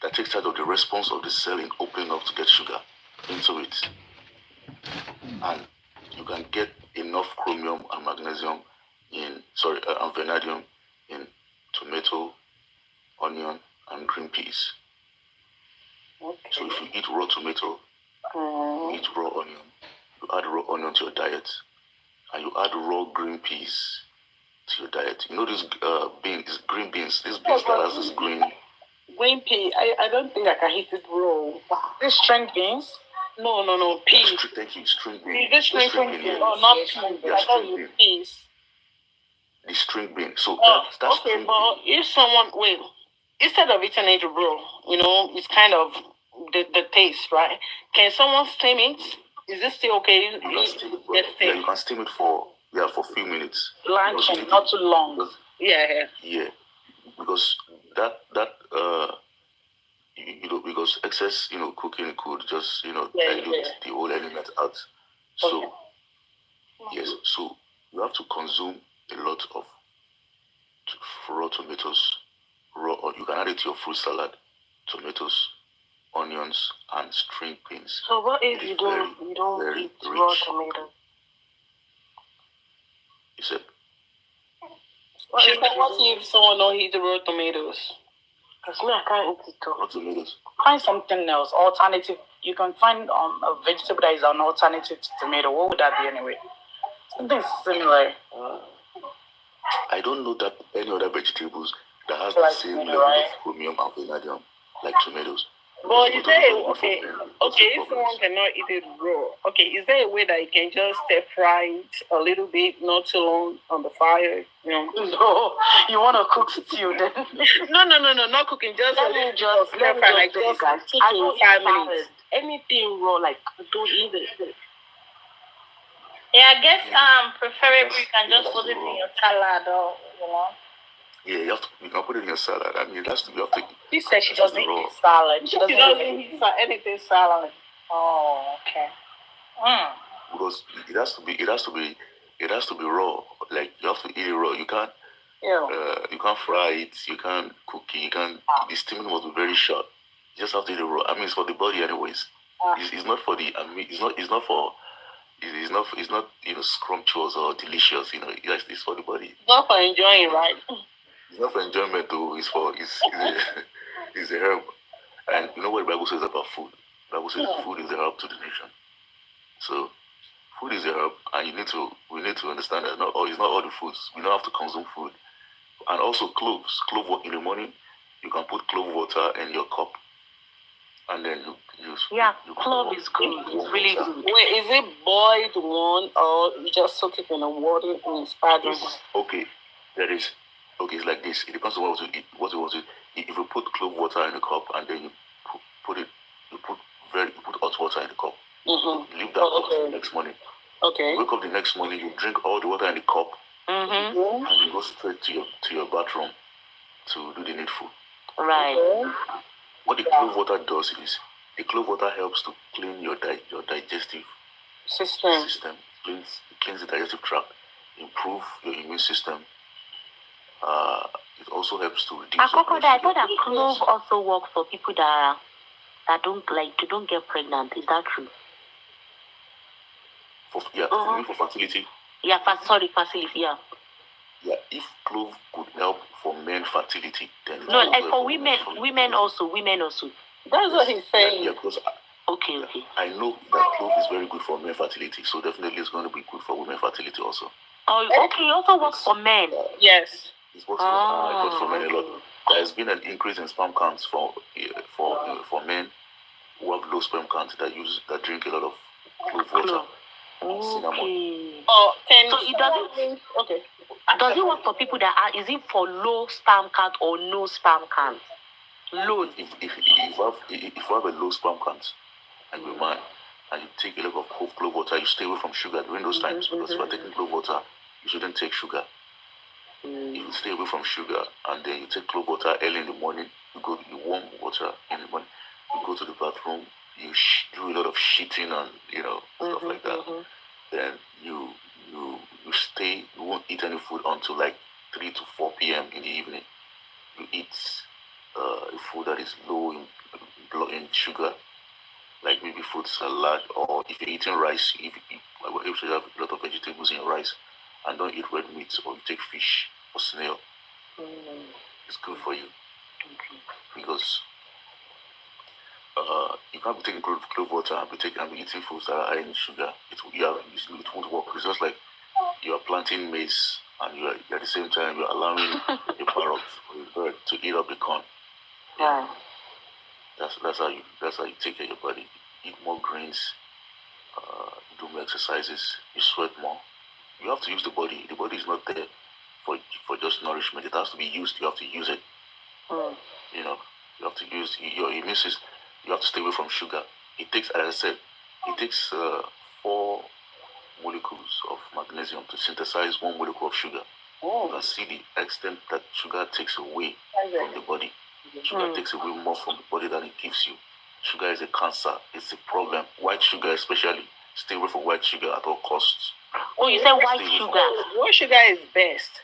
that takes charge of the response of the cell in opening up to get sugar into it. And you can get enough chromium and magnesium and vanadium in tomato, onion, and green peas. Okay. So if you eat raw tomato, you eat raw onion, you add raw onion to your diet, and you add raw green peas to your diet. You know these beans, green beans, these beans that has this green pea. I don't think I can eat it raw. These string beans? No, peas. Thank you, string bean. Is it string bean? Oh, not string bean. I thought you peas. The string bean. So that's okay, but if someone instead of eating it raw, it's kind of the taste, right? Can someone steam it? Is this still okay? You can steam it, you can steam it for a few minutes. Blanching, not too long. Because, yeah. Because because excess, cooking could just, dilute the whole element out. So, okay. Yes, so you have to consume a lot of raw tomatoes, you can add it to your fruit salad, tomatoes, onions, and string beans. So what if you don't eat raw tomatoes? You said? What if someone don't eat the raw tomatoes? Because me, I can't eat it. Raw tomatoes? Find something else, alternative. You can find a vegetable that is an alternative to tomato. What would that be anyway? Something similar. I don't know that any other vegetables that has the same level of chromium and vanadium like tomatoes. But is there if someone cannot eat it raw, is there a way that you can just stir fry it a little bit, not too long on the fire? No, you want to cook stew then? No, not cooking. Just stir fry like just 2 to 5 minutes. Anything raw, like don't eat it. Yeah, I guess preferably you can just put it in your salad or Yeah, you can put it in your salad. I mean, She said she doesn't eat salad. She doesn't eat anything salad. Oh, okay. Because it has to be raw. Like you have to eat it raw. You can't you can't fry it, you can't cook it, the steaming must be very short. You just have to eat it raw. I mean, it's for the body anyways. It's not for the it's not scrumptious or delicious, it's for the body. It's not for enjoying, right? It's not for enjoyment though, it's a herb. And you know what the Bible says about food? The Bible says food is a herb to the nation. So food is a herb, and we need to understand that it's not all the foods. We don't have to consume food. And also cloves. In the morning, you can put clove water in your cup. And then clove is good. It's really good. Wait, is it boiled one or you just soak it in the water and it's powdered? It's like this. It depends on what you eat. If you put clove water in the cup and then you put hot water in the cup. Mm-hmm. Leave that cup the next morning. Okay. You wake up the next morning, you drink all the water in the cup, and you go straight to your bathroom to do the needful. Right. Okay. What the clove water does is, the clove water helps to clean your digestive system. Cleans the digestive tract, improve your immune system. It also helps to reduce. I thought that clove also works for people that don't get pregnant. Is that true? For fertility. Yeah, fertility. Yeah. Yeah, if clove could help for men fertility, then like for women also. That's what he's saying. Yeah, because okay. I know that clove is very good for men fertility, so definitely it's going to be good for women fertility also. Oh, okay. It also works for men. Yes. It works for men a lot. There has been an increase in sperm counts for men who have low sperm counts that drink a lot of clove water. Okay. So it doesn't. Okay. Does it work for people that is it for low sperm count or no sperm count? Low. If you have a low sperm count and you're a man and you take a lot of clove water, you stay away from sugar during those times, because if you're taking clove water, you shouldn't take sugar. If you stay away from sugar and then you take clove water early in the morning, you warm water in the morning, you go to the bathroom, you do a lot of shitting and stuff like that. Then you won't eat any food until like 3 to 4 p.m. in the evening. You eat a a food that is low in sugar, like maybe fruit salad, or if you're eating rice, if you have a lot of vegetables in your rice, and don't eat red meat, or you take fish or snail, it's good for you. Because you can't be taking clove water and be eating foods that are high in sugar. It won't work. It's just like you are planting maize and you are at the same time you're allowing a parrot or a bird to eat up the corn. Yeah. That's how you take care of your body. Eat more grains, do more exercises, you sweat more. You have to use the body. The body is not there for just nourishment. It has to be used. You have to use it. You know, you have to use your immune system. You have to stay away from sugar. It takes, as I said, 4 molecules of magnesium to synthesize 1 molecule of sugar. You can see the extent that sugar takes away from the body. Sugar takes away more from the body than it gives you. Sugar is a cancer. It's a problem. White sugar especially. Stay away from white sugar at all costs. Oh, you said white sugar. What sugar is best?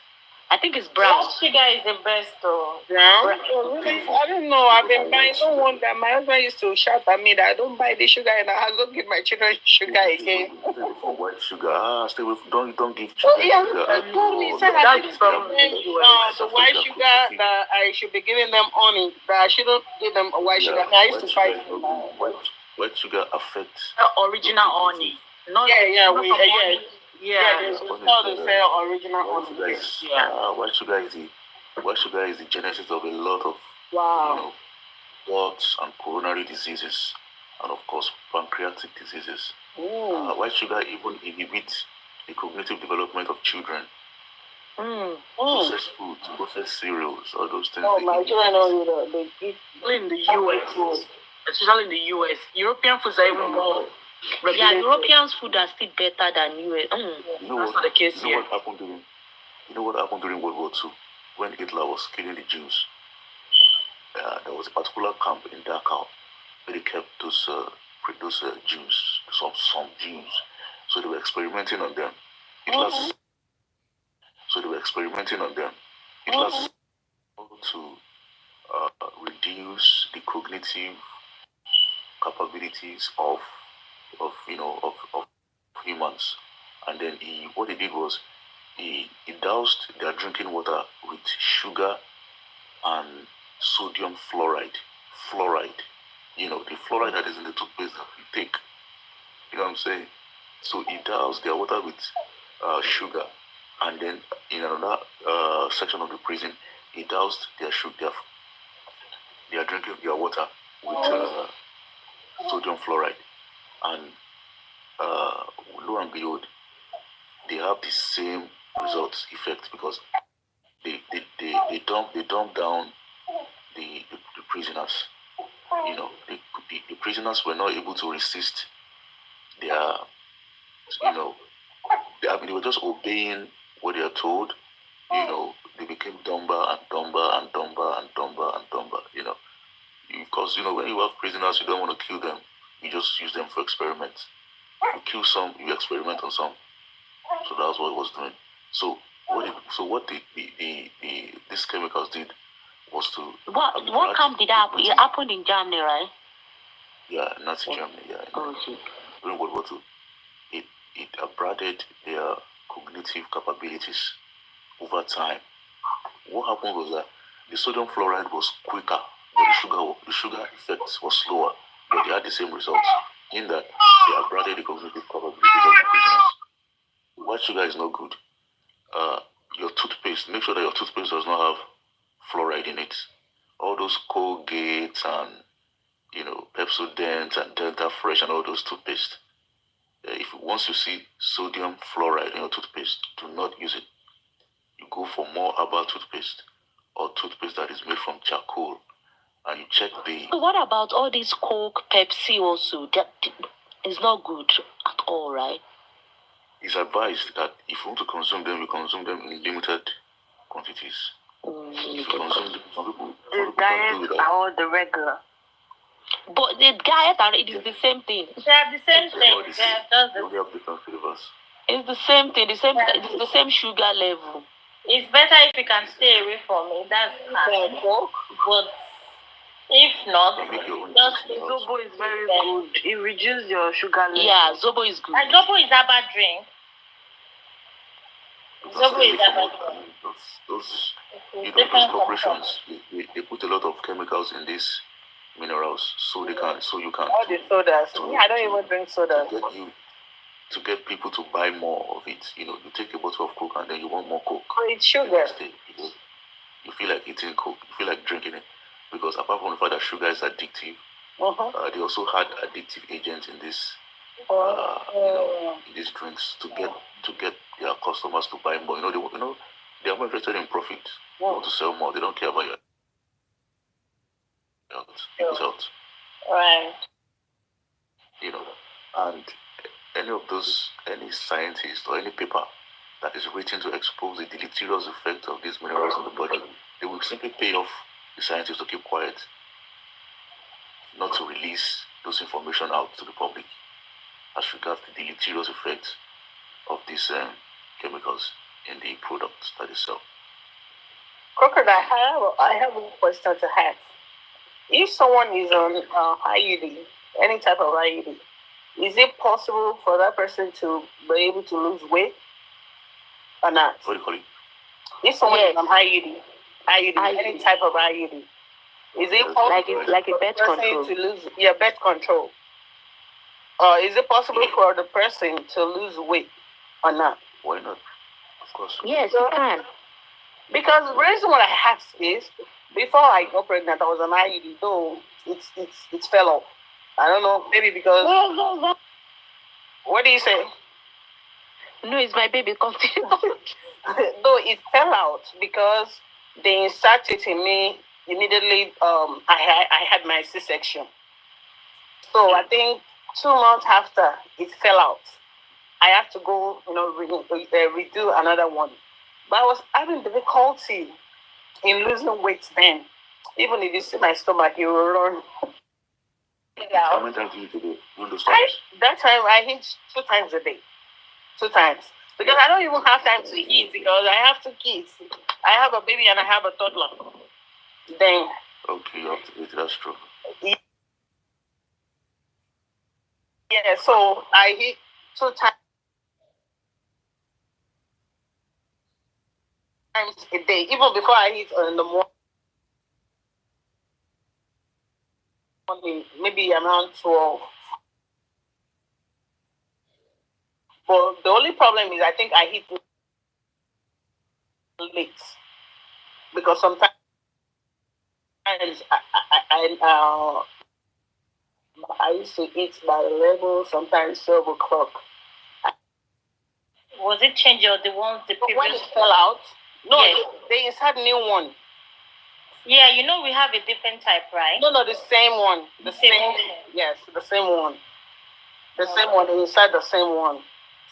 I think it's brown. White sugar is the best, though. Brown? Really? I don't know. I've been buying. No wonder my husband used to shout at me that I don't buy the sugar in the house. Don't give my children sugar again. Stay away from white sugar. Stay away from, don't give children sugar. Told me, said That's from the white sugar that I should be giving them honey. That I shouldn't give them white sugar. I used to fight. White sugar affects original honey. Not it's called the original honey. White sugar is the genesis of a lot of heart and coronary diseases, and of course pancreatic diseases. White sugar even inhibits the cognitive development of children. Processed foods, processed cereals, all those things. My children know they eat in the US, especially in the US. European foods are even more. Europeans' food are still better than US. You know what? You know what happened during World War II when Hitler was killing the Jews? There was a particular camp in Dachau where they kept those Jews, some Jews. So they were experimenting on them. Hitler's to reduce the cognitive capabilities of humans. And then what he did was he doused their drinking water with sugar and sodium fluoride. The fluoride that is in the toothpaste that we take. You know what I'm saying? So he doused their water with sugar, and then in another section of the prison, he doused their drinking their water with sodium fluoride, and lo and behold, they have the same results effect because they dump down the prisoners. The prisoners were not able to resist their, they were just obeying what they are told. They became dumber and dumber and dumber and dumber and dumber. Because when you have prisoners, you don't want to kill them. You just use them for experiments. You kill some, you experiment on some. So that's what it was doing. So what these chemicals did was to what camp did that happen? It happened in Germany, right? Yeah, Nazi Germany. Yeah. During World War II, it abraded their cognitive capabilities over time. What happened was that the sodium fluoride was quicker, but the sugar effects was slower, but they had the same results in that they abraded the cognitive capabilities of the prisoners. White sugar is not good. Your toothpaste, make sure that your toothpaste does not have fluoride in it. All those Colgate and Pepsodent and Delta Fresh and all those toothpaste. Once you see sodium fluoride in your toothpaste, do not use it. You go for more herbal toothpaste or toothpaste that is made from charcoal, and you check the. So what about all this Coke, Pepsi also? That is not good at all, right? It's advised that if you want to consume them, you consume them in limited quantities. If you consume them, some people can't do that. Or the regular. But the diet and it is the same thing. They are the same thing. They only have different flavors. It's the same thing. It's the same sugar level. It's better if you can stay away from it. That's fine. But not, You make your own just drinks in the house. Zobo is very good. It reduces your sugar level. Yeah, Zobo is good. And Zobo is a bad drink. Zobo is a bad drink. Those Different corporations, they put a lot of chemicals in these minerals, so you can All the sodas. I don't even drink sodas. To get people to buy more of it. You take a bottle of Coke and then you want more Coke. Oh, it's sugar. You feel like eating Coke. You feel like drinking it, because apart from the fact that sugar is addictive, they also had addictive agents in this. In these drinks to get their customers to buy more. They are more interested in profit. They want to sell more. They don't care about your health, people's health. Right. And any scientist or any paper that is written to expose the deleterious effect of these minerals on the body, they will simply pay off the scientists to keep quiet, not to release those information out to the public as regards the deleterious effects of these chemicals in the products that they sell. Crocodile, I have a question to ask. If someone is on IUD, any type of IUD, is it possible for that person to be able to lose weight or not? What do you call it? If someone is on IUD, any type of IUD, is it possible like a birth control to lose birth control? Is it possible for the person to lose weight or not? Why not? Of course. Yes, you can. Because the reason why I asked is, before I got pregnant, I was on IUD, though it fell off. I don't know, maybe because. What do you say? No, it's my baby. Continue. Though it fell out because they inserted it in me immediately. I had my C-section. So I think 2 months after it fell out, I have to go, redo another one. But I was having difficulty in losing weight then. Even if you see my stomach, you will run. How many times do you do that time I eat 2 times a day. 2 times. Because I don't even have time to eat because I have 2 kids. I have a baby and I have a toddler. Then. Okay, you have to eat, that's true. Yeah, so I eat 2 times a day, even before I eat in the morning, maybe around 12. But the only problem is I think I eat late because sometimes I used to eat by 11, sometimes 12 o'clock. Was it change or the ones the previous? When it fell out, no, yes. They insert new one. Yeah, we have a different type, right? No, the same one. The same one. Yes, the same one. The same one. They insert the same one.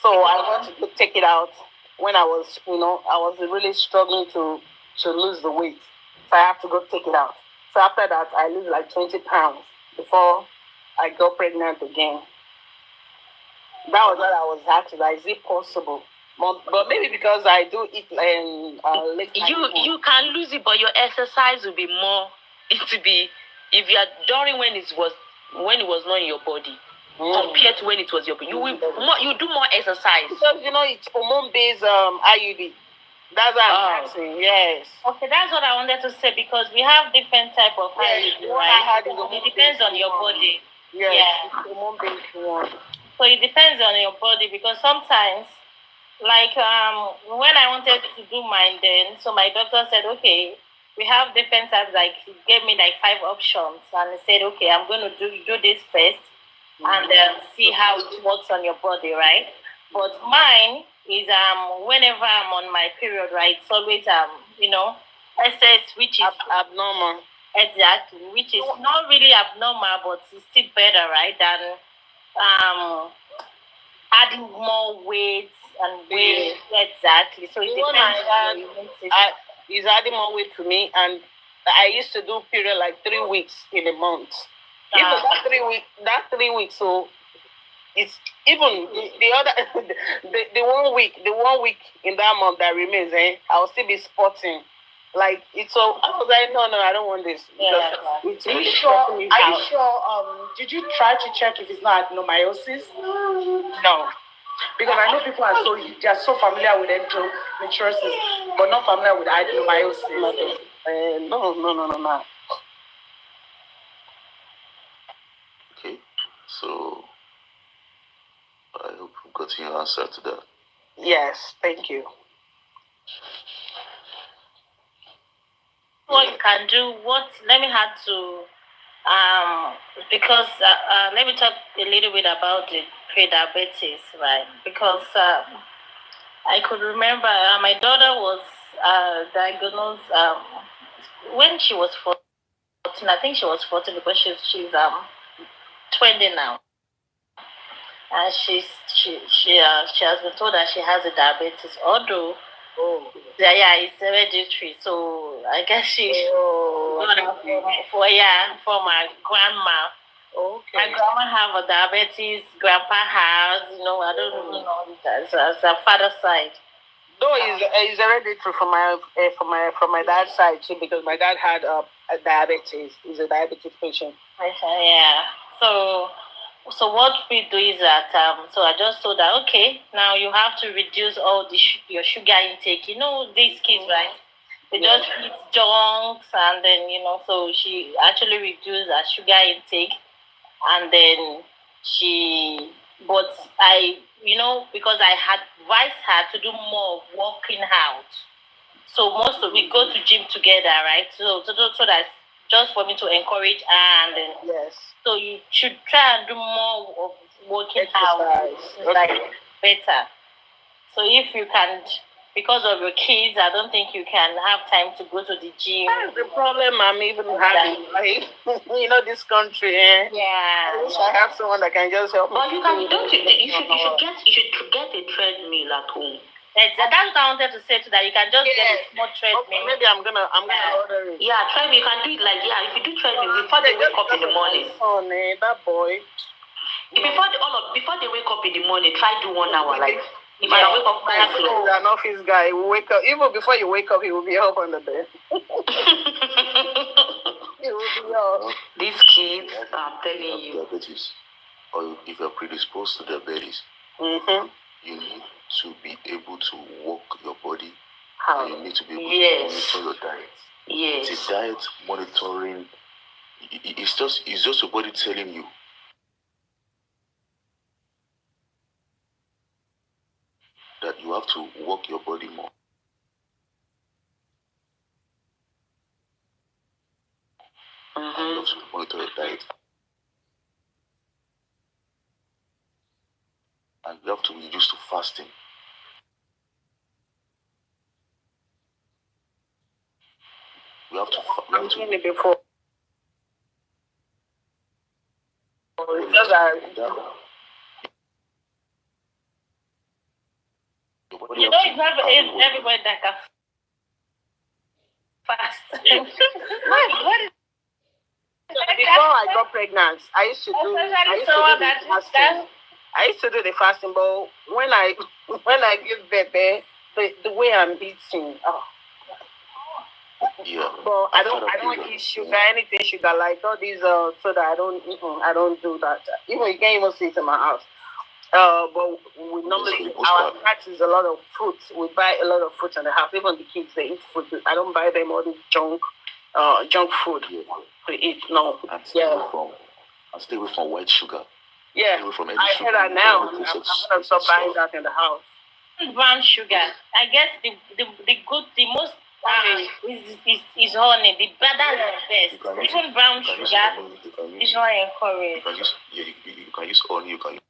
So I wanted to take it out when I was, I was really struggling to lose the weight. So I have to go take it out. So after that, I lose like 20 pounds before I got pregnant again. That was what I was asking. Is it possible? But maybe because I do eat late. You can lose it, but your exercise will be more. It will be if you are during when it was not in your body compared to when it was your body. You do more exercise. Because it's hormone-based IUD. That's what I'm asking. Yes. Okay, that's what I wanted to say because we have different type of IUD, right? It depends on your body. Yes, yeah. It's hormone-based one. So it depends on your body because sometimes. Like when I wanted to do mine then, so my doctor said, okay, we have different types. Like he gave me like 5 options, and he said, okay, I'm going to do this first, and see how it works on your body, right? But mine is whenever I'm on my period, right? It's always SS, which is abnormal. Exactly, which is not really abnormal, but it's still better, right? Than adding more weight. And weight, exactly. So it depends. It's adding more weight to me, and I used to do period like 3 weeks in a month. Even that 3 weeks. So it's even the other the 1 week in that month that remains. I'll still be sporting. Like it's so. I was like, no, I don't want this. Yeah. It's Are you really sure? stressing me Are you out. sure? Did you try to check if it's not adenomyosis? No. Because I know people are they are so familiar with endometriosis, but not familiar with adenomyosis. No. Okay, so I hope you've gotten your answer to that. Yes, thank you. What you can do, let me add to, because let me talk a little bit about the pre-diabetes, right? Because I could remember my daughter was diagnosed when she was 14. I think she was 14 because she's 20 now. And she has been told that she has a diabetes, although it's hereditary. So I guess she got it from my grandma. Okay. My grandma have a diabetes. Grandpa has, I don't know that. So it's her father's side. Though it's hereditary from my dad's side too, because my dad had a diabetes. He's a diabetes patient. Yeah. So what we do is that so I just told her, okay, now you have to reduce all your sugar intake. These kids, right? They just eat junks, and then so she actually reduced her sugar intake, and then but I because I advised her to do more working out. So we go to gym together, right? So that just for me to encourage her, and then yes. So you should try and do more of working Exercise. out. It's like better. So if you can, because of your kids, I don't think you can have time to go to the gym. That's the problem I'm even having. Like, this country. Yeah. I wish I have someone that can just help me. But you can you should get a treadmill at home. That's what I wanted to say to that. You can just get a small treadmill. Okay, maybe I'm gonna order it. Yeah, treadmill. You can do it if you do treadmill before they wake up in the morning. That boy. Before they wake up in the morning, try do 1 hour. Like if I wake up 5 He's o'clock. an office guy. He will wake up even before you wake up. He will be up on the bed. He will be up. These kids, I'm telling you. Diabetes, or if you're predisposed to diabetes, you need to be able to walk your body. How? You need to be able to monitor your diet. Yes. It's a diet monitoring. It's just your body telling you that you have to walk your body more. And you have to monitor your diet. And you have to be used to fasting. We have to before. Just it's not everybody that can fast. What is before I got pregnant, I used to do the fasting, but when I give birth, the way I'm eating, yeah. But I don't eat sugar, anything sugar, like all these soda. I don't do that. Even you can't even see it in my house. But we normally our practice a lot of fruits. We buy a lot of fruits in the house. Even the kids, they eat fruit. I don't buy them all this junk food to eat. No. And stay away from white sugar. Yeah. Stay away from any I sugar. heard that now. I'm gonna stop buying that in the house. Brown sugar. I guess the most is honey. The better is the best. Even brown sugar is not encouraged. You can use honey. You can use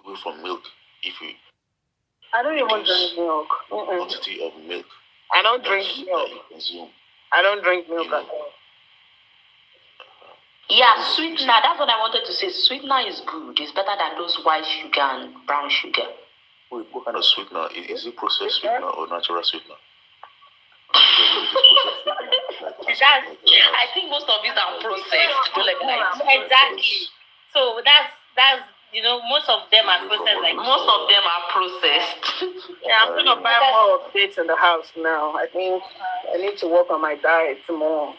away from milk if you. I don't even drink milk. Quantity of milk. I don't drink milk. I don't drink milk at all. Yeah, sweetener. That's what I wanted to say. Sweetener is good. It's better than those white sugar and brown sugar. What kind of sweetener? Is it processed sweetener or natural sweetener? I think most of it are processed. Exactly. So that's most of them are processed like Most of them are processed. Yeah, I'm gonna buy more updates in the house now. I think I need to work on my diet more.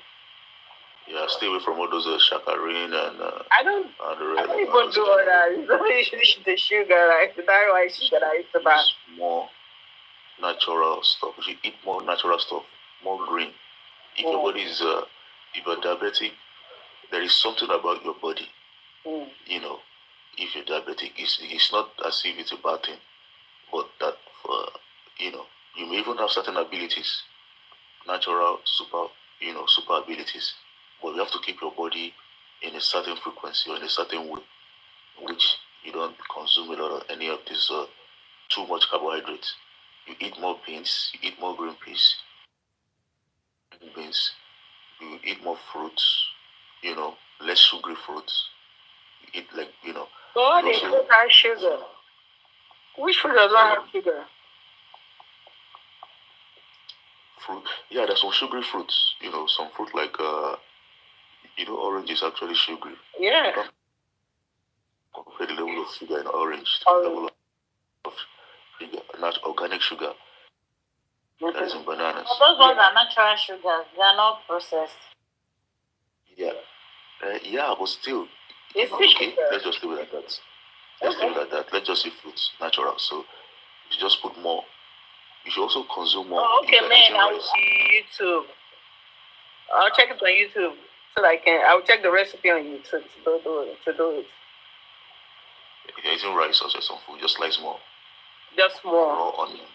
Yeah, stay away from all those saccharin and I don't even do all that. It's the sugar, like that's why sugar is bad. use more natural stuff. You should eat more natural stuff, more green. If your body is, if you're diabetic, there is something about your body. You know, if you're diabetic, it's not as if it's a bad thing, but that you may even have certain abilities, natural super abilities, but you have to keep your body in a certain frequency or in a certain way, in which you don't consume a lot of any of these too much carbohydrates. You eat more beans, you eat more green peas, you eat more fruits, less sugary fruits. You eat But all the fruit has sugar. Which fruit does not have sugar? Fruit. Yeah, there's some sugary fruits. Some fruit like orange is actually sugary. Yeah. Compare the level of sugar in orange to the level of sugar, not organic sugar that is in bananas. But those ones are natural sugars. They are not processed. Yeah. But still. It's okay. Let's just leave it at that. Let's just say fruits, natural. So you just put more. You should also consume more. Oh, okay, man. I'll see YouTube. I'll check it on YouTube so that I'll check the recipe on YouTube to do it. If you're eating rice or some food, just slice more. Just more. Raw onion.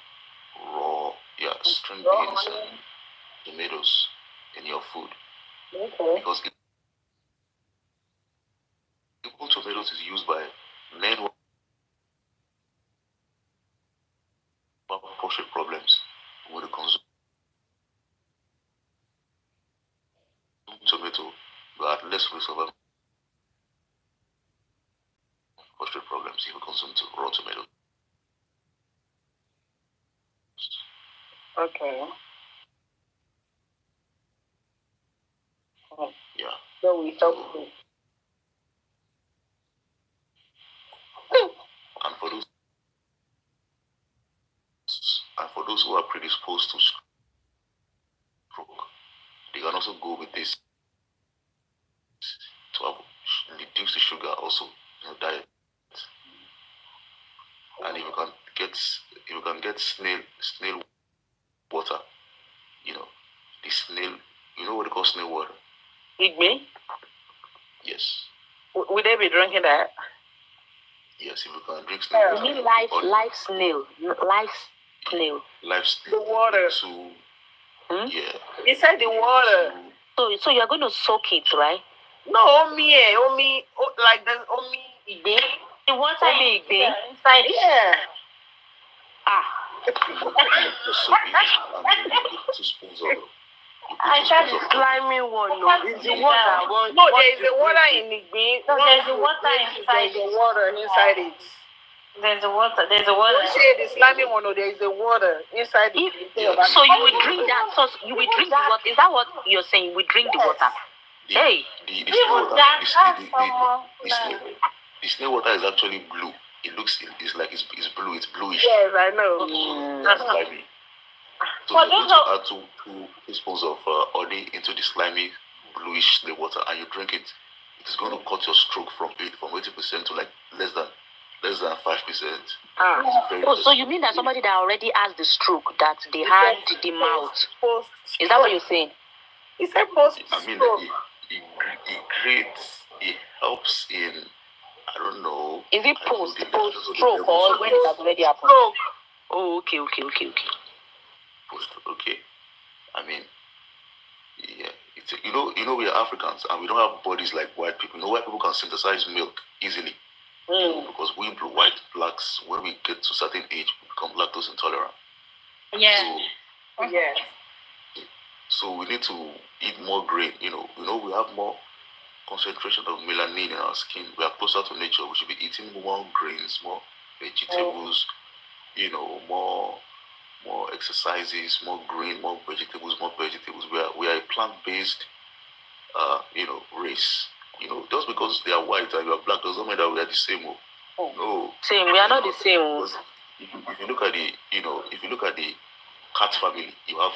String beans and tomatoes in your food. Okay. Because tomatoes is used by men who have prostate problems with the consume tomato, but at less risk of prostate problems if you consume raw tomatoes. Okay. Yeah. So we talk to. And for those who are predisposed to stroke, they can also go with this to reduce the sugar also in your diet. And if you can get snail water, the snail, what they call snail water? Igbe? Yes. Would they be drinking that? Yes, if you can drink snail water. You mean live snail? Live snail. Live snail. The water. Yeah. Inside the water. So you're going to soak it, right? No, like the Igbe. The water Igbe inside. Yeah. So and 2 spoons of I tried the slimy one. It's the water. No, there is the water in Igbe. No, there's the water inside. There's the water inside it. There's the water. Don't say the slimy one. No, there is the water inside it. So you will drink that. So you will drink the water. Is that what you're saying? We drink the water. The snail water is actually blue. It's like it's blue. It's bluish. Yes, I know. That's slimy. So you need to add two teaspoons of honey into the slimy bluish snail water, and you drink it. It is going to cut your stroke from 80% to like less than 5%. So you mean that somebody that already has the stroke, that they had the mouth? Is that what you're saying? It's a post. I mean, it helps in, I don't know. Is it post stroke or when it has already happened? Stroke. Oh, okay. Okay. I mean, yeah. It's we are Africans and we don't have bodies like white people. White people can synthesize milk easily. Because we white blacks, when we get to a certain age, we become lactose intolerant. Yeah. So we need to eat more grain. We have more concentration of melanin in our skin. We are closer to nature. We should be eating more grains, more vegetables. More exercises, more green, more vegetables. We are a plant-based, race. Just because they are white and you are black doesn't mean that we are the same. No. Same. We are not the same. Because if you look at the, if you look at the cat family, you have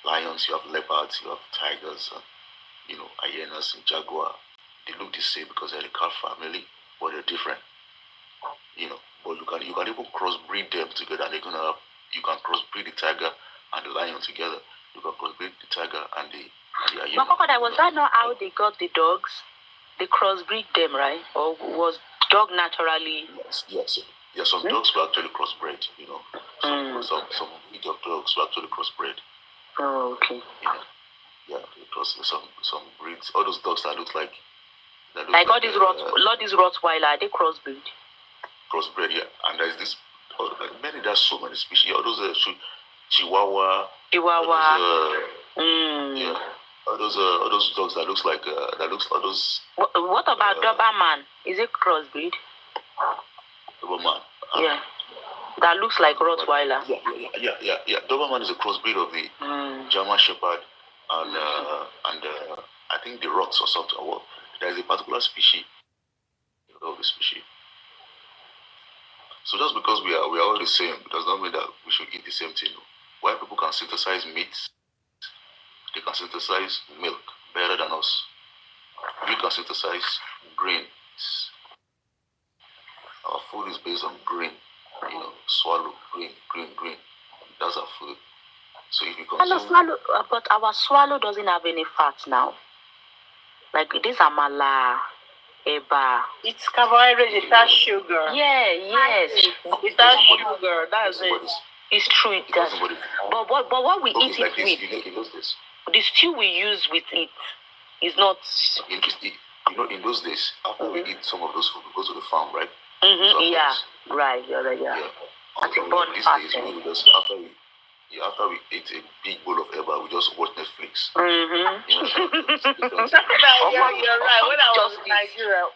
lions, you have leopards, you have tigers, hyenas and jaguar. They look the same because they're the cat family, but they're different. But you can even crossbreed them together, and you can crossbreed the tiger and the lion together. You can crossbreed the tiger and the hyena. But was that not how they got the dogs? They crossbreed them, right? Or was dog naturally? Yes. Yeah, some dogs were actually crossbred. Some breed of dogs were actually crossbred. Oh, okay. Yeah, because some breeds, all those dogs that look like. Like all these Rottweiler, are they crossbreed? Crossbred, yeah. And there's this, there's so many species. All those Chihuahua. Yeah. All those dogs that looks like all those. What about Doberman? Is it crossbreed? Doberman. Yeah. That looks like Rottweiler. Yeah. Doberman is a crossbreed of the German Shepherd and I think the Rots or something. There is a particular species of the species. So just because we are all the same does not mean that we should eat the same thing. White people can synthesize meat, they can synthesize milk better than us. We can synthesize grains. Our food is based on grain. Swallow, grain. That's our food. So if you consume... but our swallow doesn't have any fat now. Like this amala, eba. It's carbohydrate, it has sugar. Yeah, yes. It has sugar, that's it. It's true, it does. But what we eat like it with, the stew we use with it is not... In those days, after we eat some of those food, we go to the farm, right? Yeah, right, you're right, yeah. These days, we just, after we ate a big bowl of eba, we just watch Netflix. You're right.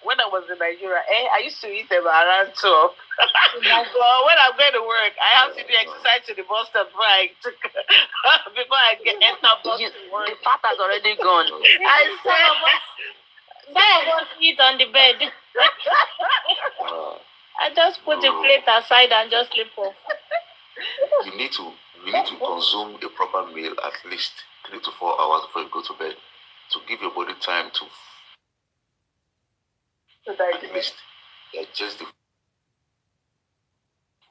When I was in Nigeria, I used to eat eba around 12. But when I'm going to work, I have to do exercise to the bus stop before I enter bus to work. The fat has already gone. I said, some of us eat on the bed. I just put the plate aside and just sleep off. You need to consume a proper meal at least 3 to 4 hours before you go to bed to give your body time to at least digest the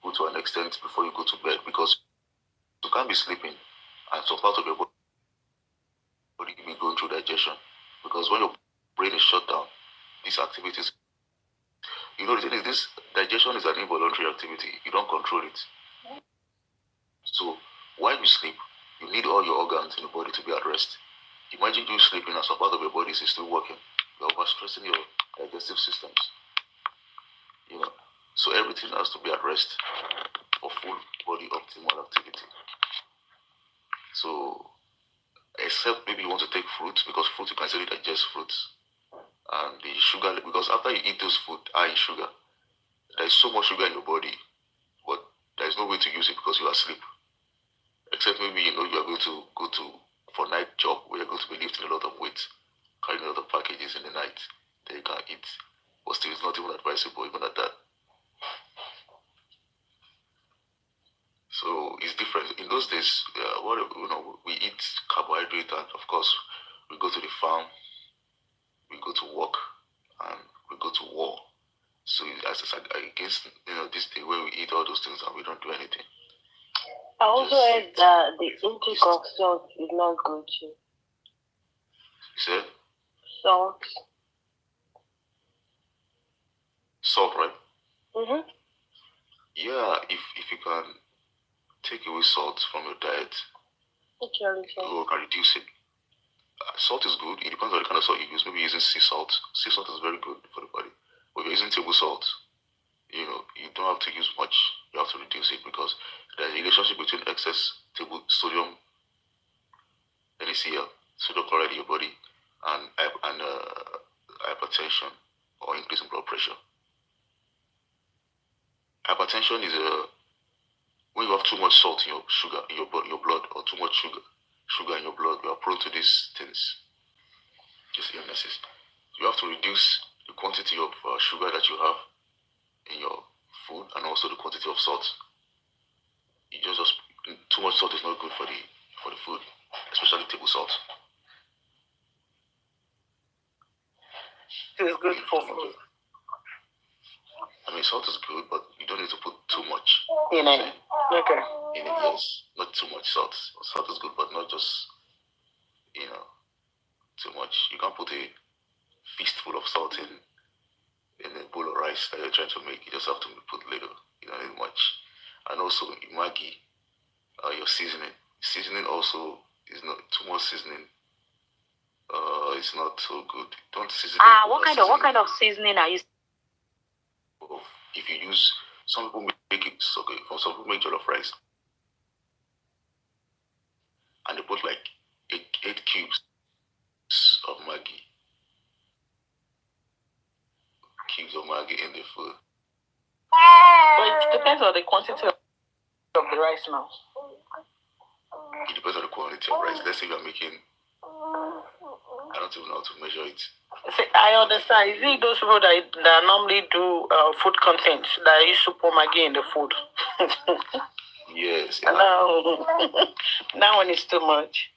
food to an extent before you go to bed, because you can't be sleeping and some part of your body will be going through digestion, because when your brain is shut down, these activities, the thing is, this digestion is an involuntary activity. You don't control it. So while you sleep, you need all your organs in the body to be at rest. Imagine you sleeping and some part of your body is still working. You're overstressing your digestive systems. So everything has to be at rest for full body optimal activity. So except maybe you want to take fruits, because fruit you can easily digest fruits. And the sugar, because after you eat those food high in sugar, there is so much sugar in your body, but there is no way to use it because you are asleep. Except maybe you are going to go to for night job where you're going to be lifting a lot of weight, carrying a lot of packages in the night, then you can eat. But still, it's not even advisable even at that. So it's different. In those days, we eat carbohydrate, and of course, we go to the farm, we go to work, and we go to war. So as against this day where we eat all those things and we don't do anything. I also heard that the intake of salt is not good too. You said? Salt. Salt, right? Mm-hmm. Yeah, if you can take away salt from your diet, you can reduce it. Salt is good. It depends on the kind of salt you use. Maybe using sea salt. Sea salt is very good for the body. But if you're using table salt, you don't have to use much. You have to reduce it, because there's a relationship between excess sodium, NaCl, sodium chloride in your body, and hypertension or increase in blood pressure. Hypertension is when you have too much salt in your sugar in your blood, or too much sugar in your blood. You are prone to these things, these illnesses. You have to reduce the quantity of sugar that you have in your food, and also the quantity of salt. You just too much salt is not good for the food, especially table salt. It is good for food. I mean, salt is good, but you don't need to put too much. In it. Okay. In it, yes, not too much salt. Salt is good, but not just too much. You can't put a fistful of salt in a bowl of rice that you're trying to make. You just have to put little. You don't need much. And also Maggi, your seasoning. Seasoning also is not too much seasoning. It's not so good. Don't season. What kind of seasoning are you? If you use, some people make it so good. Some people make jollof rice, and they put like eight cubes of Maggi. Cubes of Maggi in the food. But it depends on the quantity of the rice now. It depends on the quantity of rice. Let's say you're making, I don't even know how to measure it. See, I understand. Is it those people that normally do food content that used to put Maggi in the food? Yes. No, that one is too much.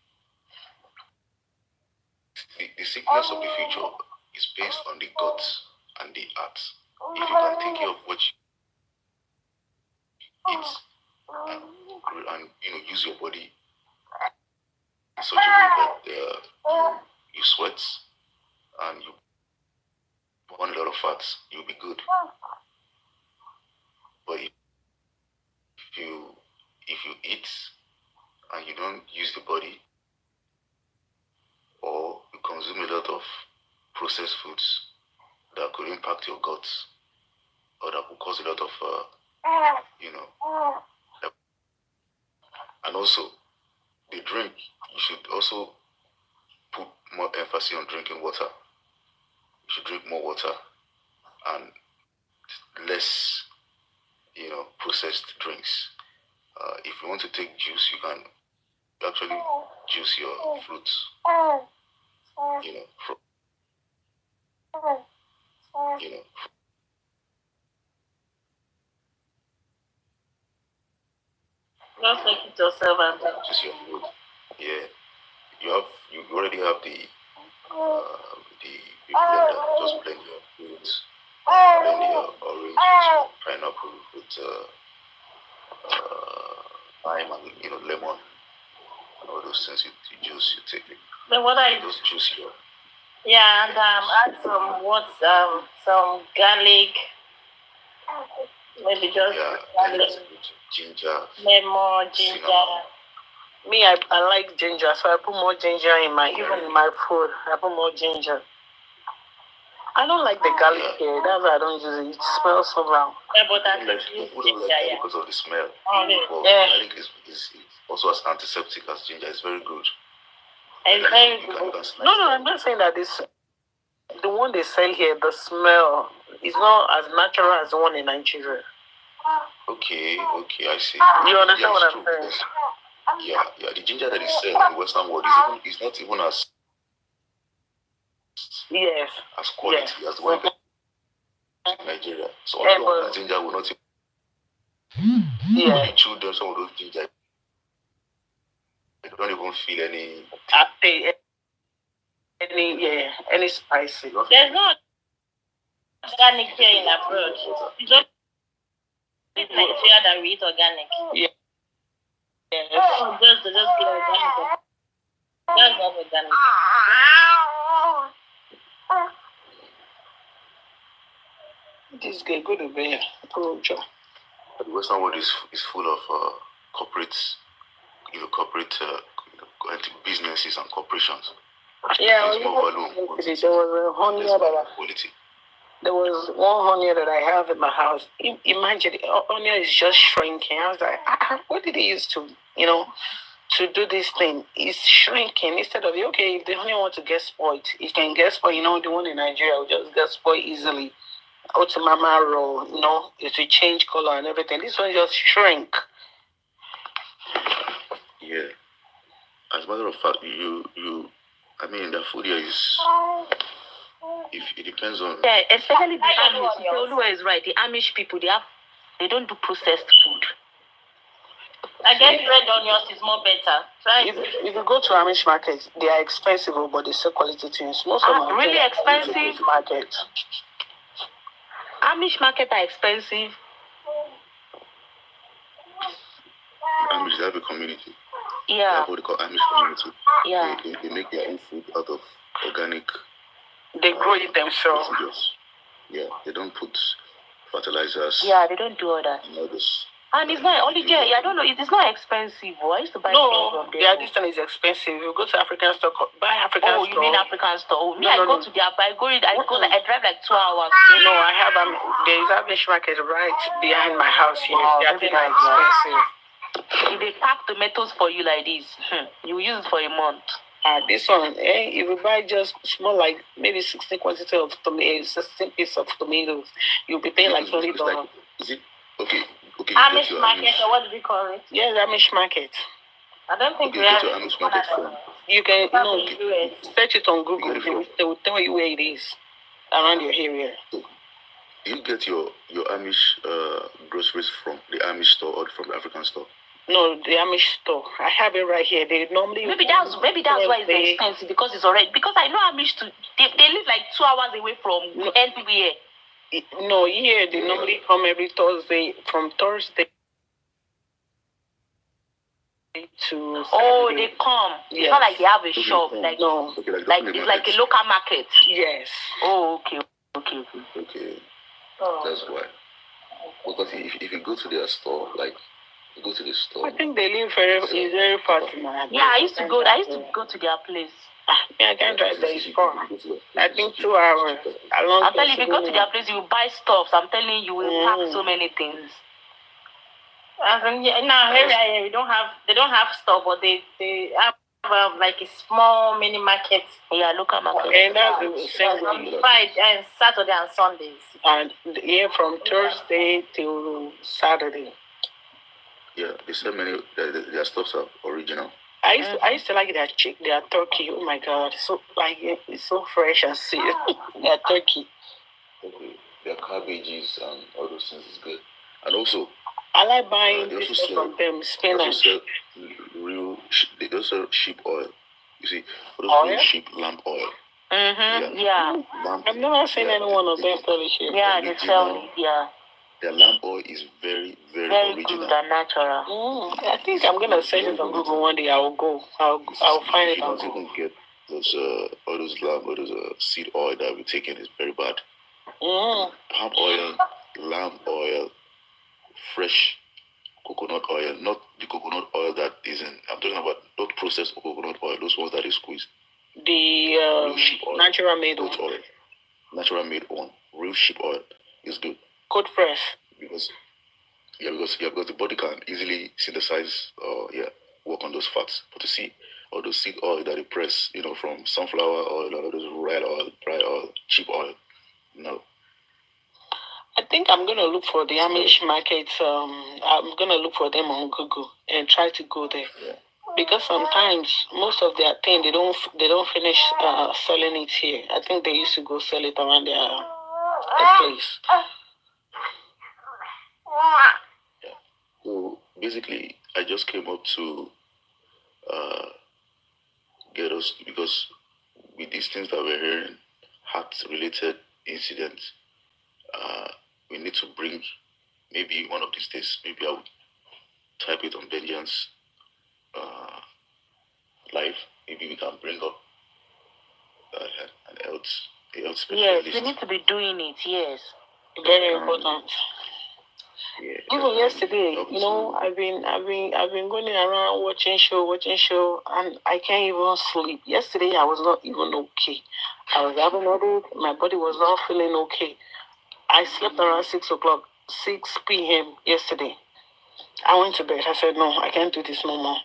The sickness of the future is based on the guts and the heart. If you can take care of what you eat and use your body in such a way that you sweat and you burn a lot of fats, you'll be good. But if you eat and you don't use the body, or you consume a lot of processed foods that could impact your guts, or that could cause a lot of and also the drink, you should also put more emphasis on drinking water. You should drink more water and less processed drinks. If you want to take juice, you can actually juice your fruits, Just make it yourself and juice your fruit. Yeah, you already have the blender. Just blend your fruits, blend your orange juice, pineapple with lime and lemon, and all those things. You juice, you take it. then what I Just juice your. yeah, and add some garlic, maybe just garlic, ginger, lemon, ginger. cinnamon. Me, I like ginger, so I put more ginger in even in my food. I put more ginger. I don't like the garlic here. That's why I don't use it. It smells so wrong. Yeah, but that Like, is people ginger, don't like that yeah. because of the smell. Okay. But Yeah. garlic is also as antiseptic as ginger. It's very good. It's very You good. can slice No, I'm not saying that the one they sell here, the smell is not as natural as the one in Nigeria. Okay, I see. You understand what it's I'm true, saying? because, yeah, the ginger that is sold in the Western world is not even as Yes. quality as the one in Nigeria. So all the other ginger will not even, when you chew them, some of those ginger, you don't even feel any spicy. There's no organic here in abroad. It's only in Nigeria that we eat organic. Yeah. Oh, just get organic. That's not organic. This guy go to bed. The Western world is full of corporate businesses and corporations. Yeah, It's more volume. there was a honey quality. There was one honey that I have in my house. Imagine, onion is just shrinking. I was like, what did he use to do this thing? It's shrinking. Instead of, okay, if the honey wants to get spoiled, it can get spoiled. The one in Nigeria will just get spoiled easily. Out to mama roll, it will change color and everything. This one just shrink. Yeah. As a matter of fact, the food here if it depends on. Yeah, especially the Amish. Oluwa is right. The Amish people, they don't do processed food. I guess red onions is more better. Right? If you go to Amish market, they are expensive, but they sell quality things. Most of them really expensive. Market. Amish market are expensive. Amish, they have a community. Yeah. They have what they call Amish community. Yeah. They make their own food out of organic. They grow it themselves. Procedures. Yeah, they don't put fertilizers. Yeah, they don't do all that. And all this. And it's not only there. I don't know. It is not expensive. I used to buy from there. Yeah, this one is expensive. You go to African store, buy African store. Oh, you mean African store? Me, no, I no, go no. to their. I drive like 2 hours. No, I have there is Amish market right behind my house here. They are very expensive. If they pack tomatoes for you like this, you use it for a month. This one, if you buy just small, like maybe 16 quantity of tomatoes, 16 pieces of tomatoes, you'll be paying like $20. Like, is it okay? Amish market, or what do we call it? Yes, Amish market. I don't think we have have Amish market from. You can search it on Google. They will tell you where it is around your area. So, do you get your Amish groceries from the Amish store or from the African store? No, the Amish store. I have it right here. They normally maybe that's why it's expensive, because it's already, because I know Amish they live like 2 hours away from NPBA. No, here they normally come every Thursday, from Thursday to Saturday. Oh, they come. Yes. It's not like they have a shop. No. Like it's like a local market. Yes. Oh, okay. Oh. That's why. Because if you go to their store, like you go to the store. I think they live very far to my house. Yeah, I used to go to their place. I can't drive there. It's far. I think 2 hours. I'm telling you, if you go to their place, you will buy stuff. I'm telling you, will pack so many things. In our area, they don't have stuff, but they have like a small mini market. Yeah, local market. And that's the same on Friday and Saturday and Sundays. And here from Thursday till Saturday. Yeah, they sell many. Their stuffs are original. I used to like their turkey. Oh my God, it's so fresh and sweet. Their turkey. Okay. Their cabbages and all those things is good. And also, I like buying this stuff from them. Spinach. They also sell sheep oil. You see, real sheep lamp oil. Yeah. I've never seen any one of them sell sheep. Yeah, they sell it. Yeah. Their lamp oil is very, very original. Good and natural. I think I'm gonna search it on Google one day. I'll go. I'll find it. You don't even get those all those seed oil that we're taking is very bad. Palm oil, lamb oil, fresh coconut oil, not the coconut oil that isn't. I'm talking about not processed coconut oil. Those ones that is squeezed. The natural made oil. Natural made one. Real sheep oil is good. Cold press. Because the body can easily synthesize work on those fats. But to see all those seed oil that they press, from sunflower oil, all those red oil, dry oil, cheap oil, no. I think I'm gonna look for the Amish markets. I'm gonna look for them on Google and try to go there. Yeah. Because sometimes most of their thing they don't finish selling it here. I think they used to go sell it around their place. Yeah. So basically, I just came up to get us, because with these things that we're hearing, heart-related incidents, we need to bring, maybe one of these days, maybe I would type it on Benjamin's live. Maybe we can bring up a health specialist. Yes, we need to be doing it. Yes, very important. Yeah, even yesterday, I've been going around watching show, and I can't even sleep. Yesterday, I was not even okay. I was having a headache. My body was not feeling okay. I slept around 6 p.m. yesterday. I went to bed. I said, no, I can't do this no more,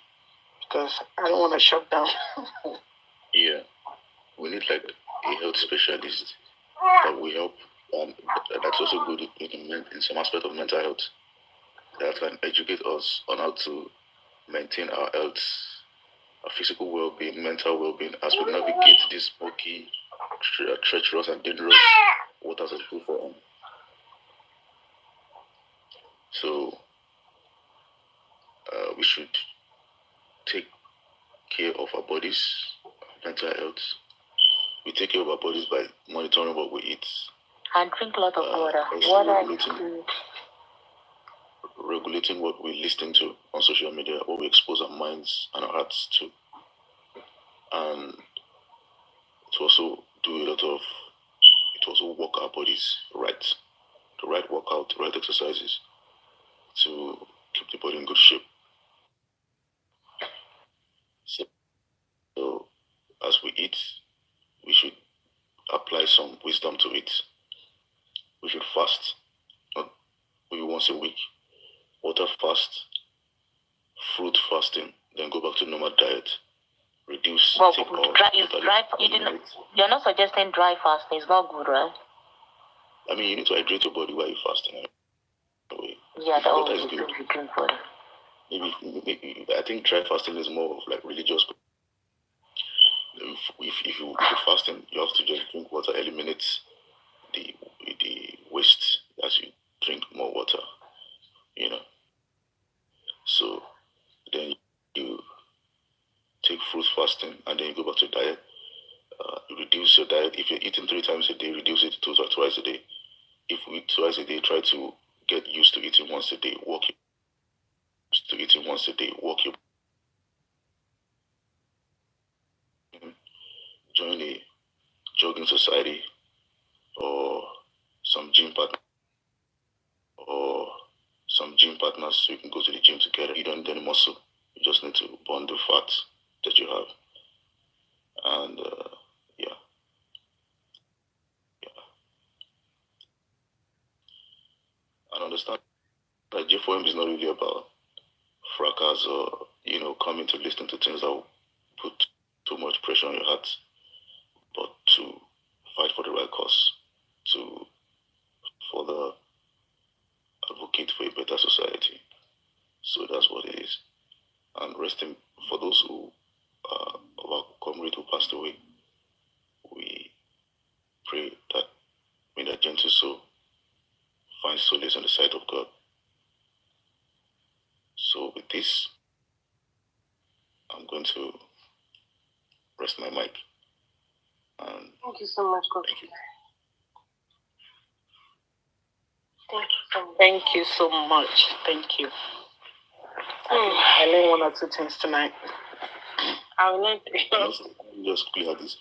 because I don't want to shut down. Yeah, we need like a health specialist that will help. That's also good in some aspect of mental health, that can educate us on how to maintain our health, our physical well-being, mental well-being, as we navigate this smoky treacherous and dangerous waters as before. So we should take care of our bodies, mental health. We take care of our bodies by monitoring what we eat. And drink a lot of water. Regulating what we listen to on social media, what we expose our minds and our hearts to. And to also work our bodies right. The right workout, the right exercises to keep the body in good shape. So as we eat, we should apply some wisdom to it. We should fast, not maybe once a week. Water fast, fruit fasting, then go back to normal diet. Reduce. Well, you're not suggesting dry fasting. It's not good, right? I mean, you need to hydrate your body while you're fasting. Yeah, that water is good. Drink water. Maybe I think dry fasting is more of like religious. If you're fasting, you have to just drink water, eliminate the waste as you drink more water, you know. So then you take fruit fasting and then you go back to diet. You reduce your diet. If you're eating 3 times a day, reduce it to twice a day. If you eat twice a day, try to get used to eating once a day. Join a jogging society or some gym partners so you can go to the gym together. You don't need any muscle. You just need to burn the fat that you have. And and understand that G4M is not really about fracas or coming to listen to things that will put too much pressure on your heart, but to fight for the right cause, to further advocate for a better society. So that's what it is. And resting for those who of our comrade who passed away, we pray that may that gentle soul find solace in the sight of God. So with this, I'm going to rest my mic. And thank you so much, Coach. Thank you. Thank you so much. Thank you. I learned 1 or 2 things tonight. I will learn. Just quickly have this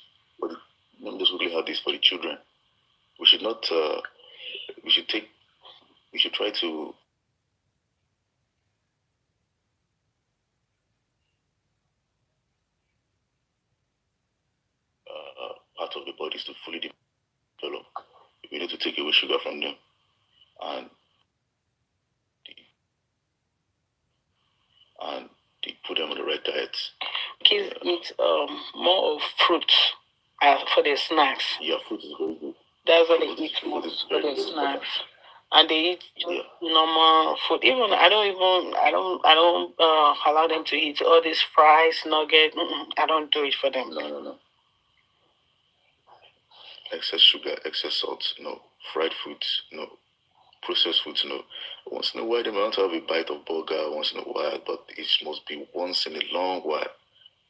for the children. We should not. We should try to. Part of the body is to fully develop. We need to take away sugar from them, and put them on the right diet. Kids eat more of fruit for their snacks. Yeah, fruit is very good. That's what they eat for their snacks. And they eat normal food. Even I don't allow them to eat all these fries, nuggets. I don't do it for them. No. Excess sugar, excess salt, fried foods, processed foods, once in a while they might have a bite of burger once in a while, but it must be once in a long while.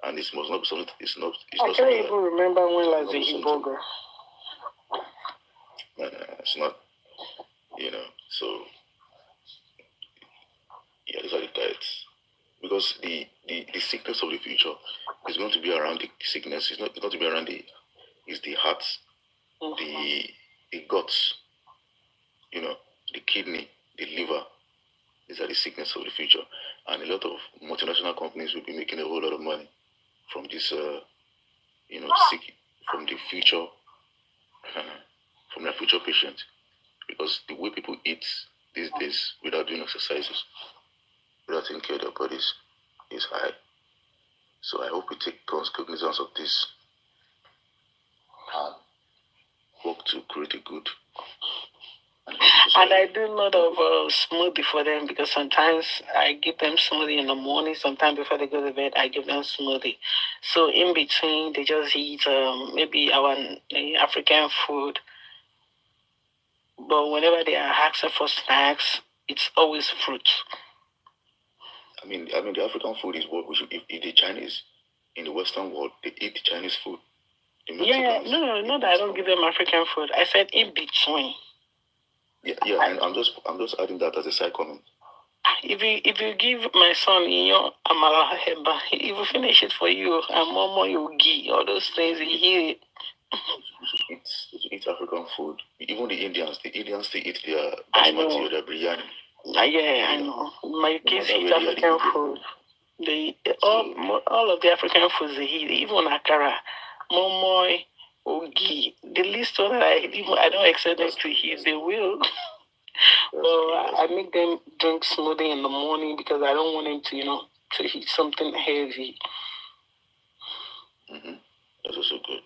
And it must not be something, I can't even remember when last they eat burger. No, it's not, so, yeah, these are the diets. Because the sickness of the future is going to be around the sickness, it's not going to be around the heart, the guts, the kidney, the liver. These are the sickness of the future. And a lot of multinational companies will be making a whole lot of money from this, from the future, from their future patients. Because the way people eat these days without doing exercises, without taking care of their bodies, is high. So I hope we take cognizance of this and work to create a good And I do a lot of smoothie for them because sometimes I give them smoothie in the morning. Sometimes before they go to bed, I give them smoothie. So in between, they just eat maybe our African food. But whenever they are asking for snacks, it's always fruit. I mean, the African food is what we should eat. The Chinese, in the Western world, they eat Chinese food. Yeah, no, not that I don't give them African food. I said in between. Yeah, and I'm just adding that as a side comment. If you give my son amala heba, he will finish it for you. And mama yogi, all those things he hear it. You should eat African food. Even the Indians they eat their basmati or their biryani. Yeah, I know. My kids eat African food. They all of the African foods they eat, even akara, momoy, ogi. The list one that I don't expect them to eat, they will. But I make them drink smoothie in the morning because I don't want them to to eat something heavy. That's also good.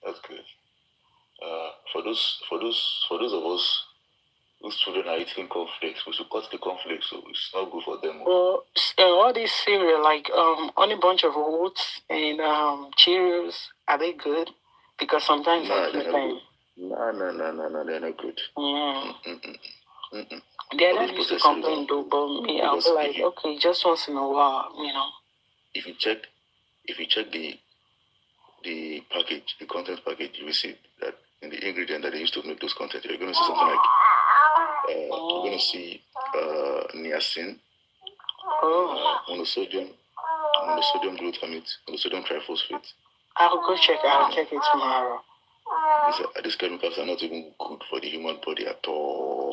That's good. For those of us whose children are eating cornflakes, we should cut the cornflakes, so it's not good for them. Well, all these cereal like Honey Bunch of Oats and Cheerios, are they good? Because sometimes I give them. No, they're not good. They're not used to complain though, but me, I'll be like, okay, just once in a while. If you check the package, the content package, you will see that in the ingredient that they used to make those content, you're going to see something like you're going to see niacin, monosodium glutamate, monosodium triphosphate. I'll go check. I'll check it tomorrow. These chemicals are not even good for the human body at all.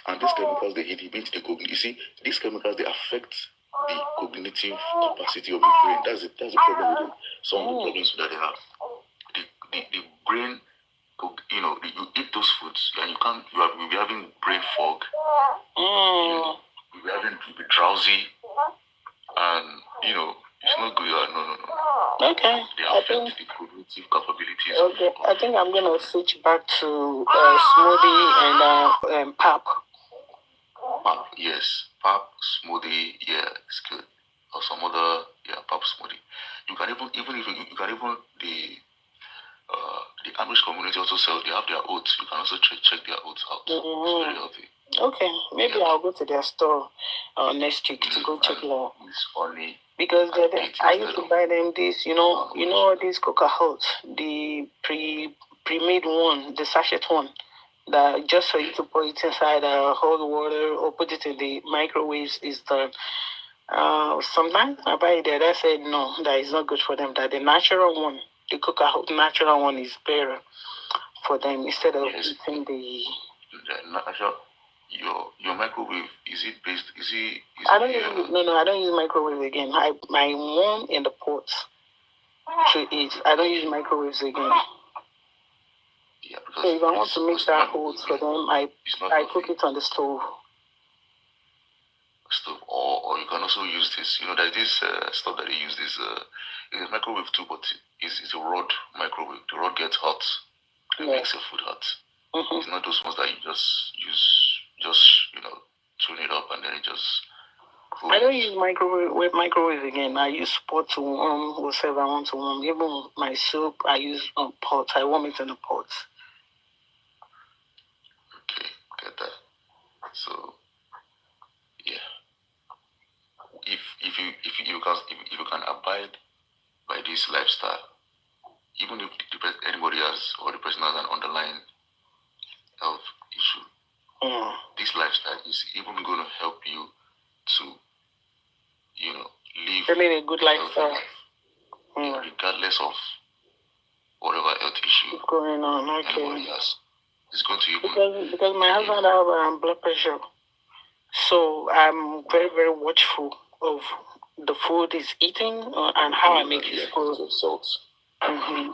And these chemicals, they inhibit the cognitive. You see, these chemicals, they affect the cognitive capacity of the brain. That's the problem with them. Some of the problems that they have. The brain, you eat those foods and you'll be having brain fog. You'll be drowsy. And, it's not good. No. Okay. They affect the cognitive capabilities. Okay. I think I'm going to switch back to smoothie and pap. Pap, yes. Pap, smoothie, yeah, it's good. Or some other, pap smoothie. You can the Amish community also sells, they have their oats. You can also check their oats out. It's very healthy. Okay, maybe I'll go to their store next week to go check it out. It's funny. Because I used to buy them this, all these Coca-Cola, the pre-made one, the sachet one, that just for you to put it inside hot water or put it in the microwaves is done. Sometimes I buy it there. They said no, that is not good for them. That the natural one, the Coca-Cola natural one, is better for them instead of eating the natural. Your microwave, is it based? I don't use microwave again. I warm in the pot to eat. I don't use microwaves again. Yeah, because so if I want to make that oats for them, I cook it on the stove. Or you can also use this. There's this stuff that they use. This it's a microwave too, but it's a rod microwave. The rod gets hot and makes your food hot. It's not those ones that you just use. Tune it up and then it just. I don't use microwave again. I use pot to warm whatever I want to warm. Even my soup, I use pot. I warm it in a pot. Okay, get that. So, yeah. If you can abide by this lifestyle, even if anybody has or the person has an underlying health issue. This lifestyle is even going to help you to, live a good lifestyle, regardless of whatever health issue going on. Okay, anybody has. It's going to even because my husband has blood pressure, so I'm very, very watchful of the food he's eating and how I make his food. Salt. I mean,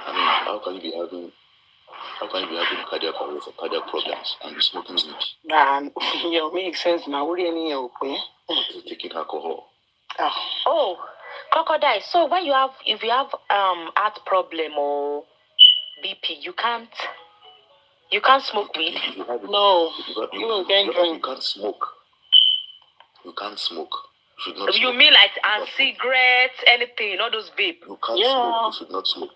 how can you be having cardiac arrest or cardiac problems and be smoking weed? Makes sense now. What do you mean? Taking alcohol. Crocodile. So when if you have heart problem or BP, you can't smoke weed. No, you can't smoke. You can't smoke. You should not. You smoke. mean like cigarettes, anything, all those vape? You can't smoke. You should not smoke.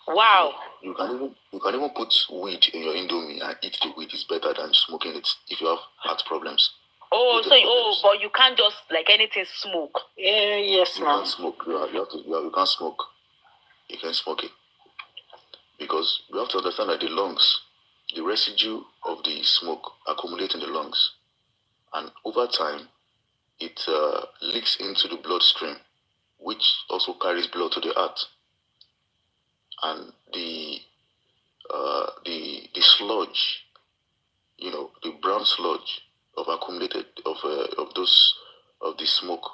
Wow. You can even put weed in your Indomie and eat the weed. It's better than smoking it if you have heart problems. But you can't just like anything smoke. Yeah, yes, you can't smoke. You can't smoke. You can't smoke it because you have to understand that the lungs, the residue of the smoke accumulates in the lungs, and over time, it leaks into the bloodstream, which also carries blood to the heart, and the sludge, the brown sludge of accumulated of the smoke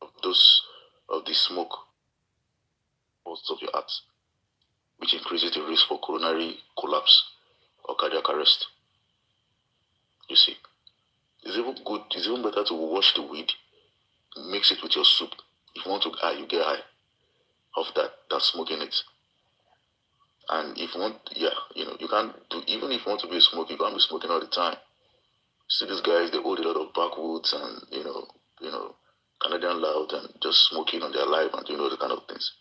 of the smoke most of your heart, which increases the risk for coronary collapse or cardiac arrest. You see, it's even better to wash the weed, mix it with your soup. If you want to you get high of that smoking it. And if you want, you can't do, even if you want to be a smoker, you can't be smoking all the time. See these guys, they hold a lot of backwoods and, Canadian loud and just smoking on their life and doing all the kind of things.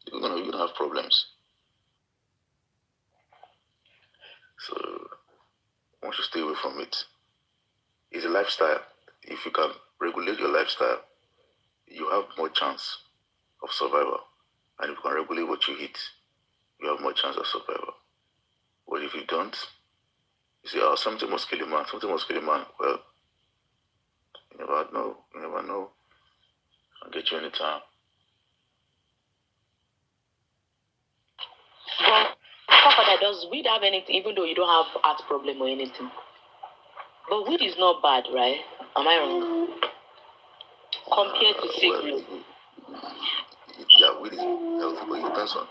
You're gonna have problems. So, once you stay away from it, it's a lifestyle. If you can regulate your lifestyle, you have more chance of survival. And if you can regulate what you eat, you have more chance of survival. But if you don't, you say, something must kill a man, Well, you never know. I'll get you anytime. But does weed have anything, even though you don't have heart problem or anything? But weed is not bad, right? Am I wrong? Compared to cigarette. Yeah, weed is healthy, but it depends on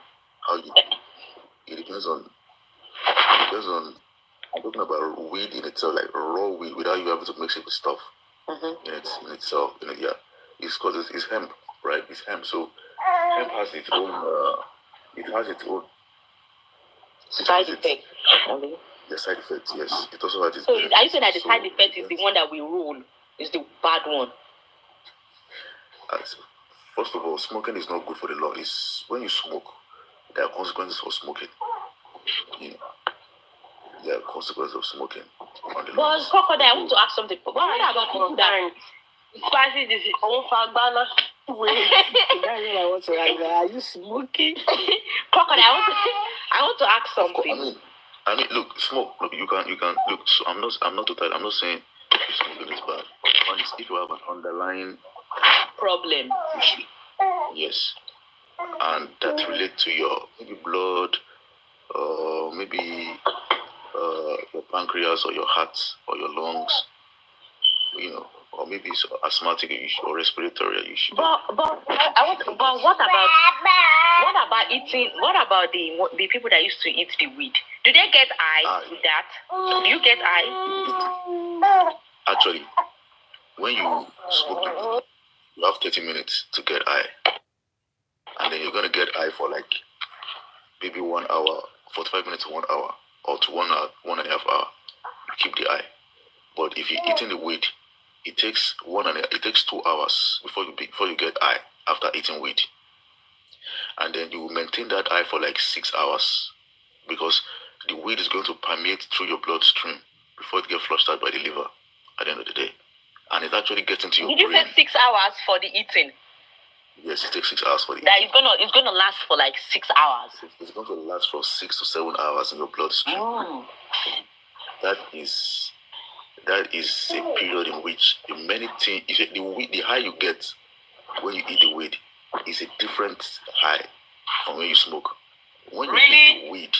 how you. It depends on. I'm talking about weed in itself, like raw weed, without you having to mix it with stuff. In itself, it's because it's hemp, right? It's hemp, so hemp has its own. Side effect. The side effects, yes. It also has its. So are you saying that the side effect is the one that we roll? Is the bad one? First of all, smoking is not good for the lung. It's when you smoke, there are consequences for smoking. There are consequences of smoking. But Crocodile, I want to ask something. What about people that spicy this is own fagbana? Wait, I want to ask. Are you smoking? Crocodile, I want to ask something. I mean, look, smoke. Look, you can look. So I'm not saying smoking is bad. If you have an underlying problem issue, yes, and that relates to your maybe blood, or maybe your pancreas or your heart or your lungs, or maybe it's asthmatic issue or respiratory issue. But what about eating? What about the people that used to eat the weed? Do they get high with that? Do you get high? Actually, when you smoke the weed, you have 30 minutes to get high, and then you're gonna get high for like maybe 1 hour, 45 minutes to 1 hour, or to 1 hour, 1.5 hours. You keep the high. But if you're eating the weed, it takes 2 hours before you get high after eating weed, and then you will maintain that high for like 6 hours because the weed is going to permeate through your bloodstream before it gets flushed out by the liver at the end of the day, and it actually gets into your brain. Did you say 6 hours for the eating? Yes, it takes 6 hours for the eating. It's gonna last for like 6 hours. It's going to last for 6 to 7 hours in your bloodstream. That is a period in which the high you get when you eat the weed is a different high from when you smoke. When you eat the weed,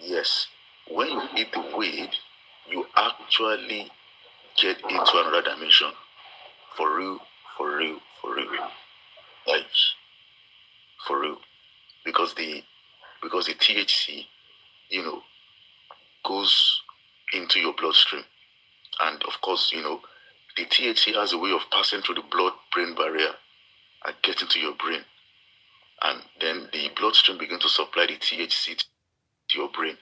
yes, when you eat the weed, you actually get into another dimension. For real. Like, for real. Because the THC, goes into your bloodstream. And of course, the THC has a way of passing through the blood-brain barrier are getting to your brain. And then the bloodstream begins to supply the THC to your brain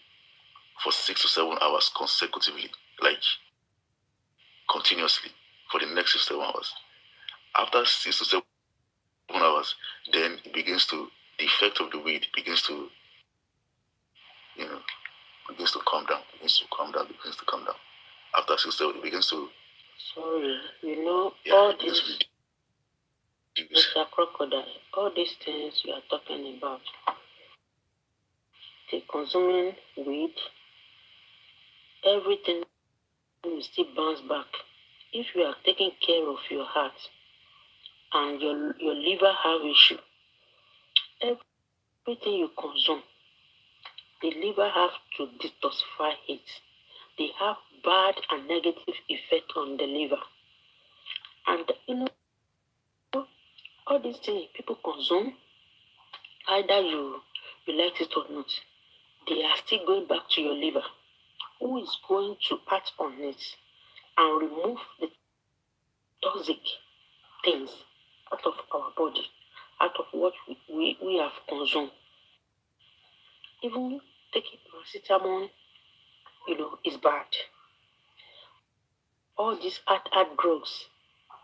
for 6 to 7 hours consecutively, like continuously for the next 6 to 7 hours. After 6 to 7 hours, then it begins to, the effect of the weed begins to, begins to calm down, begins to calm down. After 6 to 7, it begins to. Sorry, all this, Mr. Crocodile, all these things you are talking about, the consuming weed, everything will still bounce back. If you are taking care of your heart and your liver have issue, everything you consume, the liver have to detoxify it. They have bad and negative effect on the liver. And all these things people consume, either you like it or not, they are still going back to your liver, who is going to act on it and remove the toxic things out of our body, out of what we have consumed. Even taking paracetamol, is bad. All these hard drugs,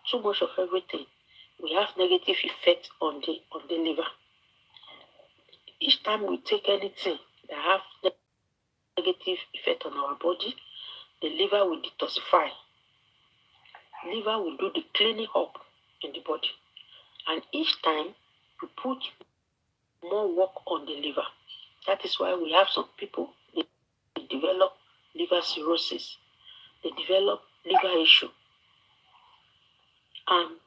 too much of everything, we have negative effect on the liver. Each time we take anything that have negative effect on our body, the liver will detoxify. Liver will do the cleaning up in the body. And each time we put more work on the liver. That is why we have some people, they develop liver cirrhosis. They develop liver issue. And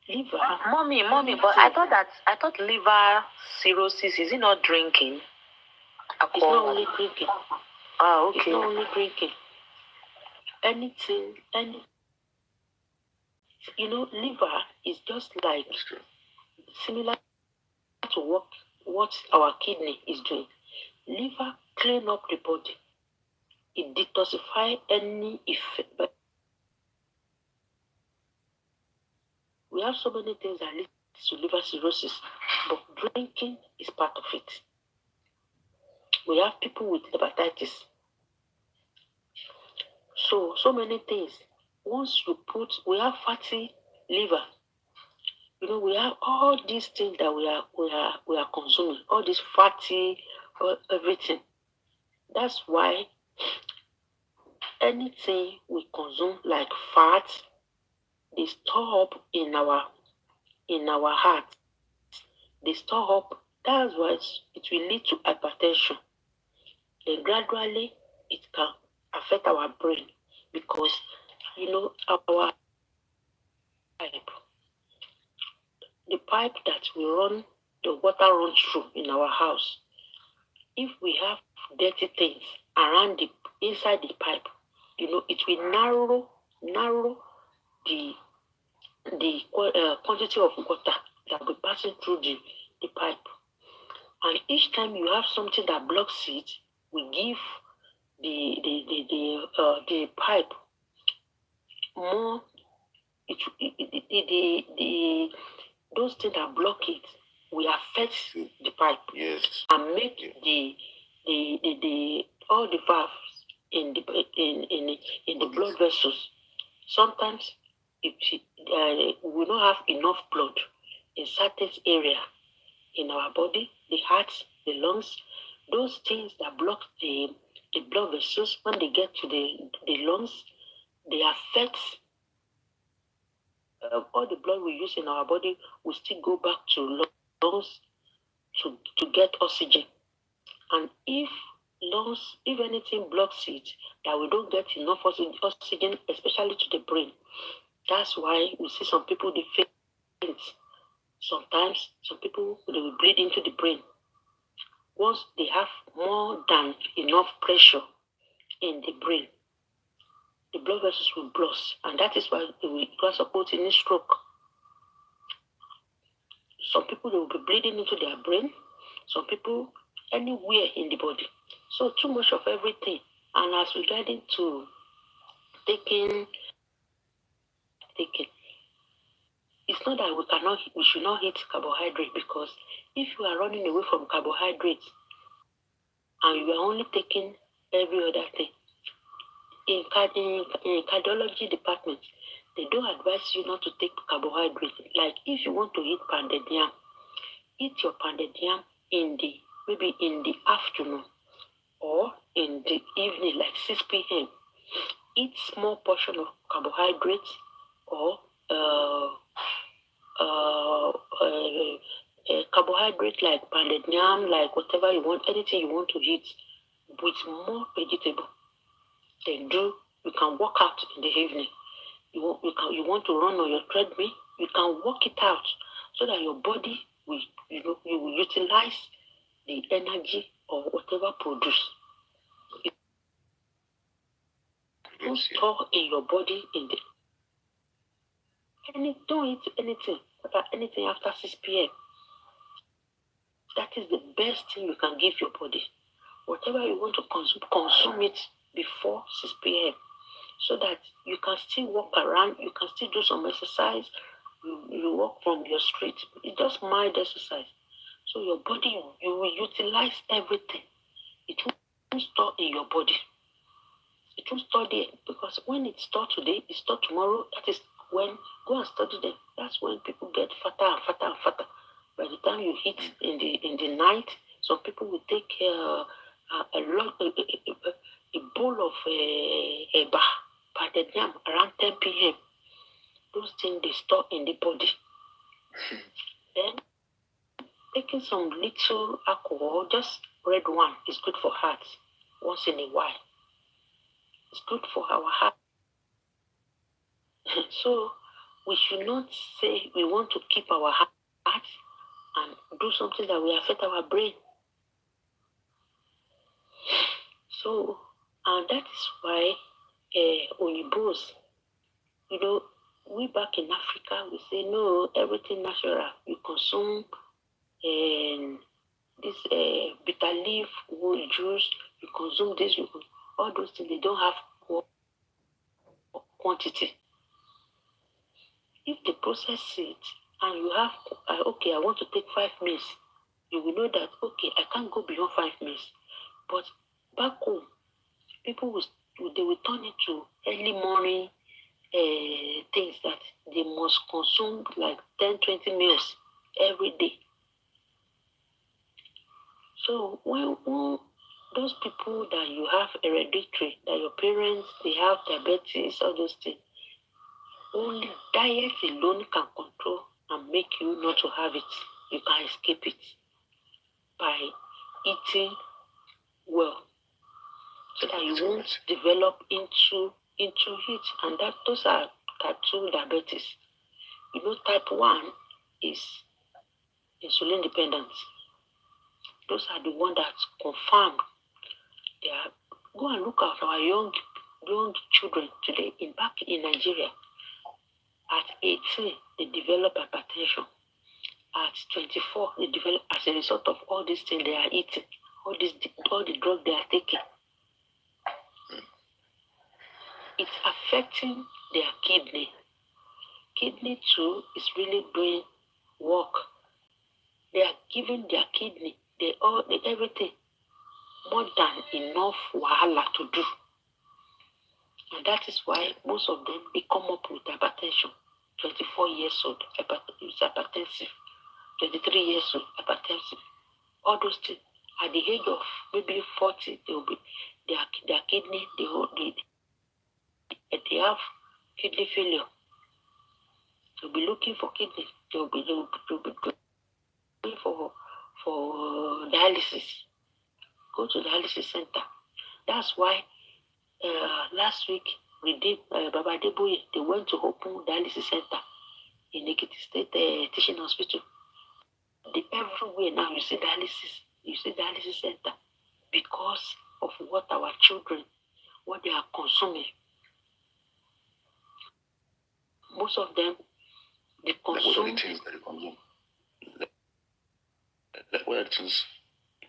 liver. Mommy, but I thought liver cirrhosis, is it not drinking? It's not only drinking. Okay. It's not only drinking. Anything, liver is just like similar to what our kidney is doing. Liver clean up the body. It detoxify any effect. But we have so many things that lead to liver cirrhosis, but drinking is part of it. We have people with hepatitis. So many things. Once we have fatty liver. We have all these things that we are consuming, all this fatty, everything. That's why anything we consume like fat, they store up in our heart. They store up. That's why it will lead to hypertension. Then gradually it can affect our brain because our pipe, the pipe that the water runs through in our house. If we have dirty things around inside the pipe, it will narrow the quantity of water that will be passing through the pipe. And each time you have something that blocks it, we give the pipe more. Those things that block it will affect the pipe. Yes. And make all the valves in the blood vessels. Sometimes we will not have enough blood in certain area in our body, the heart, the lungs. Those things that block the blood vessels, when they get to the lungs, they affect all the blood we use in our body will still go back to lungs to get oxygen. And if anything blocks it, that we don't get enough oxygen, especially to the brain. That's why we see some people, they faint. Sometimes some people, they will bleed into the brain. Once they have more than enough pressure in the brain, the blood vessels will burst, and that is why they will support any stroke. Some people, they will be bleeding into their brain. Some people, anywhere in the body. So too much of everything. And as regarding to taking it's not that we should not eat carbohydrate, because if you are running away from carbohydrates and you are only taking every other thing, in cardiology department, they don't advise you not to take carbohydrates. Like if you want to eat pounded yam, eat your pounded yam maybe in the afternoon or in the evening, like 6 p.m. Eat small portion of carbohydrates or carbohydrate like pounded yam, like whatever you want, anything you want to eat with more vegetable. Then you can work out in the evening. You want to run on your treadmill, you can work it out so that your body will, you will utilize the energy or whatever produce. Don't store in your body don't eat anything after 6 p.m. That is the best thing you can give your body. Whatever you want to consume it before 6 p.m. so that you can still walk around, you can still do some exercise. You walk from your street. It's just mild exercise. So your body, you will utilize everything. It won't store in your body. It won't store there, because when it's stored today, it's stored tomorrow. That is when, go and study them. That's when people get fatter and fatter and fatter. By the time you hit in the night, some people will take a bowl of eba, pounded yam around 10 p.m. Those things they store in the body. Then taking some little alcohol, just red wine, is good for heart once in a while. It's good for our heart. So we should not say we want to keep our heart and do something that will affect our brain. So, and that is why Oyinbos, we back in Africa, we say no, everything natural. You consume this bitter leaf wood juice, you consume this, all those things, they don't have quantity. If they process it and you have, okay, I want to take 5 meals, you will know that, okay, I can't go beyond 5 meals. But back home, people they will turn it to early morning things that they must consume like 10, 20 meals every day. So when those people that you have hereditary, that your parents, they have diabetes, all those things, only diet alone can control and make you not to have it. You can escape it by eating well, so that you won't develop into it. And those are type 2 diabetes. Type 1 is insulin dependent. Those are the ones that confirmed. Go and look at our young children today back in Nigeria. At 18, they develop hypertension. At 24, they develop as a result of all these things they are eating, all the drugs they are taking. It's affecting their kidney. Kidney too is really doing work. They are giving their kidney everything, more than enough wahala to do. And that is why most of them, they come up with hypertension. 24 years old, hypertensive. 23 years old, hypertensive. All those things. At the age of maybe 40, they will be their kidney, they have kidney failure. They'll be looking for kidney. They'll be going for dialysis. Go to dialysis center. That's why last week, Baba Deboye, they went to open dialysis center in Ekiti State Teaching Hospital. Everywhere now you see dialysis center, because of what our children, what they are consuming. Most of them, they consume. What things that they consume?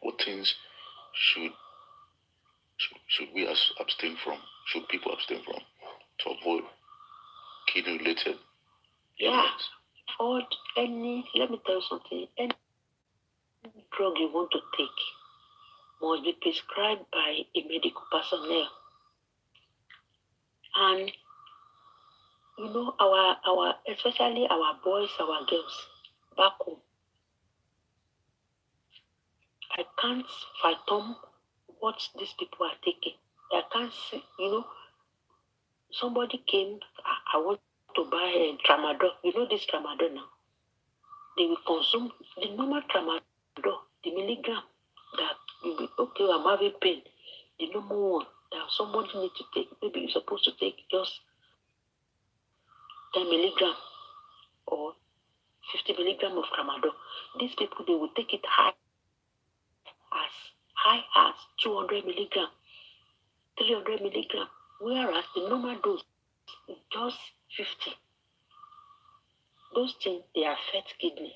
What things should we abstain from? Should people abstain from to avoid kidney-related illness? let me tell you something, any drug you want to take must be prescribed by a medical personnel. And you know, our especially our boys, our girls back home, I can't fathom what these people are taking. I can't see, you know, somebody came, I want to buy a tramadol. You know this tramadol now? They will consume the normal tramadol, the milligram that you will, okay, I'm having pain. The normal one that somebody need to take. Maybe you're supposed to take just 10 milligram or 50 milligram of tramadol. These people, they will take it high as 200 milligram, 300 milligram, whereas the normal dose is just 50. Those things, they affect kidney.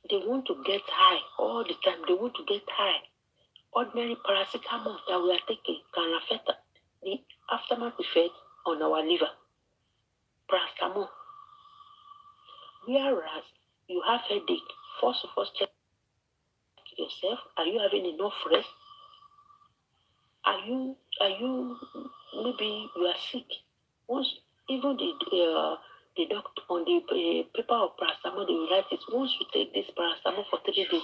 They want to get high all the time. They want to get high. Ordinary paracetamol that we are taking can affect the aftermath effect on our liver. Paracetamol. Whereas you have headache, first of all, check yourself. Are you having enough rest? Are you maybe you are sick? Once even the doctor on the paper of paracetamol, they will write it. Once you take this paracetamol for 3 days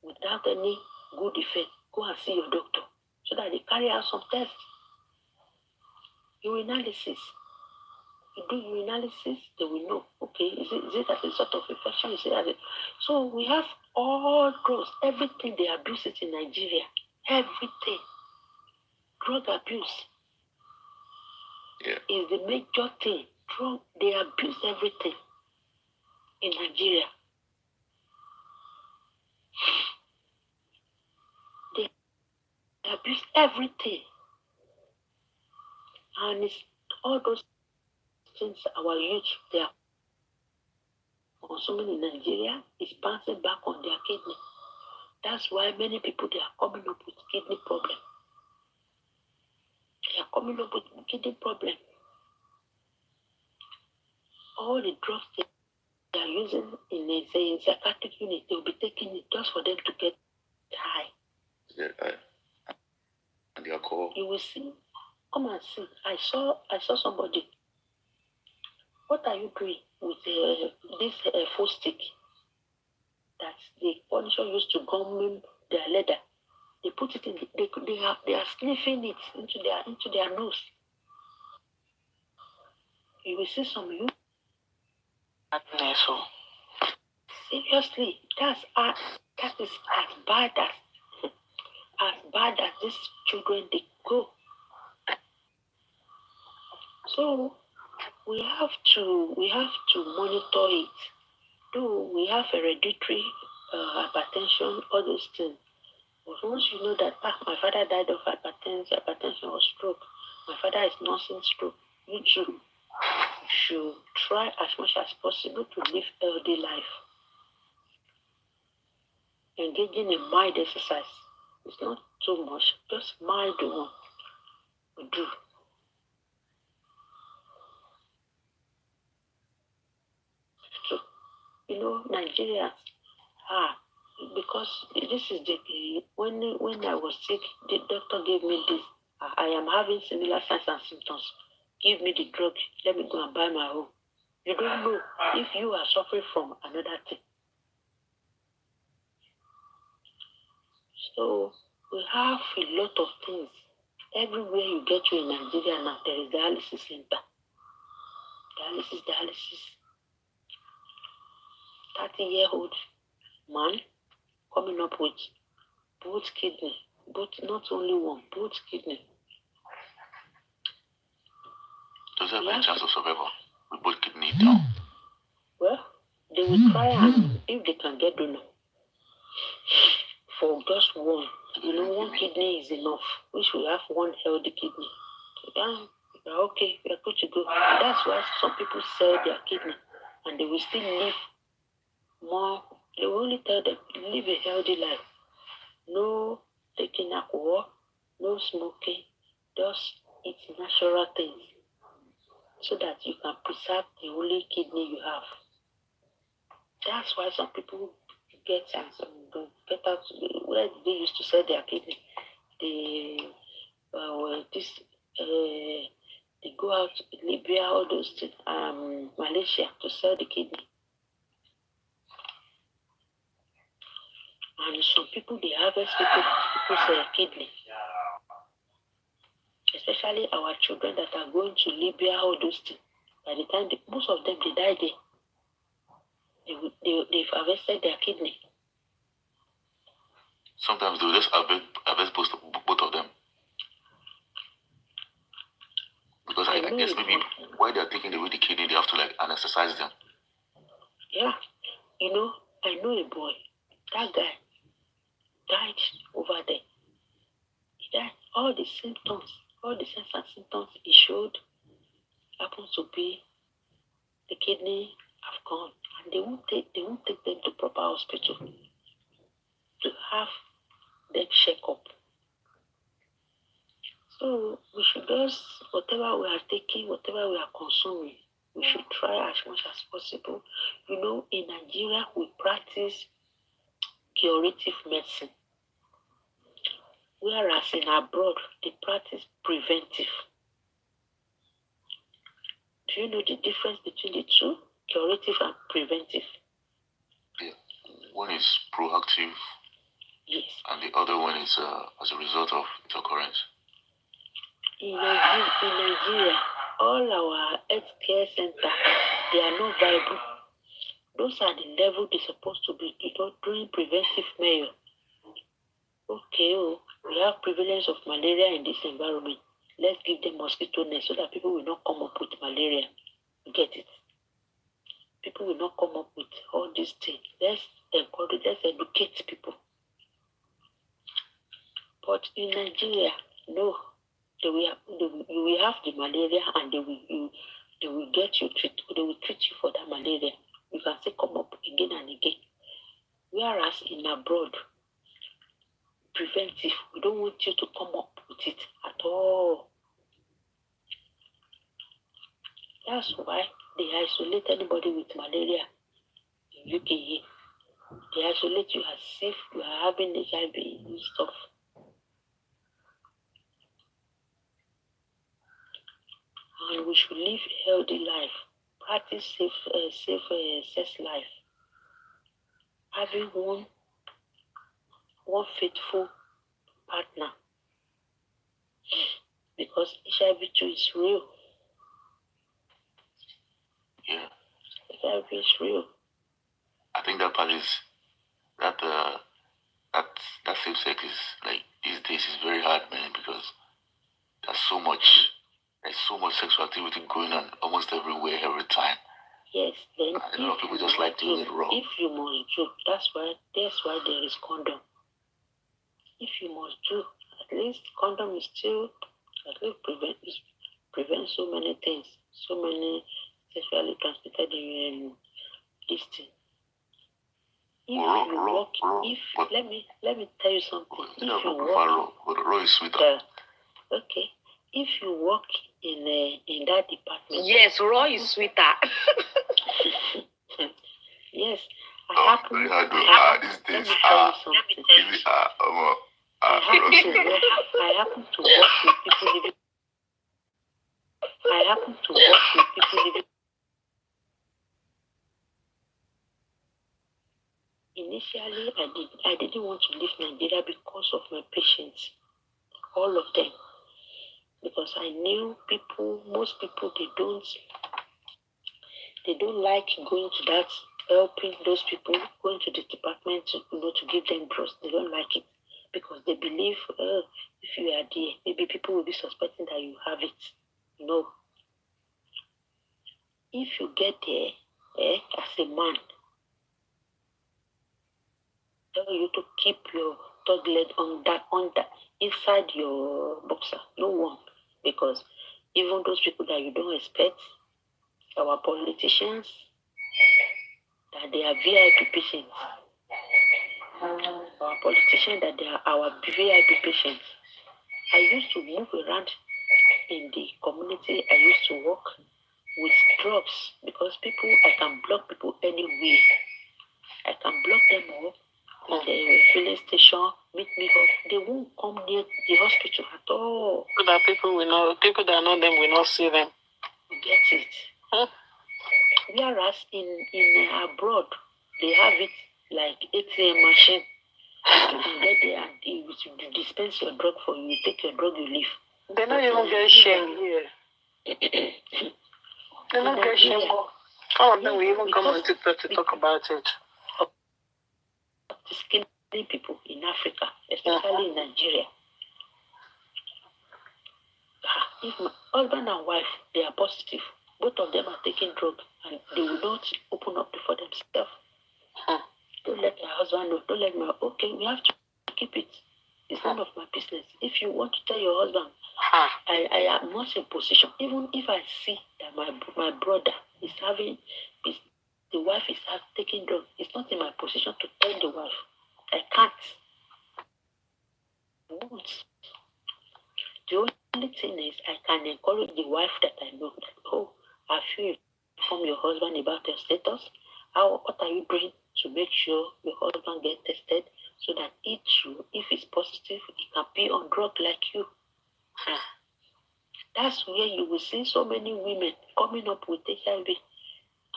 without any good effect, go and see your doctor so that they carry out some tests. Urinalysis. You do urinalysis, they will know. Okay, is it as a sort of infection? Is it as a... So we have all those, everything they abuse it in Nigeria. Everything. Drug abuse is the major thing. They abuse everything in Nigeria. They abuse everything. And it's all those things our youth, they are consuming in Nigeria, is bouncing back on their kidney. That's why many people, they are coming up with kidney problem. They are coming up with kidney problem. All the drugs they are using in a psychiatric unit, they will be taking it just for them to get high. And the alcohol. You will see. Come and see. I saw somebody. What are you doing with this food stick that the Punisher used to gum their leather? They put it in. They are sniffing it into their nose. You will see some youth. Seriously, that is as bad as these children they go. So we have to monitor it. Though we have hereditary hypertension, all those things. But once you know that my father died of hypertension or stroke, my father is nursing stroke, you too should try as much as possible to live a healthy life. Engaging in mild exercise. It's not too much, just mild one to do. So, you know, Nigerians, because this is when I was sick, the doctor gave me this. I am having similar signs and symptoms. Give me the drug. Let me go and buy my own. You don't know if you are suffering from another thing. So we have a lot of things. Everywhere you get to in Nigeria now, there is dialysis center. Dialysis. 30-year-old man coming up with both kidney, not only one, both kidney. Does that have any chance of survival with both kidney down? Well, they will try and if they can get donor for just one. You know, one kidney is enough. We should have one healthy kidney. Yeah, okay, we are good to go. And that's why some people sell their kidney and they will still live more. They will only tell them, live a healthy life. No taking alcohol, no smoking, just eat natural things so that you can preserve the only kidney you have. That's why some people get and some don't get out. Where they used to sell their kidney, they they go out to Libya, all those things, Malaysia to sell the kidney. And some people they harvest people's kidney. Especially our children that are going to Libya, all those things. By the time most of them they die there. They've harvested their kidney. Sometimes they'll just harvest both of them. Because I guess maybe while they're taking away the kidney, they have to like anesthetize them. Yeah. You know, I know a boy. That guy died over there. He died. All the symptoms, all the signs and symptoms he showed happens to be the kidney have gone. And they won't take them to proper hospital to have them check up. So we should just, whatever we are taking, whatever we are consuming, we should try as much as possible. You know, in Nigeria, we practice curative medicine, whereas in abroad, they practice preventive. Do you know the difference between the two, curative and preventive? Yeah, one is proactive. Yes. And the other one is as a result of its occurrence. In Nigeria, all our healthcare centers, they are not viable. Those are the level they're supposed to be doing preventive measure. Okay, we have prevalence of malaria in this environment. Let's give them mosquito nets so that people will not come up with malaria. You get it? People will not come up with all these things. Let's encourage, let's educate people. But in Nigeria, no, you will have the malaria and they will get you treated. They will treat you for that malaria. You can still come up again and again. Whereas in abroad, preventive, we don't want you to come up with it at all. That's why they isolate anybody with malaria in UK. They isolate you as if you are having HIV and stuff. And we should live a healthy life, practice safe sex life, having one faithful partner, because HIV too is real. Yeah. HIV is real. I think that part is that safe sex is like these days is very hard, man, because there's so much sexual activity going on almost everywhere, every time. Yes, then a lot of people just like doing it wrong. If you must do, that's why there is condom. If you must do, at least condom is still at least prevent so many things, so many sexually transmitted this thing. Let me tell you something. If you work, raw is sweeter. Okay. If you work in that department. Yes, raw is sweeter. Yes. These days, I happen to work with people living. Initially, I didn't want to leave Nigeria because of my patients, all of them, because I knew most people, they don't like going to that, helping those people, going to the department to give them drugs. They don't like it because they believe, if you are there, maybe people will be suspecting that you have it. No. If you get there, as a man, tell you to keep your dog leg on that inside your boxer. No one, because even those people that you don't expect, our politicians, that they are VIP patients. Our politicians that they are our VIP patients. I used to move around in the community I used to work with drugs, because I can block people anywhere. I can block them up in the filling station, meet me up. They won't come near the hospital at all. So that people that know them will not see them. Get it? Whereas in abroad, they have it like ATM machine. You can get there and you dispense your drug for you. You take your drug, you leave. They don't even get shame here. They don't get shame. Some of them will even come on TikTok to talk about it. It's killing people in Africa, especially in Nigeria. If my husband and wife, they are positive, both of them are taking drugs, and they will not open up for themselves. Don't let my husband know. Don't let okay, we have to keep it. It's none of my business. If you want to tell your husband, I am not in position. Even if I see that my brother is having, the wife is taking drugs, it's not in my position to tell the wife. I can't. I won't. The only thing is I can encourage the wife that I know that, I feel inform your husband about your status. What are you doing to make sure your husband gets tested so that he too, if it's positive, he can be on drug like you. That's where you will see so many women coming up with HIV,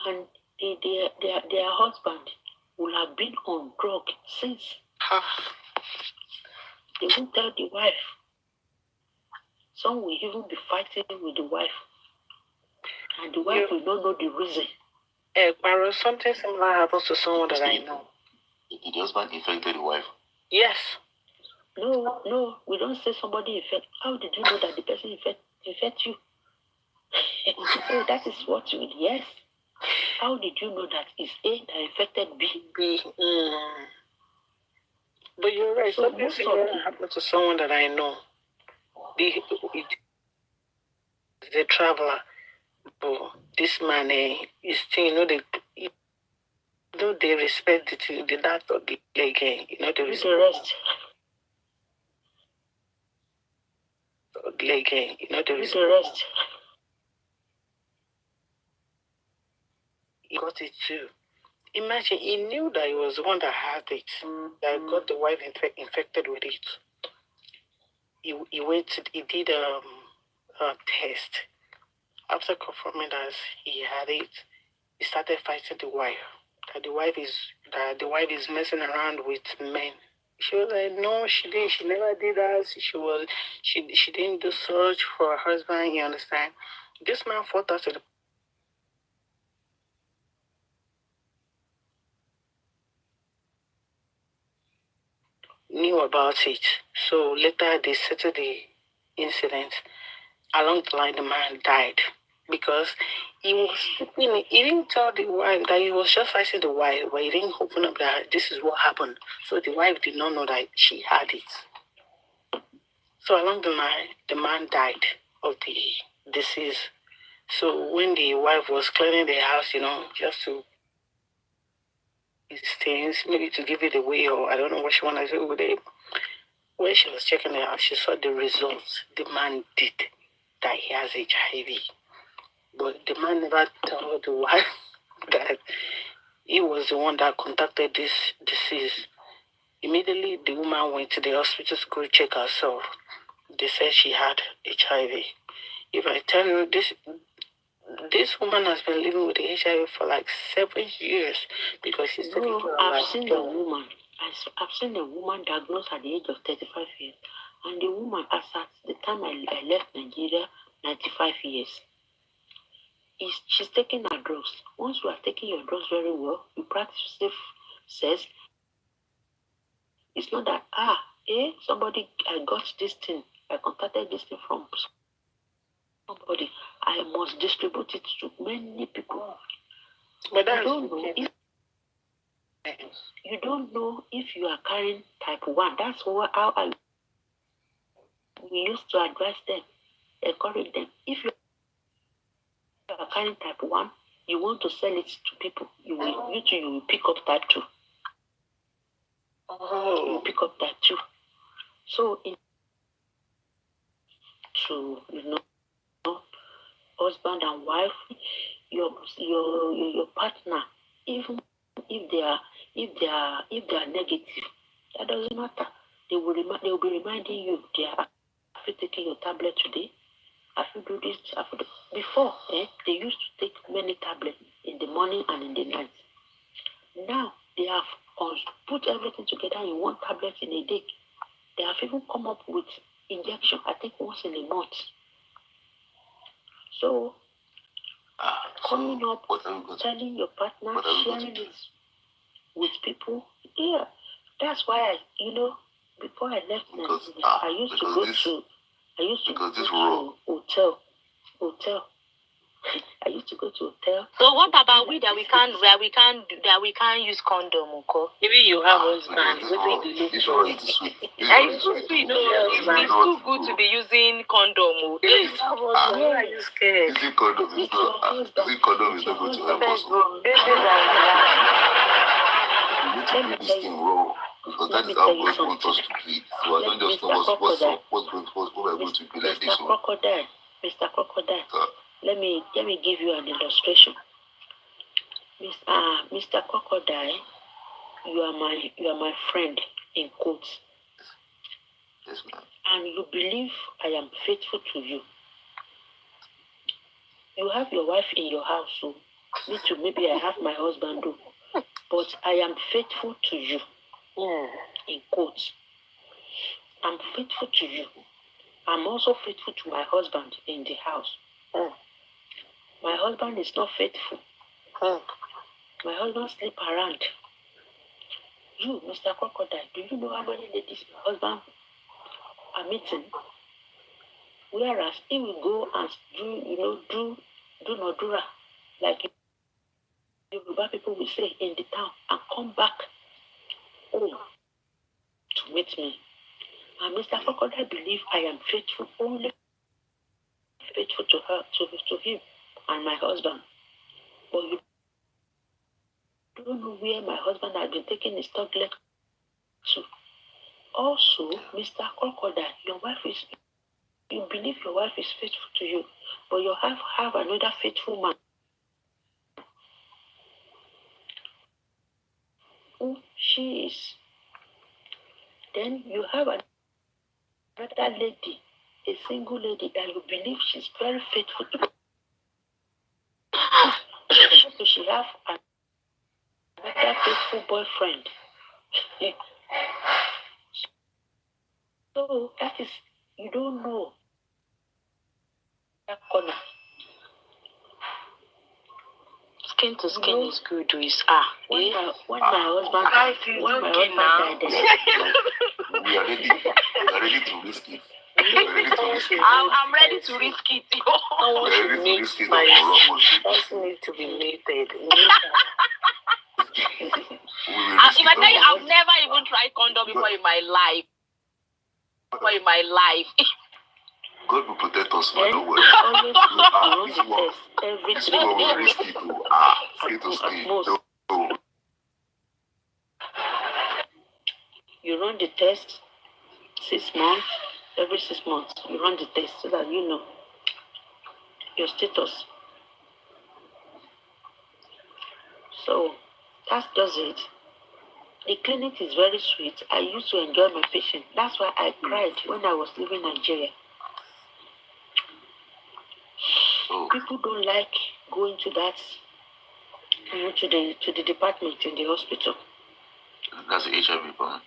and their husband will have been on drug since. They won't tell the wife. Some will even be fighting with the wife, and the wife will not know the reason. Paro, something similar happens to someone that I know. Did the husband infected the wife? Yes. No, we don't say somebody infect. How did you know that the person infect you? So that is what you. Yes. How did you know that it's A that infected B? But you're right. So something similar happened to someone that I know. He's a traveler. But this man, is still, they respect the doctor, they respect the rest. The rest. He got it too. Imagine, he knew that he was the one that had it, that got the wife infected with it. He waited, he did a test. After confirming that he had it, he started fighting the wife. That the wife is messing around with men. She was like, no, she didn't. She never did that. She didn't do search for her husband. You understand? This man fought us to the knew about it. So later they settled the incident. Along the line, the man died because he was sleeping. He didn't tell the wife that he was just fighting the wife, but he didn't open up that this is what happened. So the wife did not know that she had it. So along the line, the man died of the disease. So when the wife was cleaning the house, just to these things, maybe to give it away, or I don't know what she wanted to do with it. When she was checking it out, she saw the results. The man did that he has HIV. But the man never told the wife that he was the one that contacted this disease. Immediately, the woman went to the hospital to go check herself. They said she had HIV. If I tell you, this woman has been living with the HIV for like 7 years because she's taking care of I've seen a woman. I've seen a woman diagnosed at the age of 35 years. And the woman, as at the time I left Nigeria, 95 years. She's taking her drugs. Once you are taking your drugs very well, you practice safe sex. It's not that, somebody, I got this thing. I contacted this thing from somebody. I must distribute it to many people. But you don't know if you are carrying type 1. That's how we used to advise them, encourage them. If you are carrying type 1, you want to sell it to people, you will pick up type 2. You will pick up type 2. So, husband and wife, your partner, even if they are negative, that doesn't matter. They will be reminding you, have you taken your tablet today? Have you do this? Before, they used to take many tablets in the morning and in the night. Now they have put everything together in one tablet in a day. They have even come up with injection, I think once in a month. So coming up, telling your partner, sharing it with people, yeah. That's why before I left Nigeria, I used to go to hotel. I used to go to hotel. So what about we that we can't use condom, Uko? Maybe you have husband. It's sweet. It's too good to be using condom. Why are you scared? Using condom is not going to help us. We need to do this thing raw. Because that is how God wants us to be. So I don't just know what we're going to be like this. Mr. Crocodile, let me give you an illustration. Mr. Crocodile, you are my friend in quotes. Yes, ma'am. And you believe I am faithful to you. You have your wife in your house, so me too. Maybe I have my husband too, but I am faithful to you. In quotes, I'm faithful to you. I'm also faithful to my husband in the house. My husband is not faithful. My husband sleep around. You, Mr. Crocodile, do you know how many ladies my husband are meeting? Whereas he will go and do Nodura, like Yoruba people will say in the town, and come back home to meet me. And Mr. Crocodile believe I am faithful, only faithful to her, to him and my husband. But you don't know where my husband has been taking his tablet to. Also, Mr. Crocodile, you believe your wife is faithful to you, but you have another faithful man who she is. Then you have another lady, a single lady that you believe she's very faithful to. So she have another faithful boyfriend. So that is, you don't know that corner. Skin to skin is good. When my husband died, We are ready to risk it. I'm ready to risk it. Doesn't need to be mated. If I tell you, I've never even tried condom before in my life. God will protect us, man. Don't worry. Always run the test every This 3 one will months. risk it. Skin to skin. No. You run the test 6 months, every 6 months. You run the test so that you know your status. So that's just it. The clinic is very sweet. I used to enjoy my patient. That's why I cried when I was leaving Nigeria. People don't like going to that, to the department in the hospital. That's the HIV problem.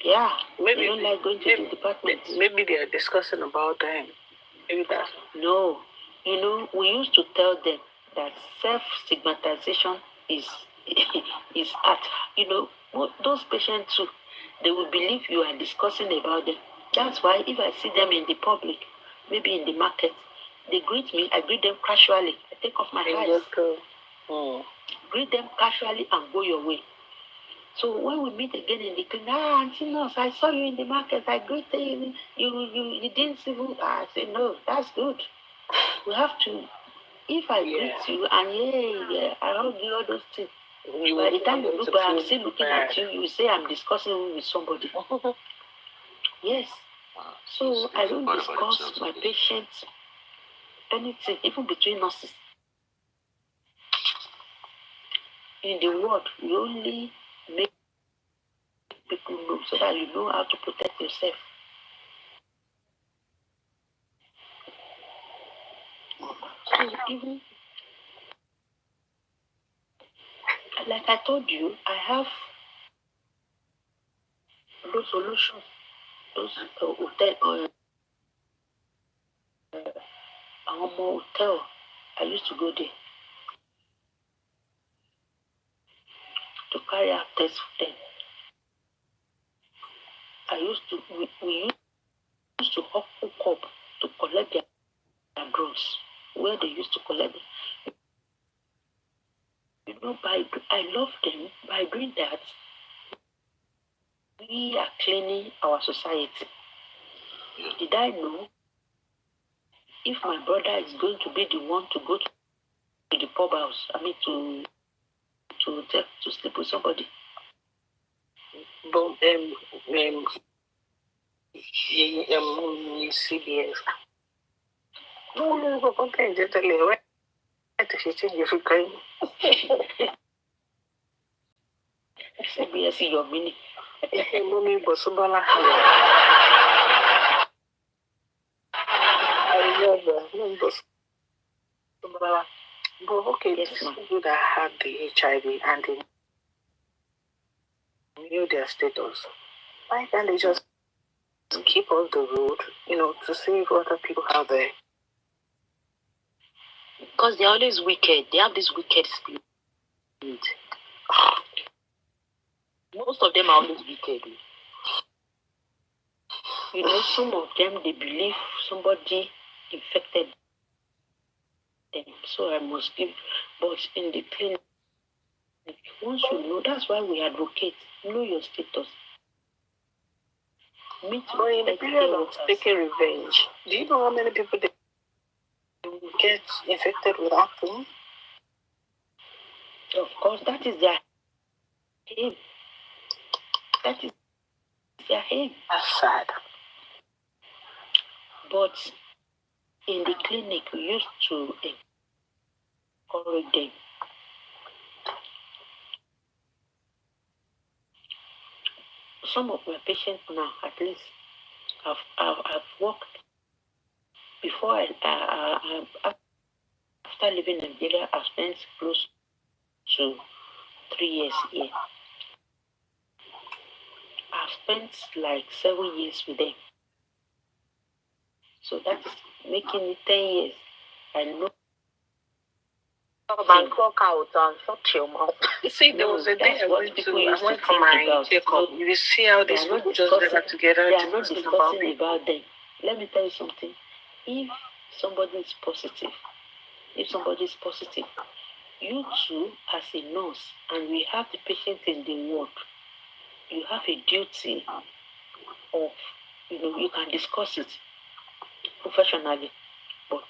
Yeah, maybe they don't like going to the department. Maybe they are discussing about them. Maybe that's no. We used to tell them that self-stigmatization is at, those patients too, they will believe you are discussing about them. That's why if I see them in the public, maybe in the market, they greet me, I greet them casually. I take off my eyes. Greet them casually and go your way. So when we meet again in the clinic, Auntie Nurse, I saw you in the market, I greeted you, you didn't even, I said, no, that's good. We have to, if I greet you and I don't do all those things, by the time you look back, I'm still looking at you, you say I'm discussing with somebody. Yes. So I don't discuss my patients anything, even between nurses. In the world, you only make people know so that you know how to protect yourself. So even like I told you, I have those solutions, those hotel, hotel. I used to go there to carry out tests for them. We used to hook up to collect their drugs where they used to collect them. You know, I love them. By doing that, we are cleaning our society. Did I know if my brother is going to be the one to go to the pub house, I mean to sleep with somebody? But CBS. No, okay, just a little. CBS your mini. Mommy Bosobola. But okay, Yes, these ma'am. people that had the HIV and they knew their status, why can't they just keep off the road, to save other people out there? Because they're always wicked. They have this wicked spirit. Most of them are always wicked. You know, some of them, they believe somebody infected them, so I must give. But in the clinic, once you know, that's why we advocate. Know your status. Meet But in the period of taking revenge, do you know how many people they get infected with acne? Of course, that is their aim. That is their aim. That's sad. But in the clinic, we used to encourage them. Some of my patients now, at least, I've worked before. After leaving Nigeria, I spent close to 3 years here. I've spent like 7 years with them. So that is making it 10 years. I know. And clock out and shut your mouth. You see, there was a day I went for my Tikkot. You will see how these people just gather together. They are not discussing about them. Let me tell you something. If somebody is positive, you too, as a nurse, and we have the patient in the ward, you have a duty of, you can discuss it professionally, but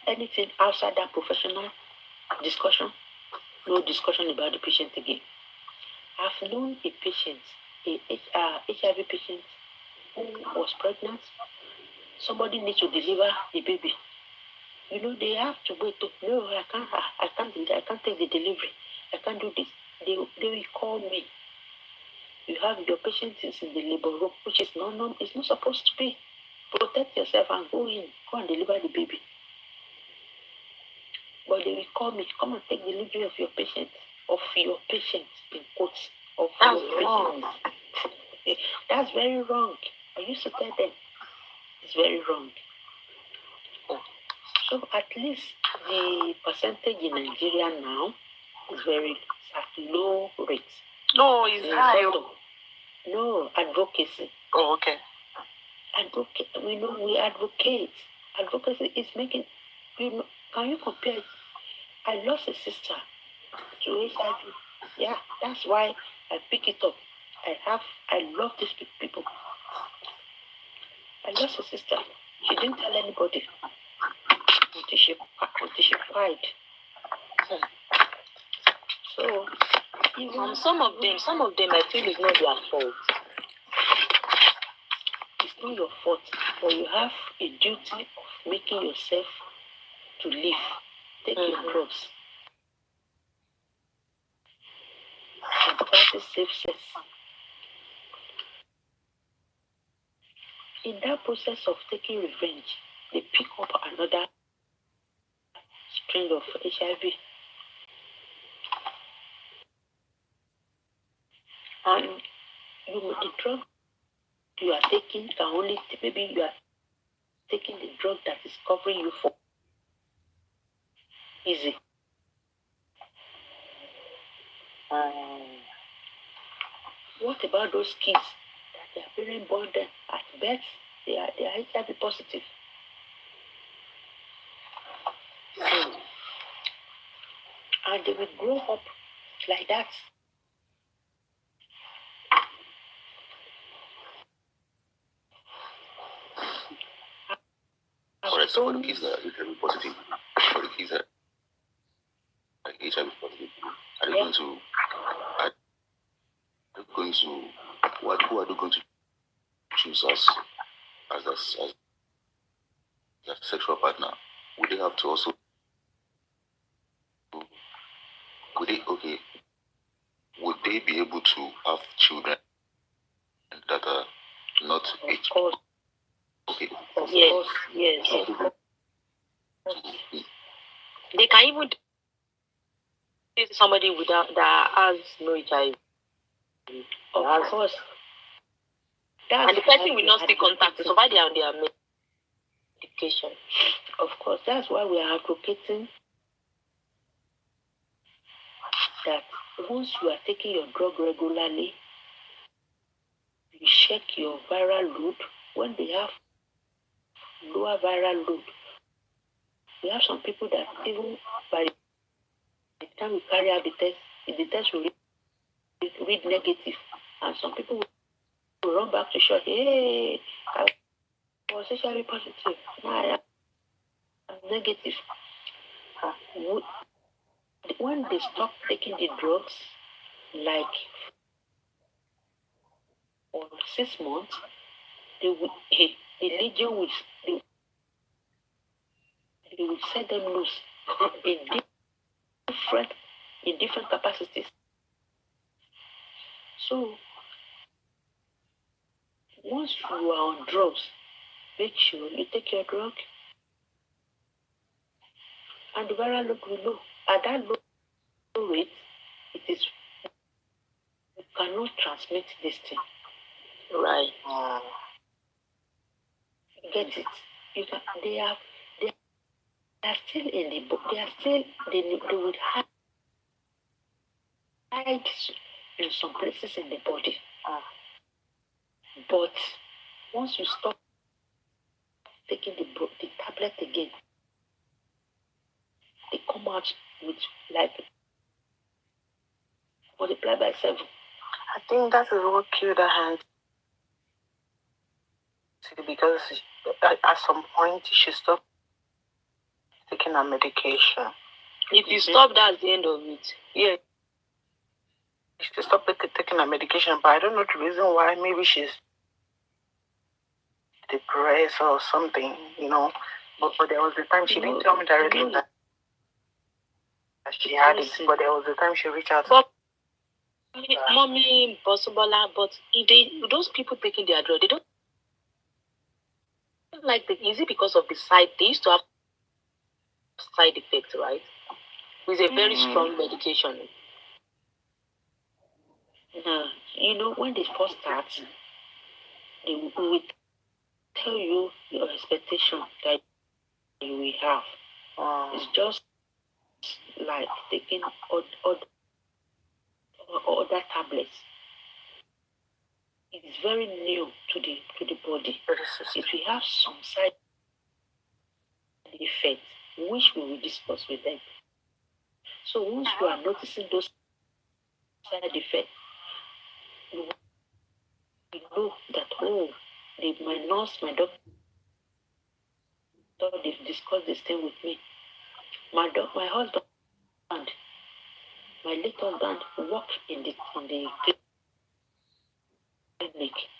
anything outside that professional discussion, no discussion about the patient again. I've known a patient, a HIV patient, who was pregnant. Somebody needs to deliver the baby. They have to wait. No, I can't take the delivery. I can't do this. They will call me. You have your patient is in the labor room, which is not it's not supposed to be. Protect yourself and go and deliver the baby. But they will call me, come and take delivery of your patient, in quotes, of your patient. That's very wrong. I used to tell them, it's very wrong. So at least the percentage in Nigeria now is at low rate. No, it's high. No, advocacy. Oh, okay. We advocate. Advocacy is making, can you compare it? I lost a sister to HIV. Yeah, that's why I pick it up. I love these people. I lost a sister. She didn't tell anybody until she cried. So, some of them, I feel it's not their fault. It's not your fault, but you have a duty of making yourself to live, take your drugs. And practice safe sex. In that process of taking revenge, they pick up another strain of HIV. And the drug you are taking can only, maybe you are taking the drug that is covering you for easy. What about those kids that their parents born them at birth? They are HIV positive. And they will grow up like that. Correct. So for the kids that are HIV positive, for the kids that are HIV positive, are they going to? Who are they going to choose as their sexual partner? Would they have to also? Would they be able to have children that are not Of course. Okay. Yes. They can even date somebody that has no HIV. Of course. And the person will not stay contacted, so why they are on their medication. Of course, that's why we are advocating that once you are taking your drug regularly, you check your viral load. When they have lower viral load, we have some people that even by the time we carry out the test will read negative, and some people will run back to short. Hey, I was HIV positive. Now I am negative. When they stop taking the drugs, like for 6 months, the legion will set them loose in different capacities. So once you are on drugs, make sure you take your drug and the viral load will low. At that low rate, you cannot transmit this thing. Right. Get it? They are still in the book. They would hide in some places in the body. But once you stop taking the tablet again, they come out with like multiply by 7. I think that is what killed her hand. Because at some point she stopped taking her medication. If you stop, that's the end of it. Yeah. She stopped taking her medication, but I don't know the reason why. Maybe she's depressed or something, But there was the time she didn't tell me directly that she had it, but there was the time she reached out. But mommy, Bosobola, but if those people taking their drug, they don't like is it because of the they used to have side effects, right? It's a very strong medication. When they first start, they will tell you your expectation that you will have. It's just like taking other tablets. It is very new to the body. It will have some side effects, which we will discuss with them. So once you are noticing those side effects, you know that my nurse, my doctor, they've discussed this thing with me. My husband, my late husband worked in the clinic.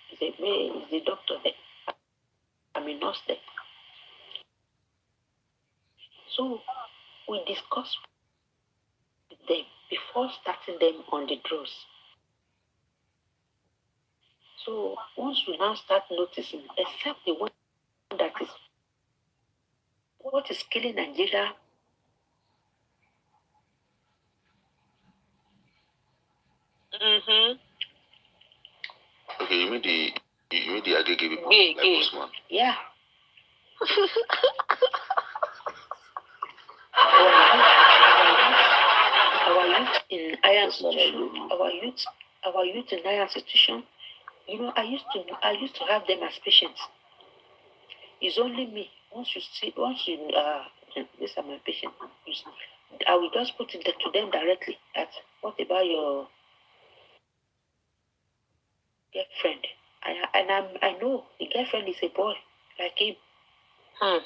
He's the doctor there. I'm a nurse there. So we discussed with them before starting them on the drugs. So once we now start noticing, except the one that is what is killing Nigeria. Okay, you mean the Agege people, Gay, like gay. Osman? Yeah. Our youth in higher institution, our youth in higher institution, you know, I used to have them as patients. It's only me. Once you these are my patients. I will just put it to them directly. That what about your girlfriend? I know the girlfriend is a boy like him. I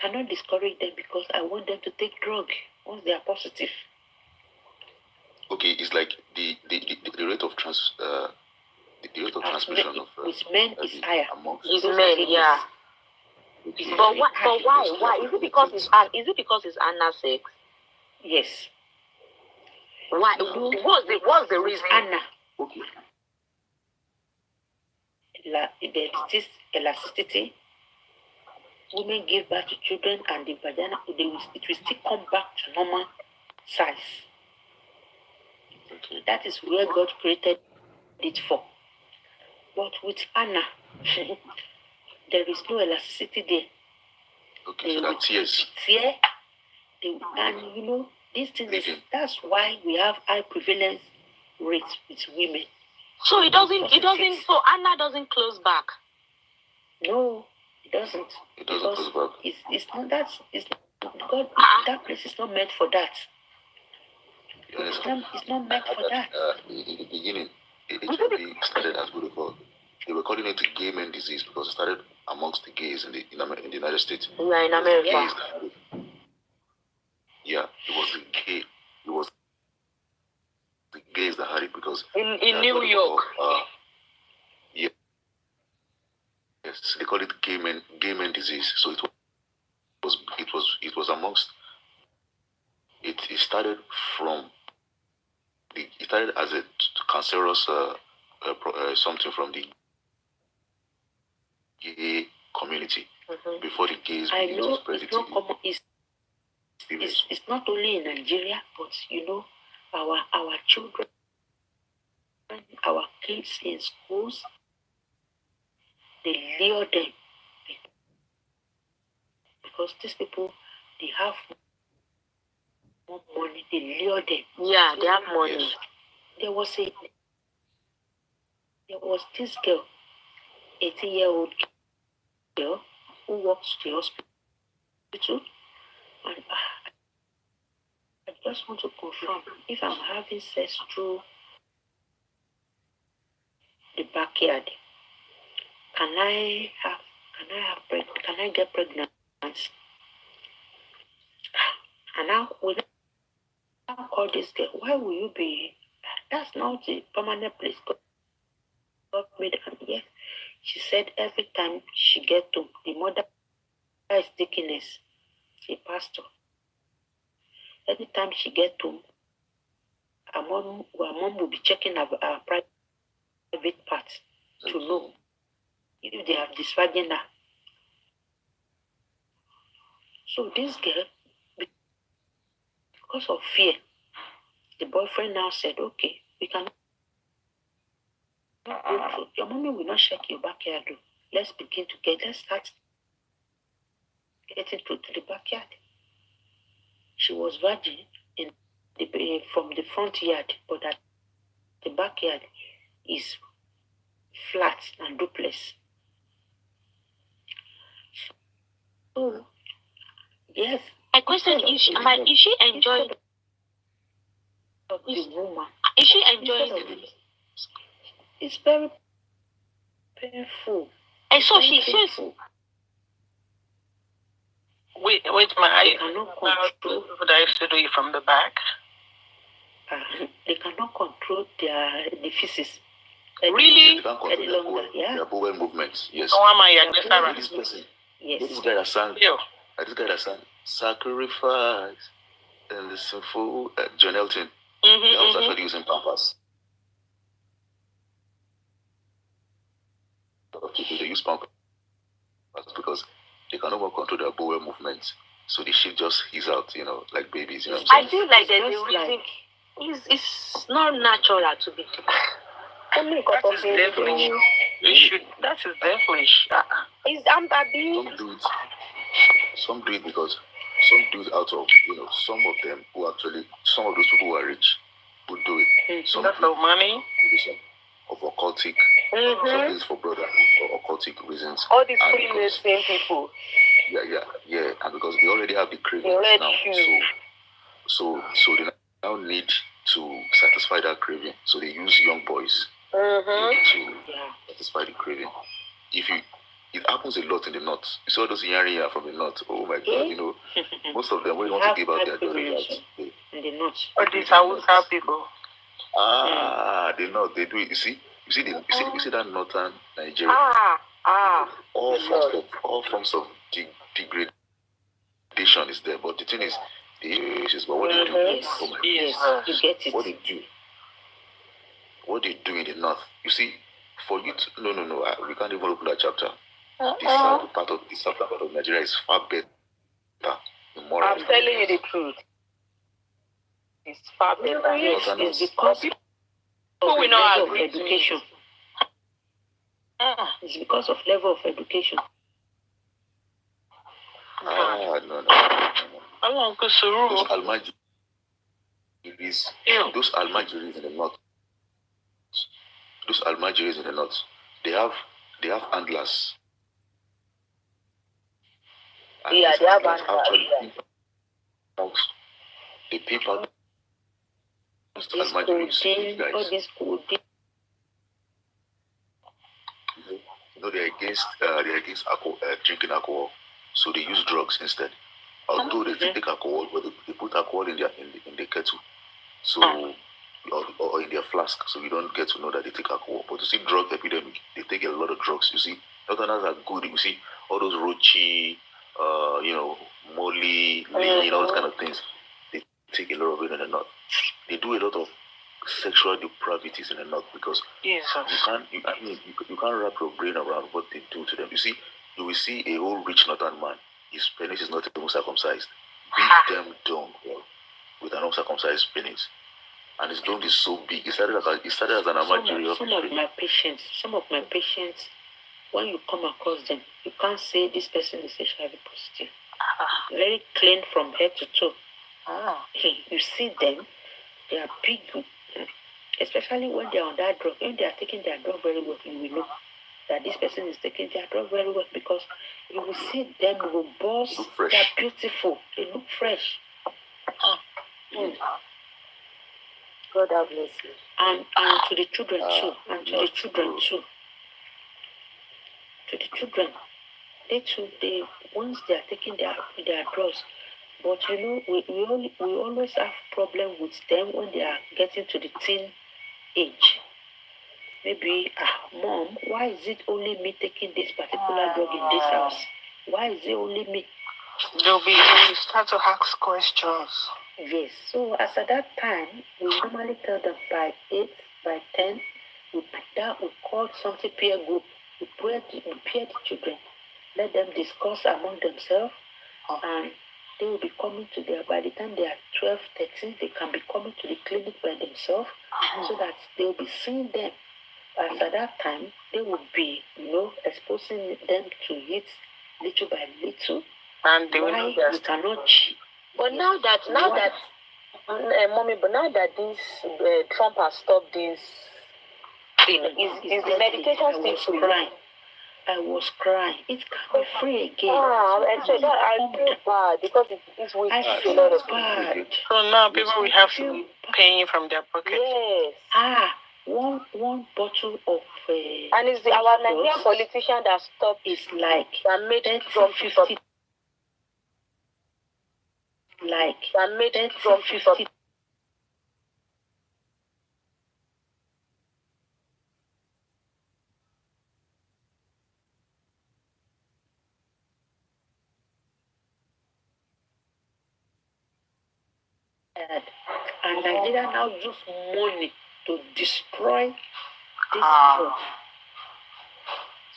cannot discourage them because I want them to take drug once they are positive. Okay, it's like the rate of the rate of transmission of with men is higher. With men, yeah. But why? Why? Is it because it's anal sex? Yes. Why? What's the reason? Anna. Okay. There is this elasticity. Women give birth to children and the vagina, it will still come back to normal size. Okay. That is where God created it for. But with Anna, there is no elasticity there. Okay, so that tears. And you know, these things, that's why we have high prevalence rates with women. So so Anna doesn't close back? No, it doesn't. It doesn't close back. It's not that, God, that place is not meant for that. It's not meant for that. In the beginning, HIV started as what they were calling it gay men disease because it started amongst the gays in the United States. Yeah, in America. Yeah, it was the gays that had it because in New York. Yes, they call it gay men disease. So it was amongst. It started as a cancerous something from the gay community before the gays began to spread it. It's not only in Nigeria, but you know, our children, our kids in schools, they lure them because these people, they have more money. They lure them. Yeah, they have money. Yes. There was this girl, 18-year-old girl, who walked to the hospital, and I just want to confirm if I'm having sex through the backyard, can I get pregnant? And now we now call this girl. Why will you be? That's not the permanent place God made her. Yes, she said every time she get to the mother is deaconess, a pastor. Anytime she get to, her mom will be checking her private parts to know if they have dysvagina. So this girl, because of fear, the boyfriend now said, okay, we can go through. Your mommy will not check your backyard. Let's start getting to the backyard. She was virgin from the front yard, but at the backyard is flat and duplex. So, yes. My question is she enjoying the woman? Is she enjoying it? It's very painful. And so she says, Wait, I cannot control people that used to do it from the back. They cannot control the feces. Really? They can't control their bowel movements. Yes. Oh, am I This person. Yes. This guy that sang. Ew. This guy that sang. sacrifice, and the sinful John Elton. That was actually using Pampers. A lot of people, they use Pampers because they can no more control their bowel movements. So the shit just ease out, like babies. I feel like there's a reason. It's not natural to be. That is devilish. That is devilish. Some do it. Some do it because some do it out of some of them who actually some of those people who are rich would do it. Some That's for money. Of occultic. Some things for brother or occultic reasons. All these same people. Yeah. And because they already have the cravings now, so they now need to satisfy that craving. So they use young boys to satisfy the craving. It happens a lot in the north. You saw those yari from the north. Oh my God, most of them when you want to give out their daughters in the north. All these Hausa people. The north, they do it. You see that northern Nigeria. All forms of degradation is there. But the thing is, the issue is what they do. Oh my God. Yes, you get it. What they do in the north. You see, for you to no, we can't even open that chapter. The southern part of Nigeria is far better. I'm telling you the truth. It's far better. It's because of level of education. It's because of level of education. No. Those Almajiris in the north. Those Almajiris in the north, they have handlers. And they have handlers. They peep out This codeine. They're against alcohol, drinking alcohol, so they use drugs instead. Although they take alcohol, but they put alcohol in the kettle, so or in their flask, so you don't get to know that they take alcohol. But you see, drug epidemic, they take a lot of drugs. You see, Northerners are good. You see, all those rochi, molly, lean, all those kind of things. They take a lot of it in the north. They do a lot of sexual depravities in the north because you can't wrap your brain around what they do to them. You see, you will see a whole rich northern man. His penis is not even circumcised. Beat them down with an uncircumcised penis. And his dome is so big. It started as an Almajiri. Some of my patients, when you come across them, you can't say this person is HIV positive. Very clean from head to toe. You see them, they are big, especially when they are on that drug. When they are taking their drug very well, you will know that this person is taking their drug very well because you will see them robust, they are beautiful, they look fresh. God have mercy. And to the children too. And to the children too. To the children. They once they are taking their drugs. But we always have problem with them when they are getting to the teen age. Maybe, Mom, why is it only me taking this particular drug in this house? Why is it only me? They start to ask questions. Yes, so as at that time, we normally tell them by 8, by 10, we call something peer group. We pair the children, let them discuss among themselves, and they will be coming to by the time they are 12, 13, they can be coming to the clinic by themselves, so that they will be seeing them. As at that time, they will be, exposing them to it little by little. And they will know we cannot. But now that mommy, this Trump has stopped this thing, is the medication still free? I was crying. It can be free again. I feel bad because it's with I feel a lot of bad. So now people will have to be paying from their pocket. Yes. One bottle of and it's our Nigerian politician that stopped. It's like that made Trump 50. Like that made Trump 50. that. And Nigeria now use money to destroy this drug.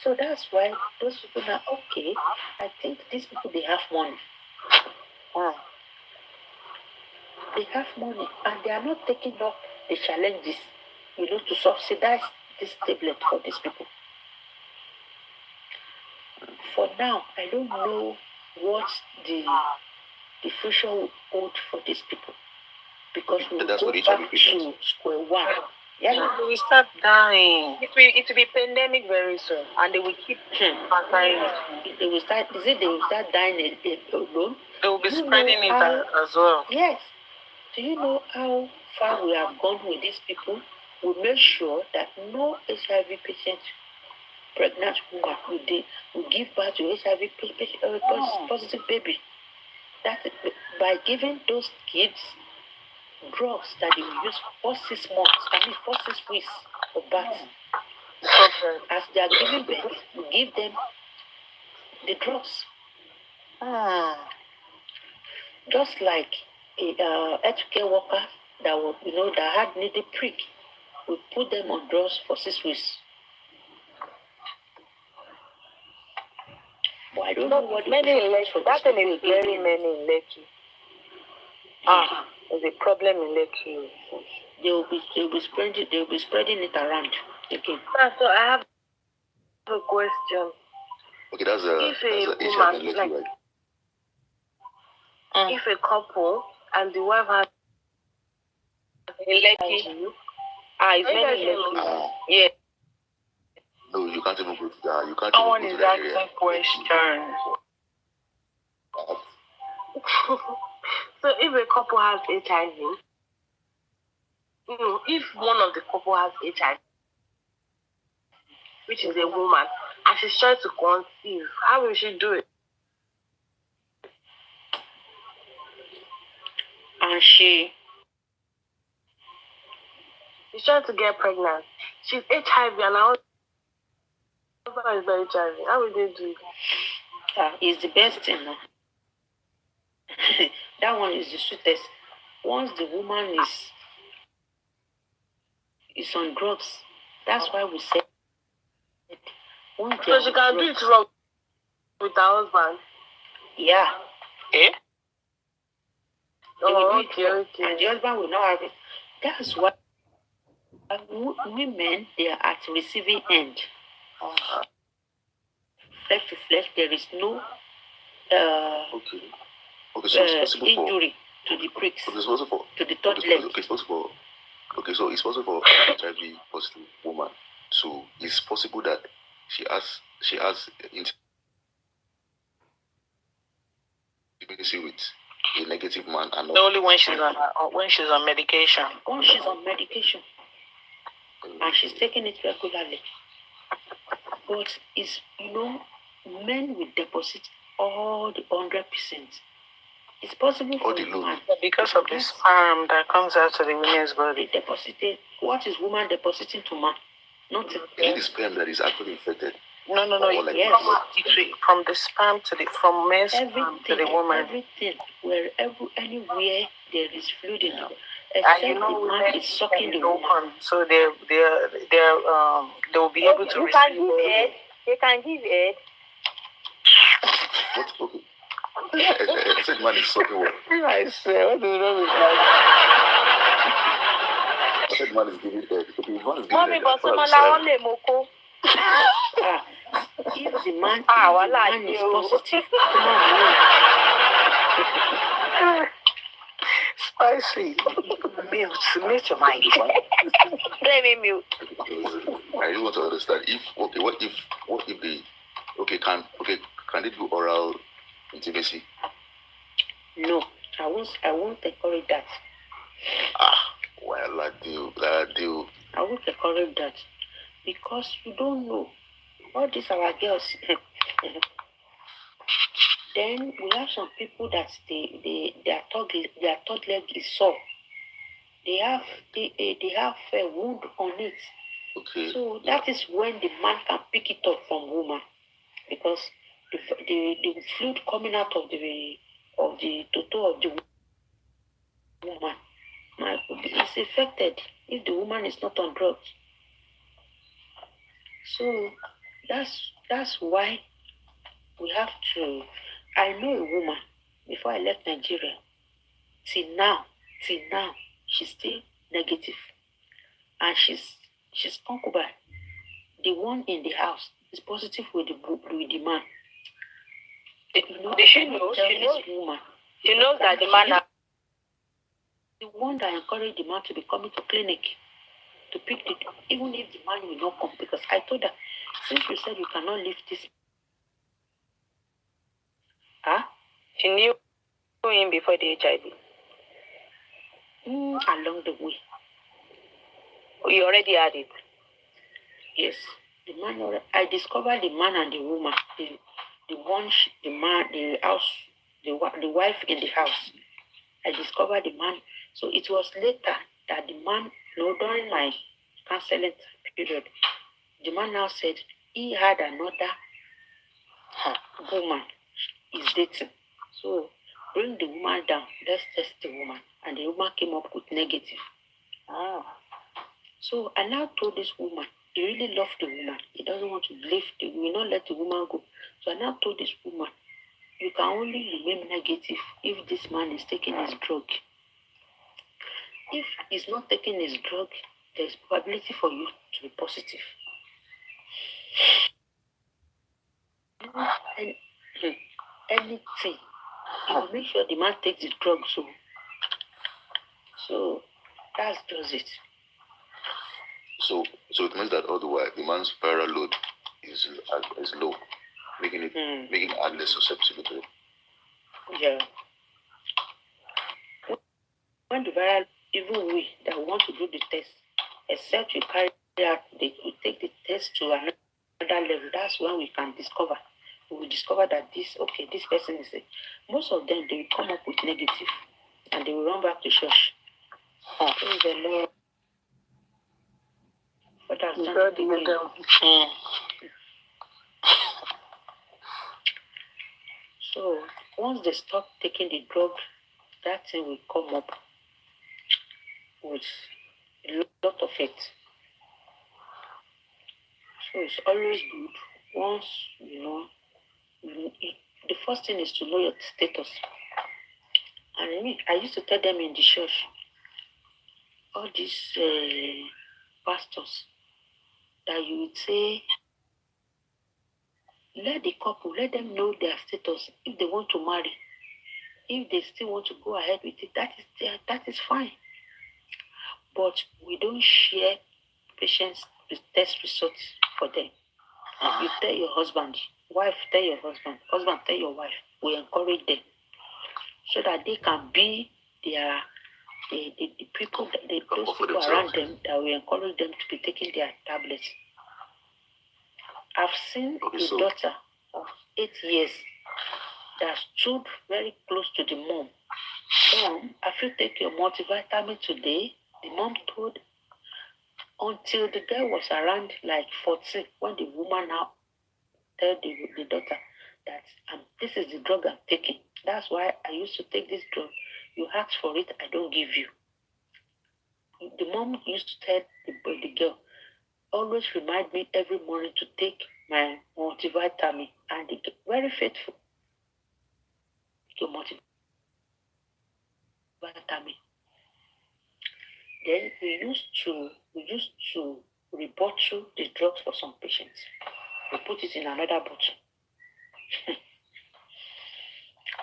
So that's why those people are okay. I think these people, they have money. They have money and they are not taking up the challenges, to subsidize this tablet for these people. For now, I don't know what the future will hold for these people, because we will go back to square one. Yeah, we start dying. It will be pandemic very soon, and they will keep dying. They will start. Is it they will start dying alone? They will be spreading it as well. Yes. Do you know how far we have gone with these people? We make sure that no HIV patient, pregnant woman, will give birth to HIV positive baby. That by giving those kids drugs that they will use for 6 months, for 6 weeks of birth. As they are giving birth, we give them the drugs. Just like a healthcare worker that was, that had needed prick, we put them on drugs for 6 weeks. But I don't know what many in Lekki. That thing is very many in Lekki. There's a problem in Lekki. They will be spreading it around again. So I have a question. Okay, that's a woman, issue, like, right? If a couple and the wife has a Lekki, it's many Lekki. Yeah. No, you can't even go to that. You can't Someone even is go to that area. asking questions. So if a couple has HIV, if one of the couple has HIV, which is a woman, and she's trying to conceive, how will she do it? And she's trying to get pregnant. She's HIV and her husband is not HIV. How will they do it? It's the best thing. That one is the sweetest. Once the woman is on drugs, that's why we say. So she can do it wrong with her husband? Yeah. Eh? Okay. And the husband will not have it. That's why women, they are at receiving end. Flesh to flesh, there is no so it's possible injury to the pricks, to the third leg. So it's possible for HIV positive woman to. It's possible that she has intimacy with a negative man, and only when she's on medication. When she's on medication, and she's taking it regularly. But it's men will deposit all the 100%. It's possible for a man. Because of the sperm that comes out to the woman's body. Deposited. What is woman depositing to man? Nothing. Is it the sperm that is actually infected? No. Yes. From the sperm from men's sperm to the woman. Everything. Anywhere there is fluid in it. Except the man is sucking the woman. So they will be able to receive it. They can give it. What? Okay. I said man is sucking what? I say, what is wrong with that? I said man is giving head. Okay, if man is giving Mommy, head, but someone only moko. If the man, is positive, spicy. Mute your mind. Let me mute. I really want to understand what if they can they do oral intimacy? No, I won't encourage that. Well, that deal. I won't encourage that because you don't know. All these our girls. Then we have some people that their third leg is sore. They have a wound on it. Okay. So that is when the man can pick it up from woman, because the fluid coming out of the toto of the woman is affected if the woman is not on drugs. So that's why we have to. I know a woman before I left Nigeria. Till now, she's still negative, and she's concubine. The one in the house is positive with the man. Does she know? Woman. She knows that the man. The one that encouraged the man to be coming to clinic to pick it, even if the man will not come, because I told her, since you said you cannot leave this, she knew him before the HIV. Along the way. You already had it. Yes, the man. I discovered the man and the woman, the wife in the house. I discovered the man. So it was later that the man, during my counseling period, the man now said he had another woman he's dating. So bring the woman down. Let's test the woman. And the woman came up with negative. So I now told this woman, he really loved the woman. He doesn't want to leave. He will not let the woman go. So I now told this woman, you can only remain negative if this man is taking his drug. If he's not taking his drug, there's probability for you to be positive. And anything, you make sure the man takes the drug. So that's just it. So it means that all the while the man's viral load is low, making less susceptible to it. Yeah. When the viral, even we that want to do the test, except you carry out, we take the test to another level. That's when we can discover. We will discover that this person is it. Most of them, they will come up with negative, and they will run back to church. Praise the Lord. But that's not the way. So once they stop taking the drug, that thing will come up with a lot of it. So it's always good once the first thing is to know your status. And I used to tell them in the church, all these pastors, that you would say, let the couple, let them know their status. If they want to marry, if they still want to go ahead with it, that is fine. But we don't share patients' test results for them. You tell your husband, wife tell your husband tell your wife. We encourage them so that they can be the people, those people around them, that we encourage them to be taking their tablets. I've seen a daughter of 8 years that stood very close to the mom. Mom, I feel take your multivitamin today. The mom told, until the girl was around like 14, when the woman now tell the daughter that this is the drug I'm taking. That's why I used to take this drug. You ask for it, I don't give you. The mom used to tell the girl, always remind me every morning to take my multivitamin, and they get very faithful. Your multivitamin. Then we used to rebottle the drugs for some patients. We put it in another bottle.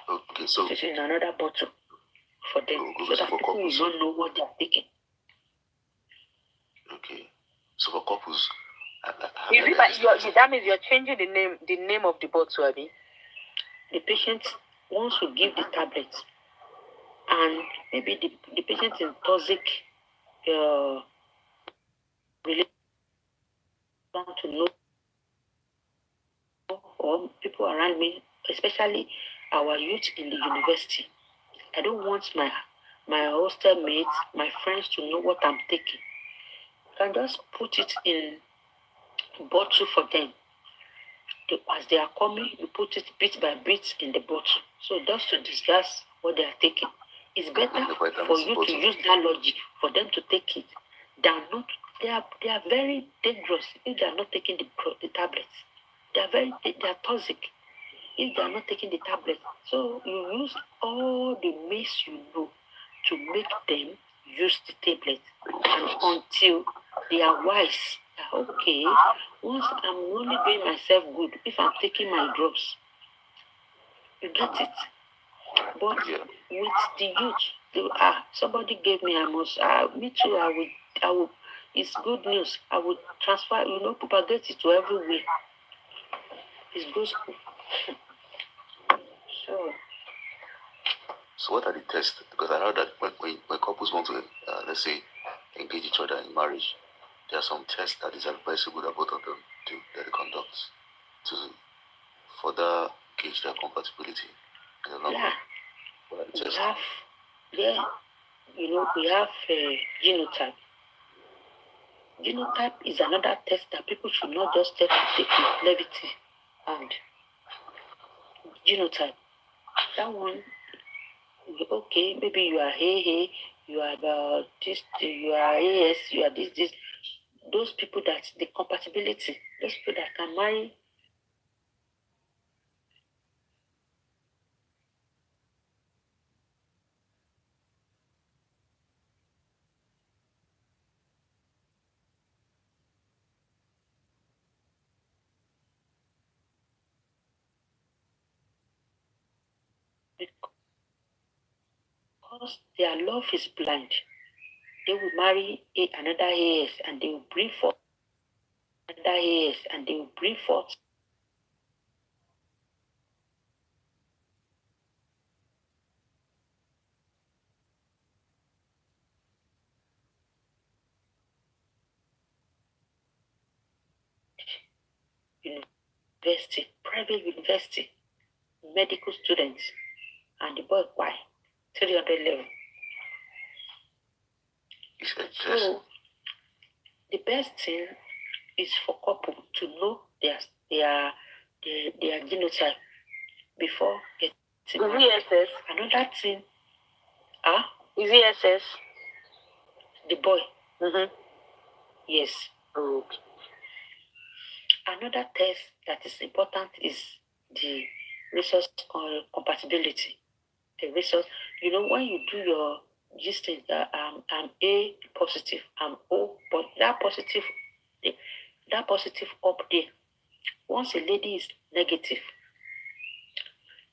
Okay, so put it in another bottle for them, so that people will not know what they are taking. Okay, so for couples, that means you're changing the name of the bottle, Abby. The patient wants to give the tablets, and maybe the patient is toxic. Really want to know, or people around me, especially our youth in the university. I don't want my hostel mates, my friends to know what I'm taking. I can just put it in a bottle for them. As they are coming, you put it bit by bit in the bottle. So just to discuss what they are taking. It's better for you to use that logic for them to take it than not. They are very dangerous if they are not taking the tablets. They are toxic if they are not taking the tablets. So you use all the means you know to make them use the tablet, and until they are wise. Okay, once I'm only doing myself good if I'm taking my drugs. You get it? But with the youth, somebody gave me, me too, I will, it's good news. I will transfer, propagate it to everywhere. It's gospel. So what are the tests? Because I heard that when couples want to, let's say, engage each other in marriage, there are some tests that is advisable that both of them do, that they conduct to further gauge their compatibility in the long run. What are the tests? We have genotype. Genotype is another test that people should not just take with levity. And genotype, that one, okay, maybe you are hey, you are about this, you are AS, you are this. Those people that the compatibility, those people that can marry. Because their love is blind, they will marry another AS and they will bring forth another AS and they will bring forth university, private university, medical students, and the boy why 300 level. So the best thing is for couple to know their genotype before getting married. SS? Another thing, is it SS? The boy. Mm-hmm. Yes. Okay. Another test that is important is the resource compatibility. The resource, when you do your distance, I'm A positive, I'm O, but that positive up there, once a lady is negative,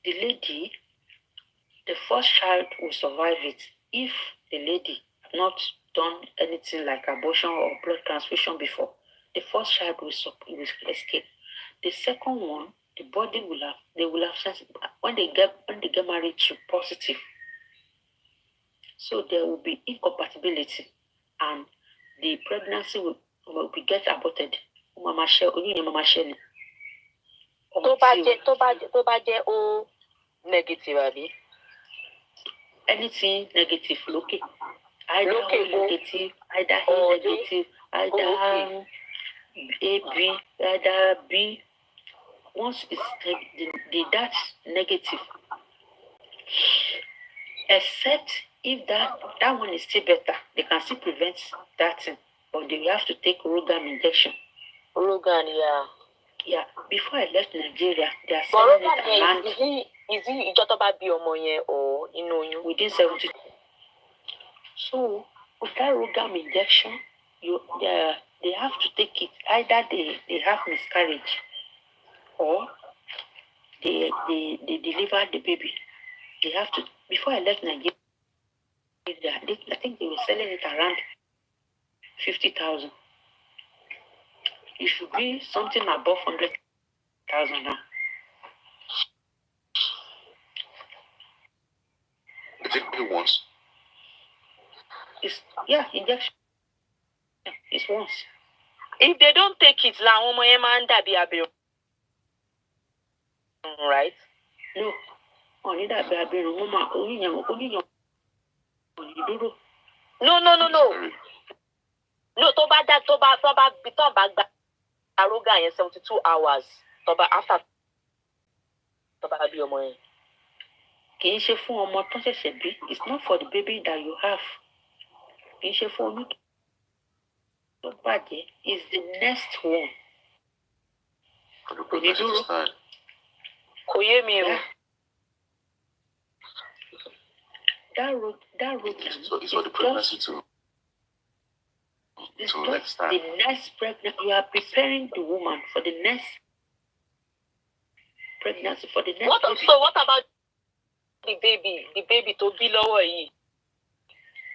the first child will survive it if the lady has not done anything like abortion or blood transfusion before. The first child will escape. The second one, the body will have sense when they get married to positive. So there will be incompatibility, and the pregnancy will be get aborted. Mama shell. Tó bá jẹ́ O negative, abi? Anything negative, okay. Either O negative, either A negative, either AB, either B. Once it's that's negative, except if that one is still better, they can still prevent that thing, but they will have to take Rogan injection. Rogan, yeah. Yeah. Before I left Nigeria, they are selling it around. Is it ìjọ tó bá bí ọmọ yẹn or inú oyún? Within 70. So with that Rogan injection, they have to take it. Either they have miscarriage or they deliver the baby. They have to. Before I left Nigeria, I think they were selling it around 50,000. It should be something above 100,000 now. You take it once? Injection. It's once. If they don't take it, làwọn ọmọ yẹn máa ń dàbí abirùn, right? No. Only that baby, woman, only young. No. No, tó bá gba Rogan yẹn 72 hours, after tó bá bí ọmọ yẹn. kì í ṣe fún ọmọ tó ṣẹ̀ṣẹ̀ bí. It's not for the baby that you have. Kì í ṣe fún oyún tó bàjẹ́. It's the next one. Kò ní dúró. Kò yé mi o. That road So it's for the pregnancy to next start. The next pregnancy. You are preparing the woman for the next pregnancy, for the next baby. So what about the baby? The baby to bí lọ́wọ́ yìí.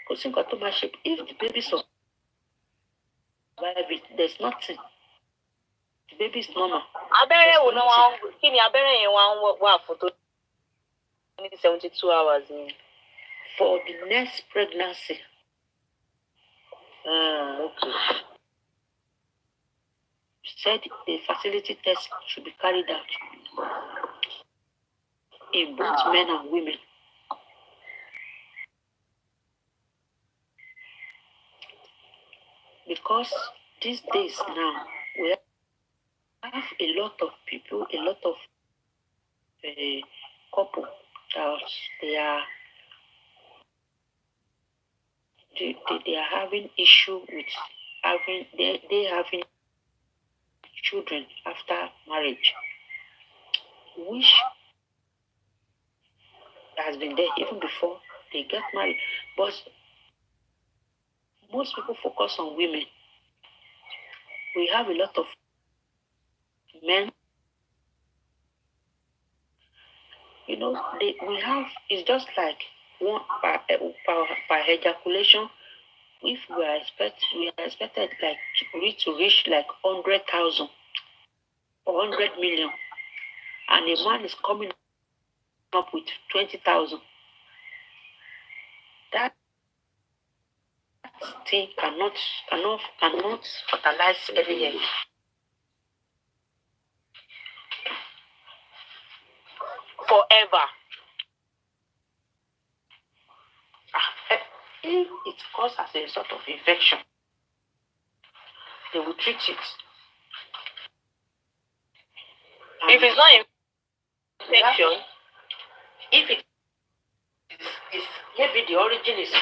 Kò sí nǹkan tó máa ṣe. If the baby survive it, there's nothing. The baby is normal. Abẹ́rẹ́ wo náà wá kí ni abẹ́rẹ́ yẹn wà fún tó ní 72 hours ni? For the next pregnancy. Okay. Said the fertility test should be carried out in both men and women. Because these days now, we have a lot of people, a lot of couple that they are having issue with having children after marriage, which has been there even before they get married. But most people focus on women. We have a lot of men. We have, it's just like one per ejaculation. If we are expected like to reach like 100,000 or 100 million, and a man is coming up with 20,000, that thing cannot fertilize any egg. Forever. If it causes as a sort of infection, they will treat it. If it's not infection, if it is maybe the origin is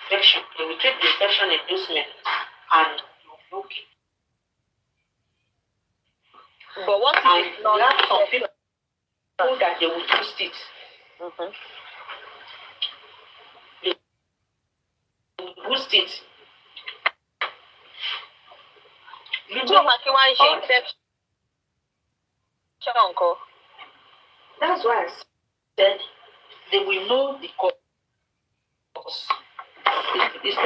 infection, they will treat the infection inducement and okay. But what if it's not? We have some people that they will twist it. Boost it. That's why I said they will know the cause. It's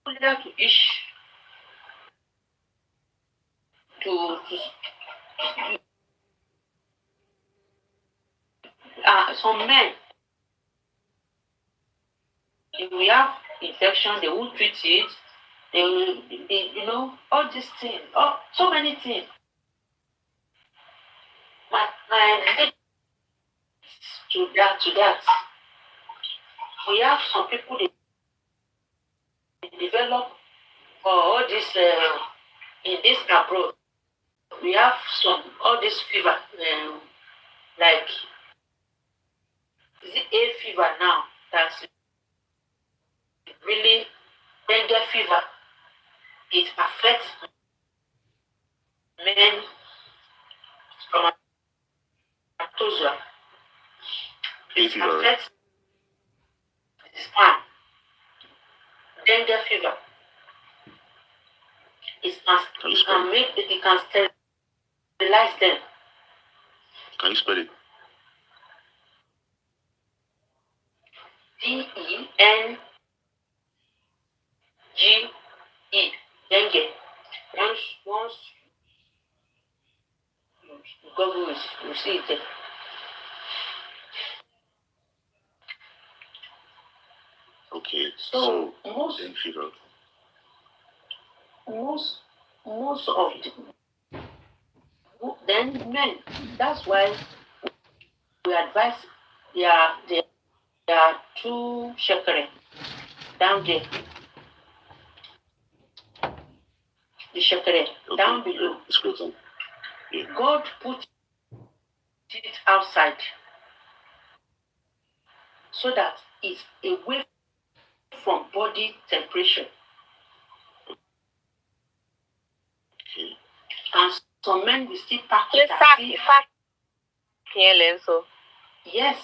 peculiar to each some men. If we have infection, they will treat it. They all these things, so many things. My to that. We have some people they develop all this in this abroad. We have all this fever, like is it a fever now? That's really dengue fever. It affects men from spermatozoa. It affects the sperm. Dengue fever. It can sterilize them. Can you spell it? DENGE. Dengue. Once Google it, you see it there. Okay. So most of then men. That's why we advise there are two shekere down there. The shekere down below. Yeah. God put it outside so that it's away from body temperature. Okay. And some men will still pack You it as sack, if, so. yes,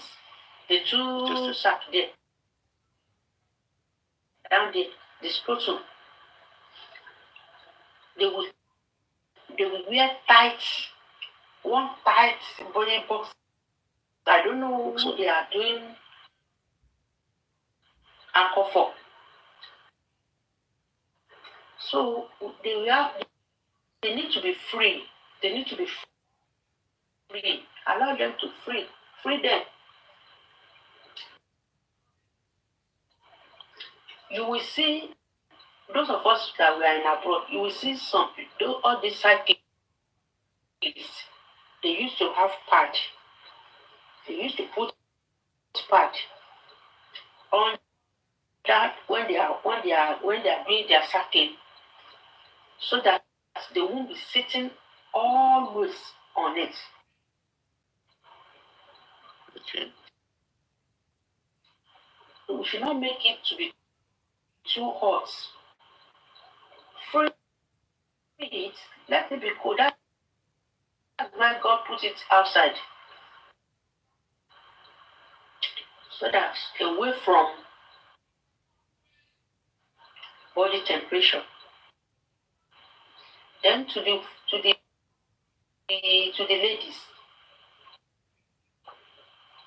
the two sack there, down there, the scrotum, they will wear tight, one tight body box. I don't know who they are doing anchor for. So they need to be free. They need to be free. Allow them to free them. You will see those of us that we are in abroad. You will see some all these cyclists. They used to have pad. They used to put pad on that when they are doing their cycling, so that they won't be sitting always on it. Okay. We should not make it to be too hot. Free it, let it be cool. That's why God put it outside. So that away from body temperature. Then to the ladies,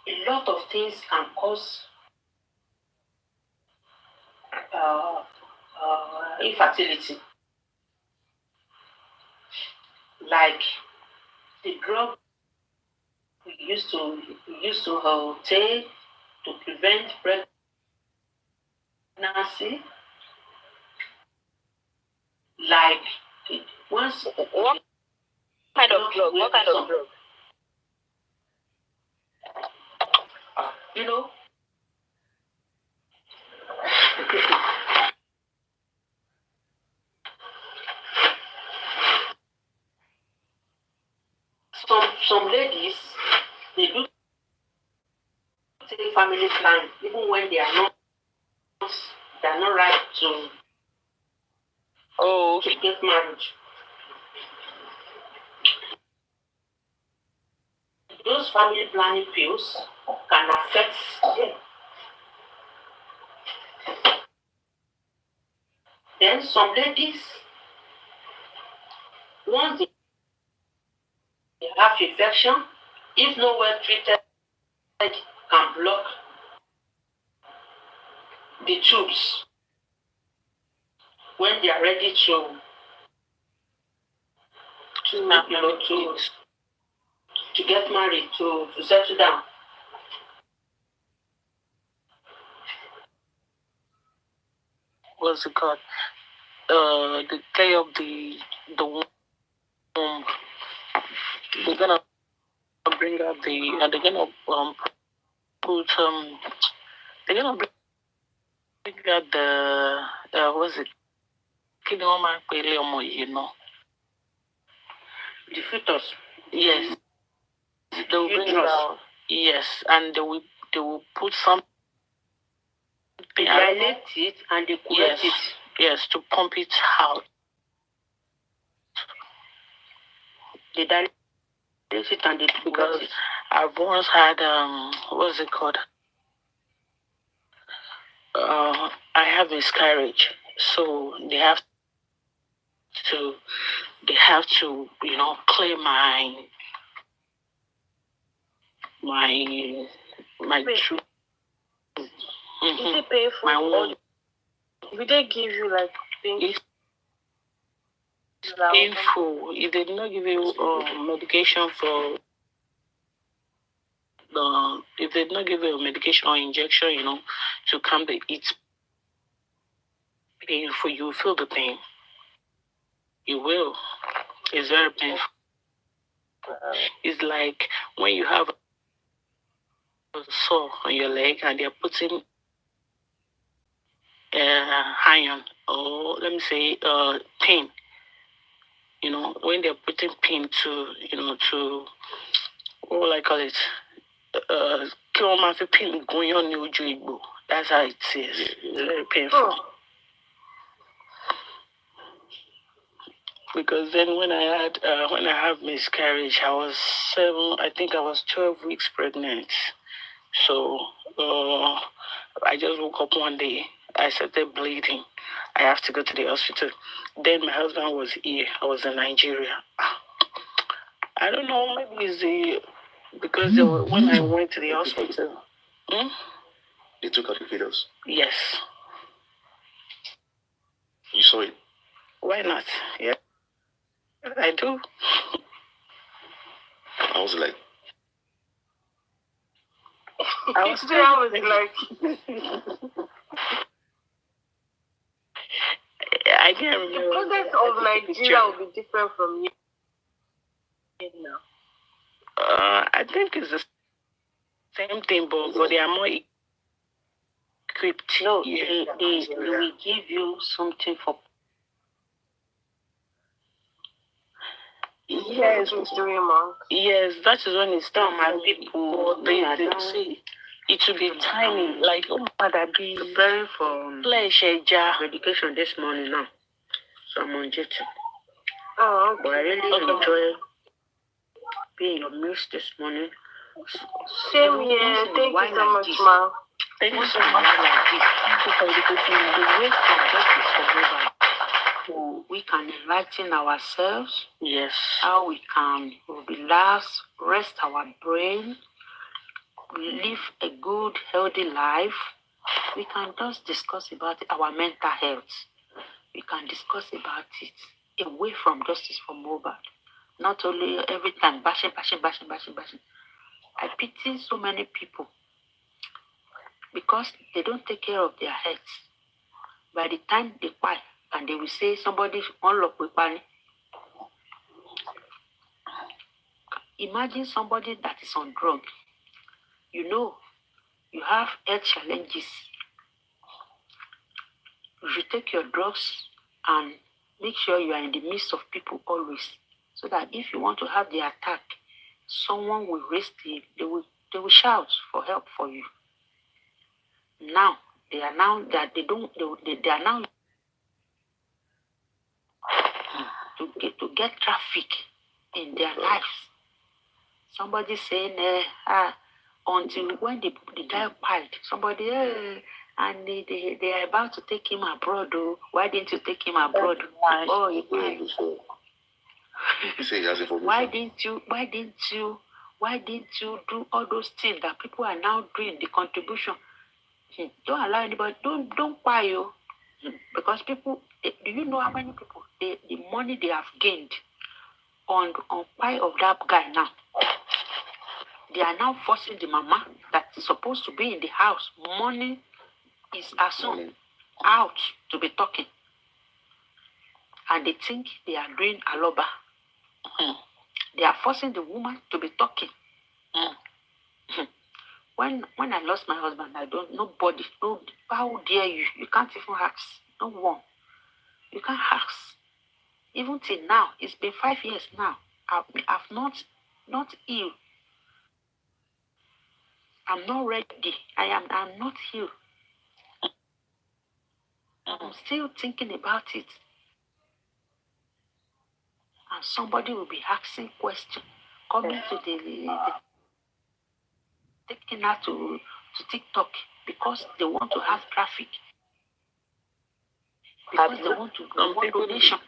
a lot of things can cause infertility, like the drug we used to take to prevent pregnancy, like once. What kind of drug? What kind of drug? You know, some ladies, they do take family planning even when they are not right to get married. Those family planning pills can affect them. Then some ladies, once they have infection, if not well treated, can block the tubes when they are ready to get married, to settle down. What's it called? The day of the womb. They're gonna bring out they're gonna put they're gonna bring out the what's it? You know. The fetus. Yes. They will bring it out. Yes, and they will put something. They dilate it and they correct it. Yes, to pump it out. They dilate it and they because it. I've once had what's it called? I have miscarriage, so they have to clear my truth. Mm-hmm. Is it painful? My womb. Did they give you like things? It's painful. If they did not give you medication for if they did not give you a medication or injection, to calm the painful, you feel the pain. You will. It's very painful. It's like when you have a sore on your leg and they're putting iron, or let me say pain. When they're putting pain to what will I call it? That's how it is. Very painful. Because then when I have miscarriage, I was 12 weeks pregnant. So I just woke up one day. I started bleeding. I have to go to the hospital. Then my husband was here. I was in Nigeria. I don't know. Maybe it's because when I went to the hospital. They took out the fetus. Yes. You saw it? Why not? Yeah. I do. I was like. I was I can't remember. The process of Nigeria will be different from you now. I think it's the same thing, but they are more equipped. No, they will give you something for. Yes, yes, that is when it's done. My people, they see it will be tiny, like be preparing for education this morning now. So I'm on duty. Oh, okay. But I really enjoy being in your midst this morning. Same here. Thank you so much, Ma. Thank you so much. Thank you for educating me. The way from justice for Mohbad, we can enlighten ourselves. Yes. How we can relax, rest our brain, live a good, healthy life. We can just discuss about our mental health. We can discuss about it away from justice for Mohbad. Not only every time bashing. I pity so many people because they don't take care of their health. By the time they cry, and they will say somebody unlock with panic. Imagine somebody that is on drug. You have health challenges. You should take your drugs and make sure you are in the midst of people always, so that if you want to have the attack, someone will they will shout for help for you. Now they are now to get traffic in their lives. Somebody saying until when the guy died, somebody and they are about to take him abroad. Oh, why didn't you take him abroad? Oh, he died. You say he has information. Why didn't you do all those things that people are now doing, the contribution? Don't allow anybody, don't buy you. Because people, do you know how many people, the money they have gained on pie of that guy now? They are now forcing the mama that is supposed to be in the house. Money is assumed out to be talking. And they think they are doing aloba. They are forcing the woman to be talking. When I lost my husband, nobody, how dare you? You can't even ask. No one. You can't ask. Even till now, it's been 5 years now. I've not ill. I'm not ready. I'm not healed. I'm still thinking about it. And somebody will be asking questions, coming to taking her to TikTok because they want to have traffic. Because they want to donation.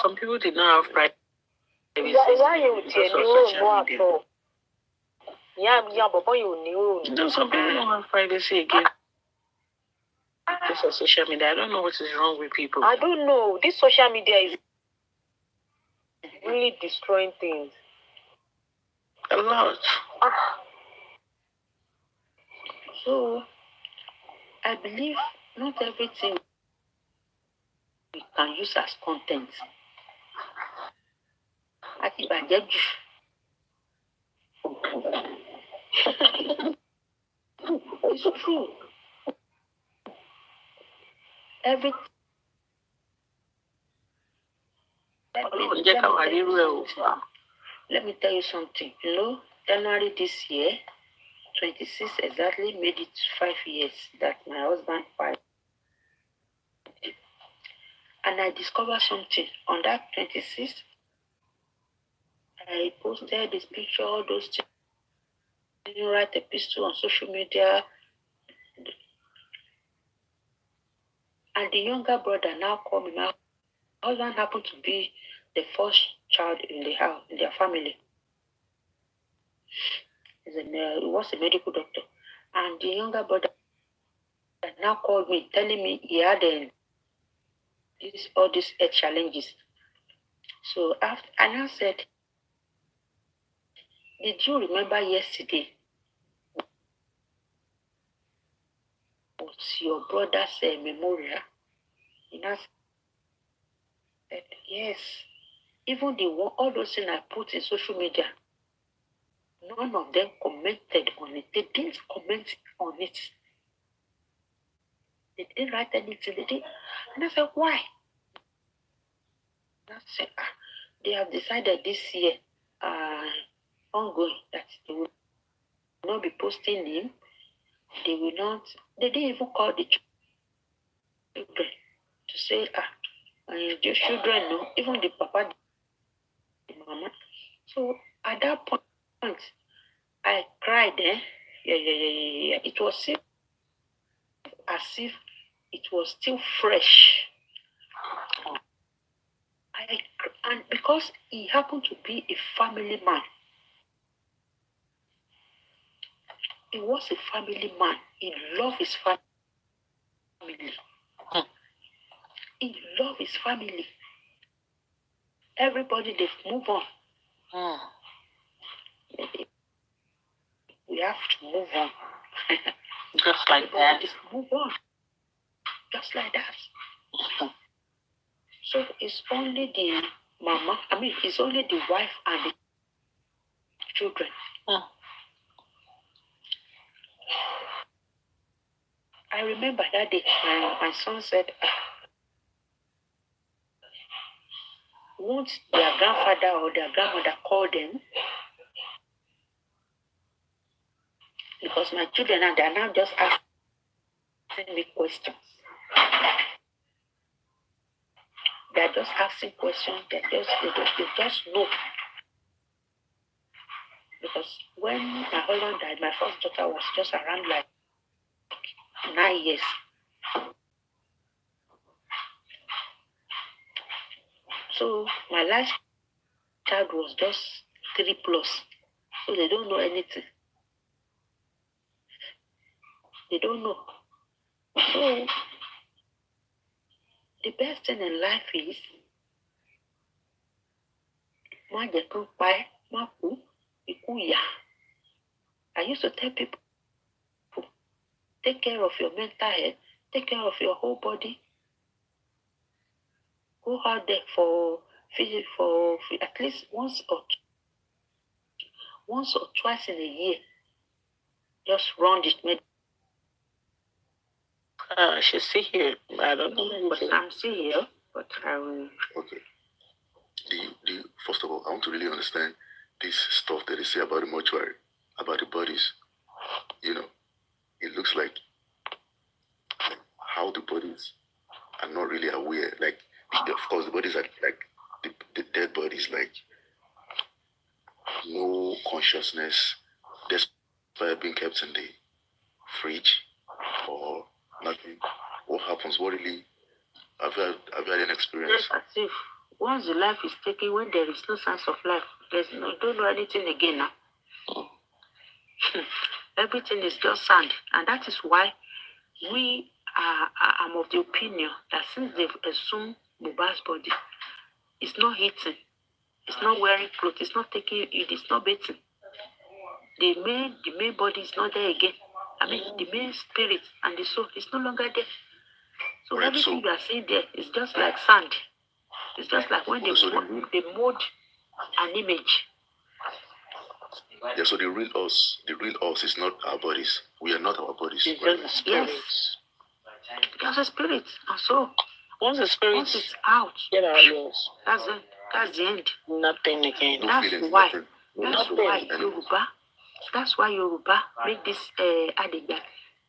Some people did not have privacy. Some people don't have privacy again. Because of social media. I don't know what is wrong with people. I don't know. This social media is really destroying things. A lot. So, I believe not everything we can use as content. I think I get you. It's true. Everything. let me tell you something. You know, January this year, 26 exactly, made it 5 years that my husband died. And I discovered something on that 26th. I posted this picture, all those things, write a epistle on social media. And the younger brother now called me. My husband happened to be the first child in the house, in their family. He was a medical doctor. And the younger brother now called me, telling me he had all these health challenges. So after, I now said, did you remember yesterday was your brother's memorial? He now said, yes. Even all those things I put in social media, none of them commented on it. They didn't comment on it. They didn't write anything. They didn't. And I said, why? And I said, they have decided this year, ongoing, that they will not be posting him. They will not. They didn't even call the children to say, your children know, even the papa, the mama. So at that point, I cried. Yeah. It was as if it was still fresh. And because he happened to be a family man, he was a family man. He loved his family. He loved his family. Everybody, they've moved on. We have to move on. Just like that. Move on. Just like that. So it's only the mama, it's only the wife and the children. I remember that day my son said, won't their grandfather or their grandmother call them? Because my children they are now just asking me questions. They are just asking questions. They just know. Because when my husband died, my first daughter was just around like 9 years. So my last child was just 3+. So they don't know anything. They don't know. So the best thing in life is I used to tell people, take care of your mental health, take care of your whole body. Go out there for at least once or twice in a year. Just run this med. She's still here. I don't know. But I'm still here. But I will. Okay. Do you, first of all, I want to really understand this stuff that they say about the mortuary, about the bodies. You know, it looks like how the bodies are not really aware. Like, of course, the bodies are like the dead bodies, like no consciousness, despite being kept in the fridge or nothing. What happens? What really? Have you had an experience? As if once the life is taken, when there is no sense of life, don't know anything again now. Everything is just sand, and that is why I'm of the opinion that since they've assumed Mohbad's body, it's not eating, it's not wearing clothes, it's not taking it, it's not bathing. The main body is not there again. The main spirit and the soul is no longer there. So right, everything you are seeing there is just like sand. It's just like when they mold an image. Yeah, so the real us is not our bodies. We are not our bodies. It's just the spirit. Yes. Just a spirit. And so once the spirit is out, get out yours. that's it. That's the end. Nothing again. No That's feelings, why. nothing. No That's love why anymore. Yoruba. That's why Yoruba make this adegba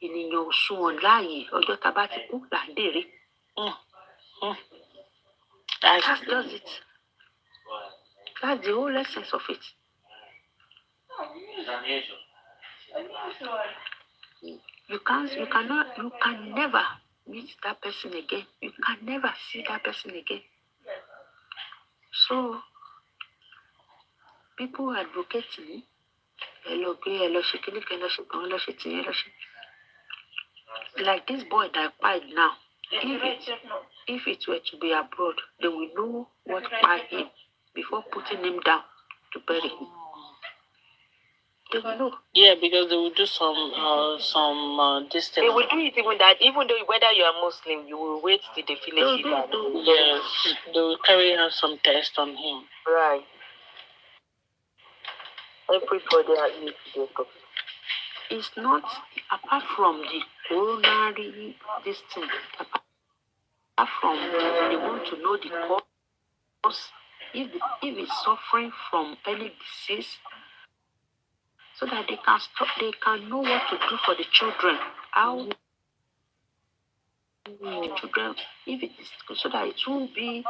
ènìyàn òṣùwọ̀n láàyè ọjọ́ tá a bá ti kú là ń dèrè. That's just it. That's the whole essence of it. You can never meet that person again. You can never see that person again. So people advocate me. Like this boy that died now. If it were to be abroad, they will know what died him before putting him down to bury him. They will know. Yeah, because they will do some this thing. They will do it even that, even though whether you are Muslim, you will wait till they finish it. Yes, they will carry out some test on him. Right. Everybody has need to do it. It's not, apart from the coronary, this thing, apart from they want to know the cause, if it's suffering from any disease, so that they can stop, they can know what to do for the children. How the children, if it is, so that it won't be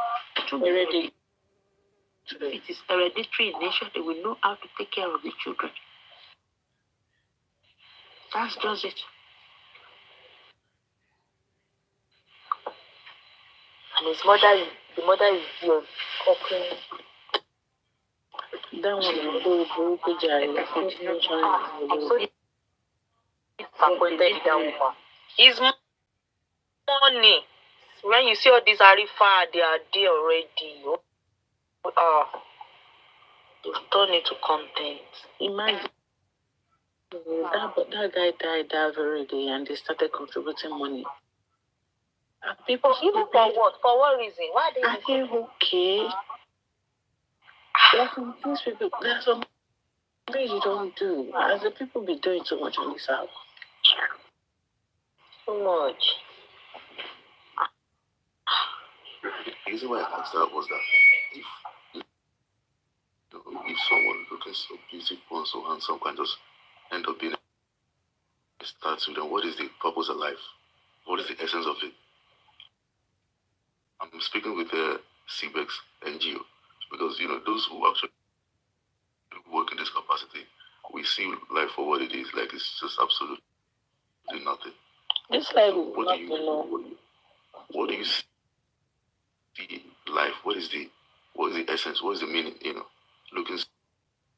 hereditary. If it is hereditary in nature, they will know how to take care of the children. That's just it. And the mother is here cooking. That one will go continue trying. So disappointed in that woman. It's money. When you see all these Arifa, they are there already. They've turned it to content. Imagine that guy died that very day and they started contributing money. And people even for what? For what reason? Why are I think okay. There are some things you don't do. As the people be doing so much on this house. So much. The reason why I asked that was that if someone looking so beautiful and so handsome can just end up being a statue, then what is the purpose of life? What is the essence of it? I'm speaking with the CBEX NGO because those who actually work in this capacity, we see life for what it is. Like it's just absolutely nothing. It's like so what do you see life? What is the essence? What is the meaning? Looking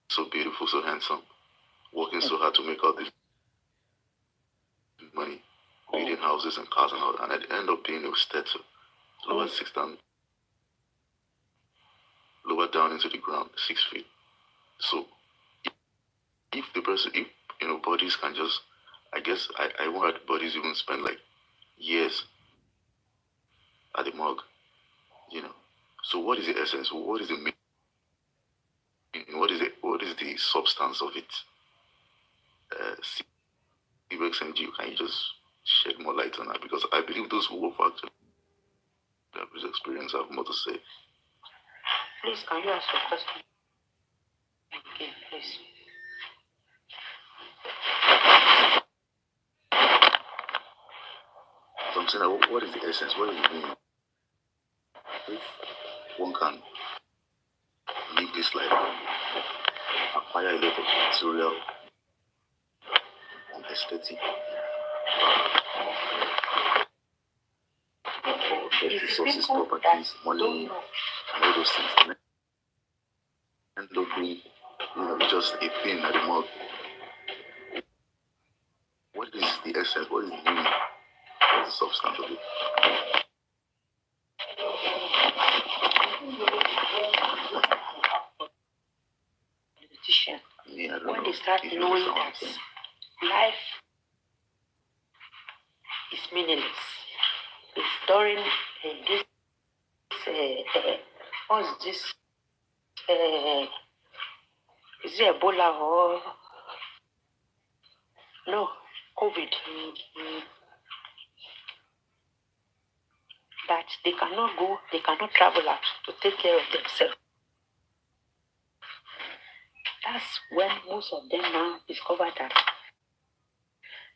so beautiful, so handsome, working so hard to make all this money, building houses and cars and all that, and at the end of being a statue, lower down into the ground, 6 feet. So if the person, bodies can just, I guess I want bodies even spend like years at the morgue, So what is the essence? What is the meaning? What is the substance of it? CBEX and you, can you just shed more light on that? Because I believe those who work actually have this experience have more to say. Please, can you ask your question again, please? So I'm saying, what is the essence? What does it mean? If one can live this life, acquire a lot of material and aesthetic, get resources, properties, money, and all those things, and end up being, just a thing at the morgue. What is the essence? What is the meaning? What is the substance of it? Yeah, when they start knowing that life is meaningless, it's during this what's this? Is it Ebola or no COVID? That they cannot go, they cannot travel out to take care of themselves. That's when most of them now discover that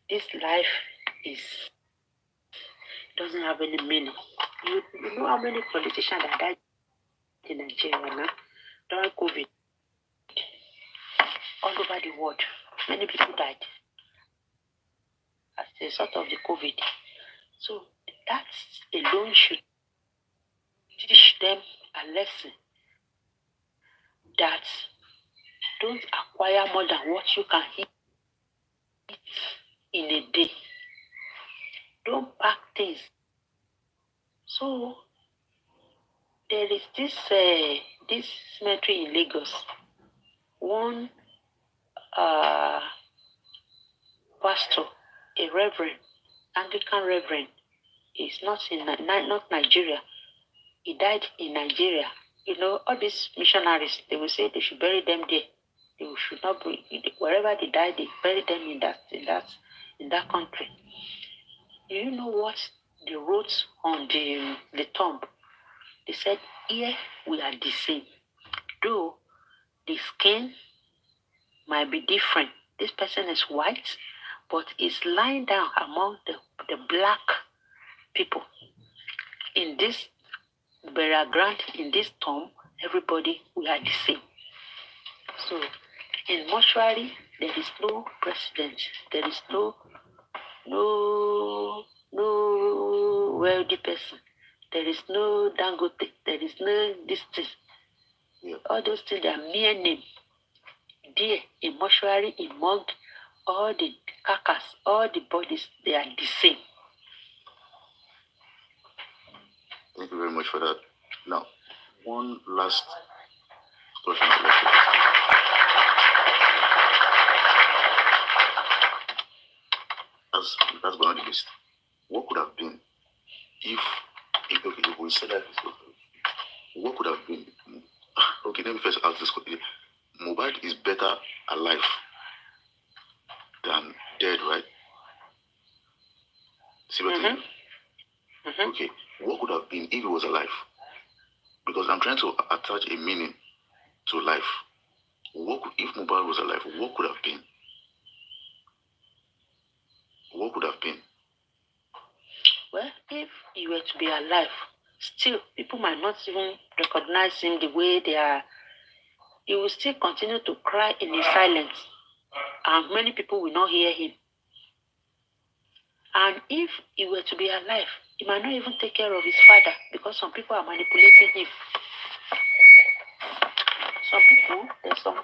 this life doesn't have any meaning. You know how many politicians that died in Nigeria now during COVID? All over the world, many people died as a result of the COVID. So that alone should teach them a lesson that don't acquire more than what you can eat in a day. Don't pack things. So there is this cemetery in Lagos. One pastor, a reverend, Anglican reverend, is not Nigeria. He died in Nigeria. You know, all these missionaries, they will say they should bury them there. They should not be wherever they die. They bury them in that country. Do you know what they wrote on the tomb? They said, "Here we are the same, though the skin might be different. This person is white, but is lying down among the black people in this burial ground, in this tomb. Everybody, we are the same." So in mortuary, there is no president, there is no wealthy person, there is no Dangote, there is no this thing. All those things are mere name. There in mortuary, in morgue, all the carcass, all the bodies, they are the same. Thank you very much for that. Now, one last question. That's going to be list. What could have been if we said that? What could have been? Okay, let me first ask this question. Mohbad is better alive than dead, right? See what I mean? Okay, what could have been if he was alive? Because I'm trying to attach a meaning to life. If Mohbad was alive, what could have been? What could have been? Well, if he were to be alive, still people might not even recognize him the way they are. He will still continue to cry in his silence, and many people will not hear him. And if he were to be alive, he might not even take care of his father, because some people are manipulating him. Some people, there's some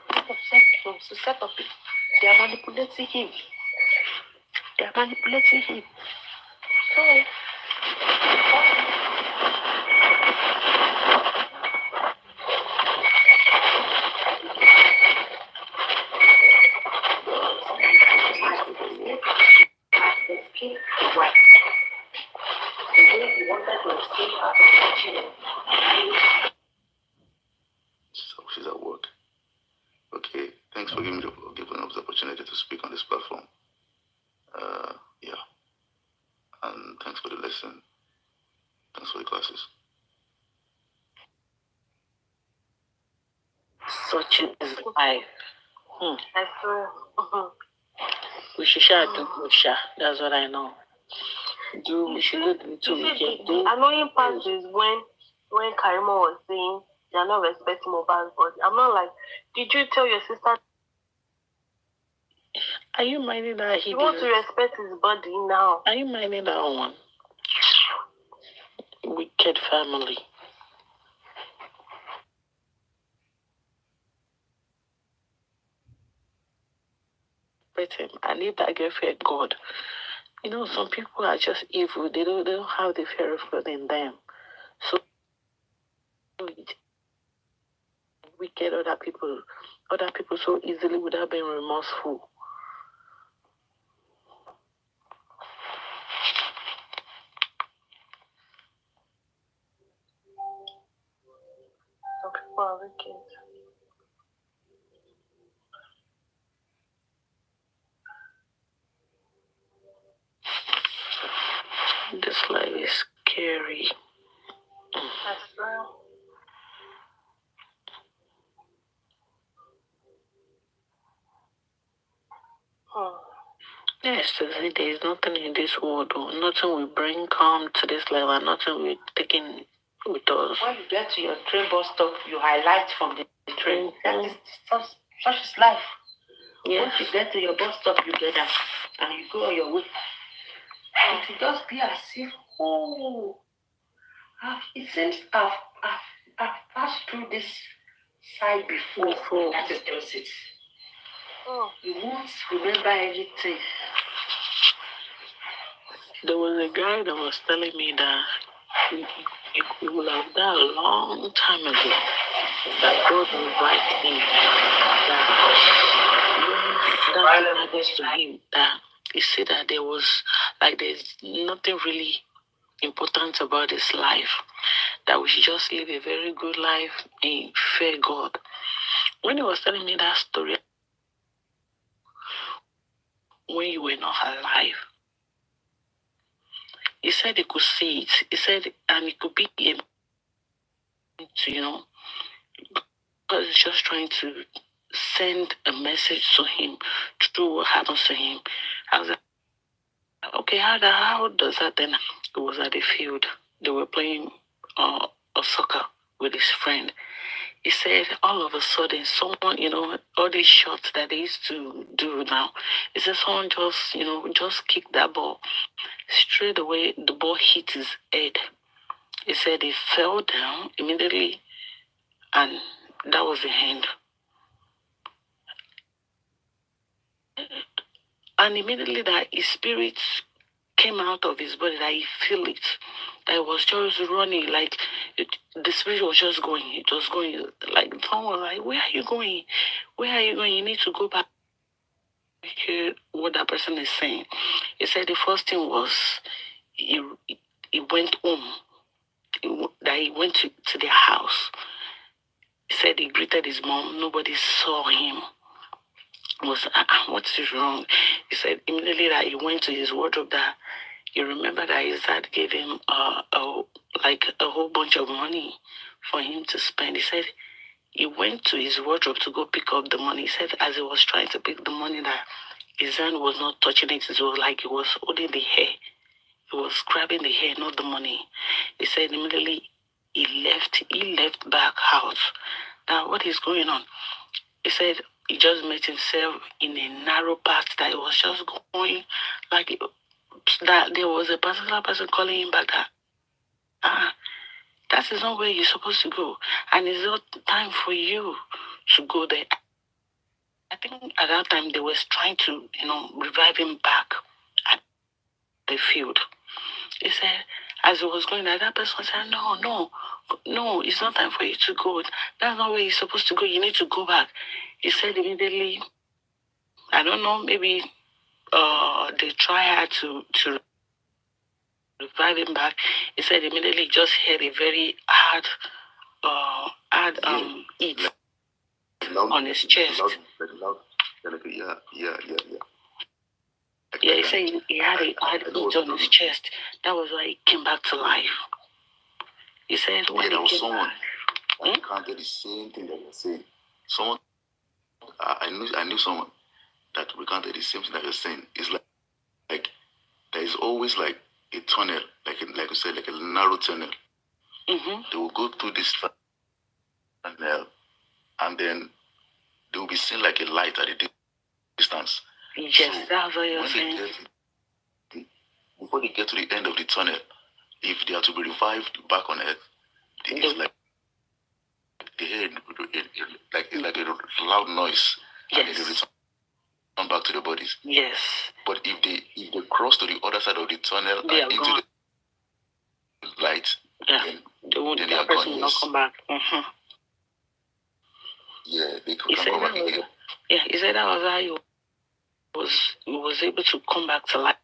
set of people, they are manipulating him. So, escape the wife. And then he wanted to escape out of the children. So she's at work. Okay, thanks for giving us the opportunity to speak on this platform. Yeah. And thanks for the lesson. Thanks for the classes. Such is life. That's true. We should share do good share. That's what I know. We should do the two we can do. The annoying part is when Karima was saying they are not respecting Mohbad's body. I'm not like, did you tell your sister? Are you minding that he You want to respect his body now? Are you minding that one? Wicked family. Him and leave that girl fear God. You know, some people are just evil. They don't have the fear of God in them. So wicked other people so easily without being remorseful. Some people are wicked. This life is scary. That's true. Yes, there is nothing in this world, nothing will bring calm to this level, nothing will take in with us. When you get to your train bus stop, you highlight from the train. That is such is life. Yes. Once you get to your bus stop, you get out and you go on your way. It will just be as if, it seems I've passed through this side before. That is just it. You won't remember anything. There was a guy that was telling me that he would have died a long time ago. That God revived him. That when that happens to him, that he said that there's nothing really important about his life. That we should just live a very good life and fear God. When he was telling me that story, when you were not alive, he said he could see it. He said, and it could be him, because he's just trying to send a message to him through what happens to him. I was like, okay, how does that then? It was at the field. They were playing a soccer with his friend. He said all of a sudden someone, all these shots that they used to do now, he said someone just kicked that ball. Straight away, the ball hit his head. He said he fell down immediately, and that was the end. And immediately that his spirit came out of his body, that he feel it, that it was just running, like the spirit was just going. It was going, like someone was like, where are you going? Where are you going? You need to go back. Hear what that person is saying. He said the first thing was he went home. That he went to their house. He said he greeted his mom. Nobody saw him. Was what is wrong? He said immediately that he went to his wardrobe, that he remembered that his dad gave him a whole bunch of money for him to spend. He said he went to his wardrobe to go pick up the money. He said as he was trying to pick the money, that his hand was not touching it. It was like he was holding the hair. He was grabbing the hair, not the money. He said immediately he left back out. Now what is going on? He said he just met himself in a narrow path, that he was just going, like that there was a particular person calling him back, that that is not where you're supposed to go, and it's not time for you to go there. I think at that time they were trying to, revive him back at the field. He said, as he was going, that person said, no, it's not time for you to go. That's not where you're supposed to go. You need to go back. He said immediately, I don't know, maybe they tried to revive him back. He said immediately just had a very hard hit on his chest. Yeah, he said he had a hard hit on his chest. That was why he came back to life. He said when there he was came someone back. that recounted the same thing that you're saying. Someone, I knew someone that recounted the same thing that you're saying. It's like there is always like a tunnel, like you said, like a narrow tunnel. Mm-hmm. They will go through this tunnel, and then they will be seeing like a light at a distance. Yes, so that's what you're saying. Before they get to the end of the tunnel, if they are to be revived back on earth, it's like they hear like a loud noise, and they return back to their bodies. Yes. But if they cross to the other side of the tunnel and into the light, then that person will not come back. Mm-hmm. Yeah, they can come back again. Yeah, he said that was how he was able to come back to life.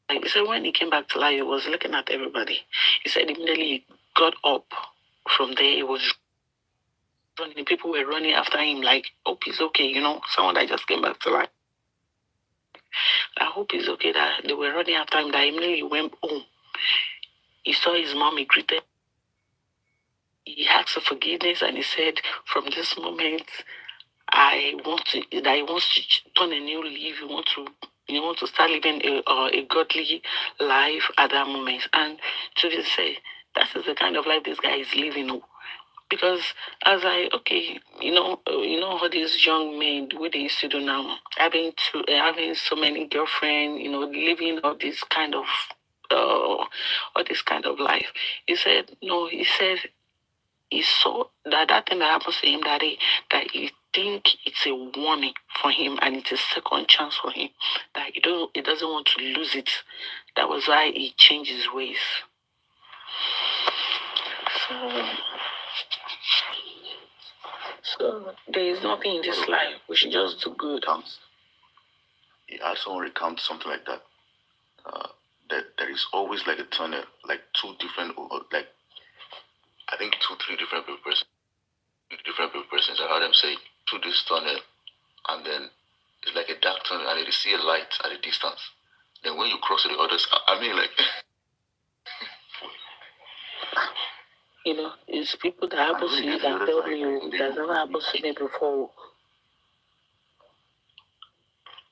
Like he said, when he came back to life, he was looking at everybody. He said immediately he got up from there. He was running. People were running after him, like, hope he's okay, someone that just came back to life. I hope he's okay. That they were running after him. That immediately he went home. He saw his mom. He greeted. He asked for forgiveness, and he said, "From this moment, I want to, that he wants to turn a new leaf. You want to start living a godly life at that moment. And to be say, that is the kind of life this guy is living. Because as all these young men, what they used to do now, having so many girlfriends, living all this kind of life. He said no. He said he saw that thing that happens to him that day, that he think it's a warning for him and it's a second chance for him, that he doesn't want to lose it. That was why he changed his ways. So there is nothing in this life. We should just do good. I saw recount something like that. That there is always like a tunnel, like two different, like I think 2-3 different persons. I heard them say through this tunnel, and then it's like a dark tunnel, and you see a light at a distance. Then when you cross to the others, I mean, like. It's people that happen to you that tell me that never happened to me before.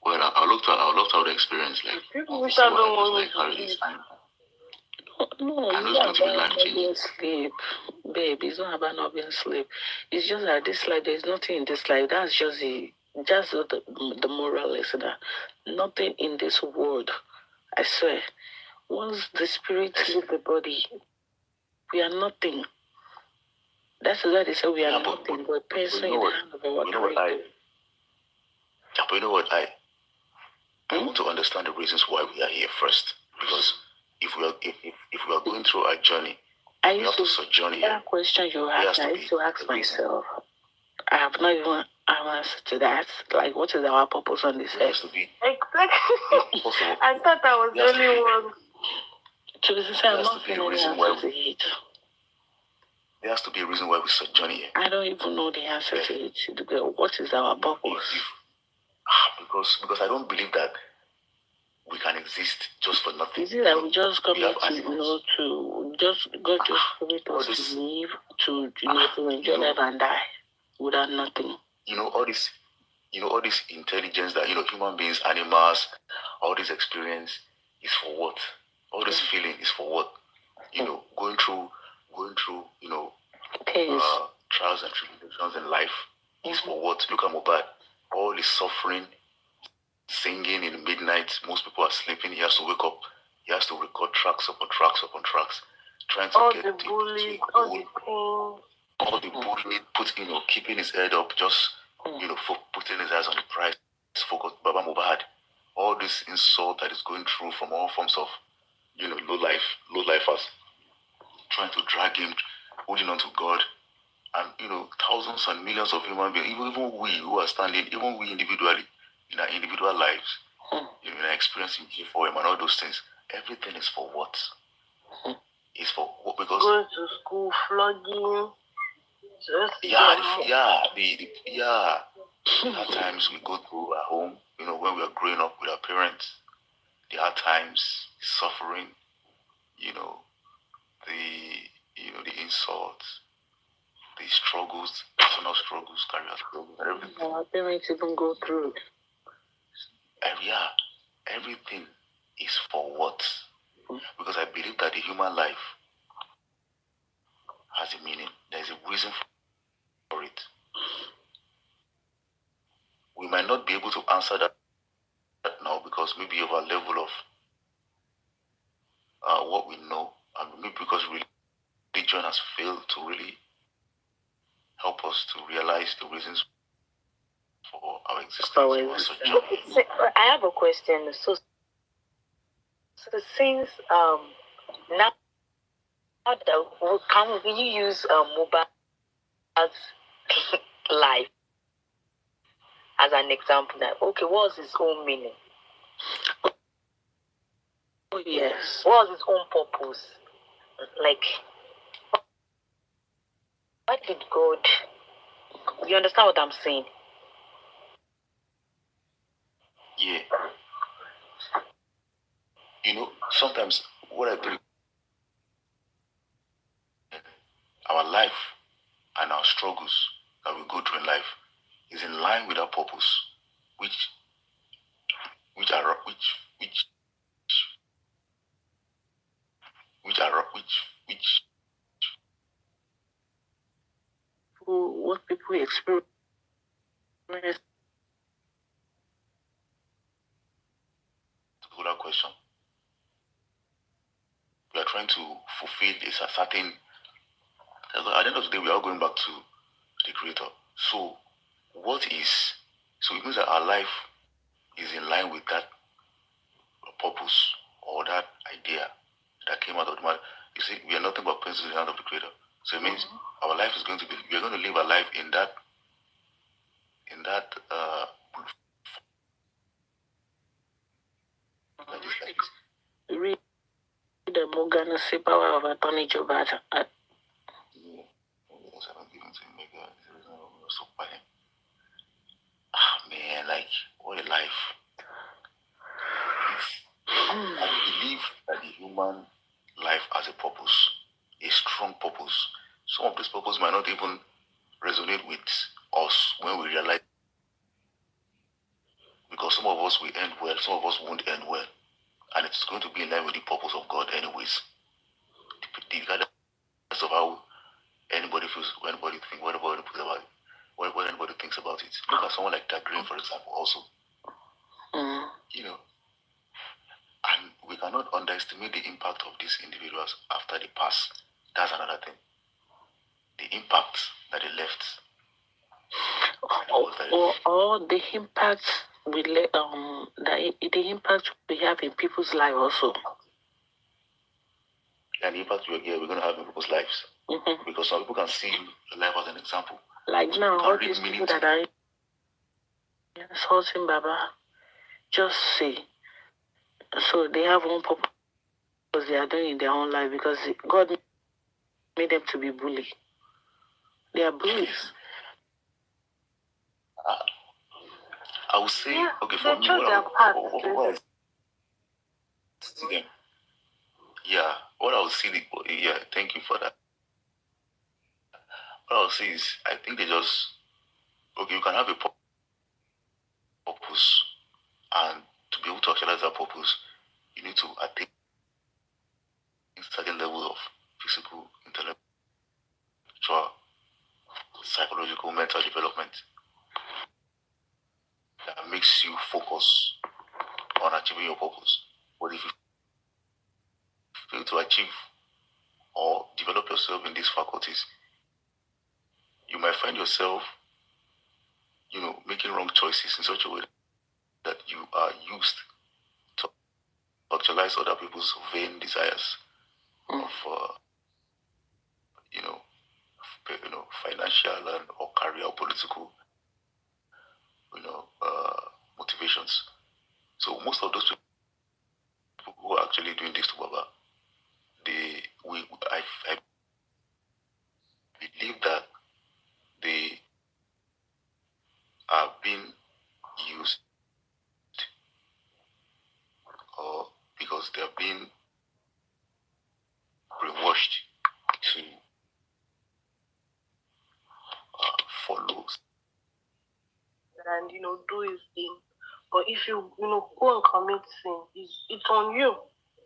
Well, I looked at the experience, like people wish I don't want No, it's not about not being asleep, babe. It's not about not being asleep. It's just that this life, there's nothing in this life. That's just the moral lesson. That nothing in this world, I swear. Once the spirit leaves the body, we are nothing. That's why they say we are nothing. We're person in the hand of our Creator. But you know what? I want to understand the reasons why we are here first, because if we are going through our journey, we have to sojourn here. That question you asked, I used to ask myself. I have not even answer to that. Like, what is our purpose on this earth? Exactly. I thought I was the only one. To be sincere, I'm not feeling the answer to it. There has to be a reason why we sojourn here. I don't even know the answer to it. What is our purpose? Because I don't believe that we can exist just for nothing. Is it that we just come here to just God just permit us to live, to enjoy life and die without nothing? All this intelligence that human beings, animals, all this experience is for what? All this feeling is for what? Going through trials and tribulations in life is for what? Look at Mohbad. All this suffering, singing in the midnight. Most people are sleeping. He has to wake up. He has to record tracks upon tracks upon tracks, trying to all get the bullying, all the pain, all the bullying, keeping his head up, just putting his eyes on the prize, focus. Baba Mohbad, all this insult that is going through from all forms of low lifers, trying to drag him, holding on to God, and thousands and millions of human beings, even we who are standing, even we individually, in our individual lives, experiencing G4M and all those things, everything is for what? It's for what? Because going to school, flogging. At times we go through our home, when we are growing up with our parents. There are times suffering, the insults, the struggles, personal struggles, career struggles, and everything. Our parents even go through. Everything is for what? Because I believe that the human life has a meaning. There's a reason for it. We might not be able to answer that now because maybe of our level of what we know, and maybe because religion has failed to really help us to realize the reasons for our existence. I have a question. So since now can you use Mohbad's life as an example? That what was his own meaning? Oh yes. What was his own purpose? Like, why did God? You understand what I'm saying? Yeah. Sometimes what I believe, our life and our struggles that we go through in life is in line with our purpose, which are what people experience. Particular question. We are trying to fulfill a certain. At the end of the day, we are all going back to the Creator. So, what is? So it means that our life is in line with that purpose or that idea that came out of the mind. You see, we are nothing but pencils in the hand of the Creator. So it means our life is going to be. We are going to live our life in that. Read the Morgana say power of attorney Joe Bata. Man, like what a life. I believe that the human life has a purpose, a strong purpose. Some of this purpose might not even resonate with us when we realize, because some of us will end well, some of us won't end well, and it's going to be in line with the purpose of God anyways. Regardless of how anybody feels, what anybody thinks about it. Look at someone like that Green, for example, also. You know, and we cannot underestimate the impact of these individuals after they pass. That's another thing. The impact that they left. Or the impact the impact we have in people's lives also. And the impact we're going to have in people's lives. Because some people can see life as an example. Like now, all these people that are insulting Baba, just say. So they have one purpose they are doing in their own life because God made them to be bullies. They are bullies. I would say, okay, for me, what I would see, thank you for that. What I would say is, I think they just, you can have a purpose, and to be able to actualize that purpose, you need to attain a certain level of physical, intellectual, psychological, mental development that makes you focus on achieving your purpose. But if you fail to achieve or develop yourself in these faculties, you might find yourself, making wrong choices in such a way that you are used to actualize other people's vain desires of, financial or career or political, motivations. So most of those people who are actually doing this to Baba, I believe that they are being used, or because they are being brainwashed to follow and do his thing. But if you go and commit sin, it's on you.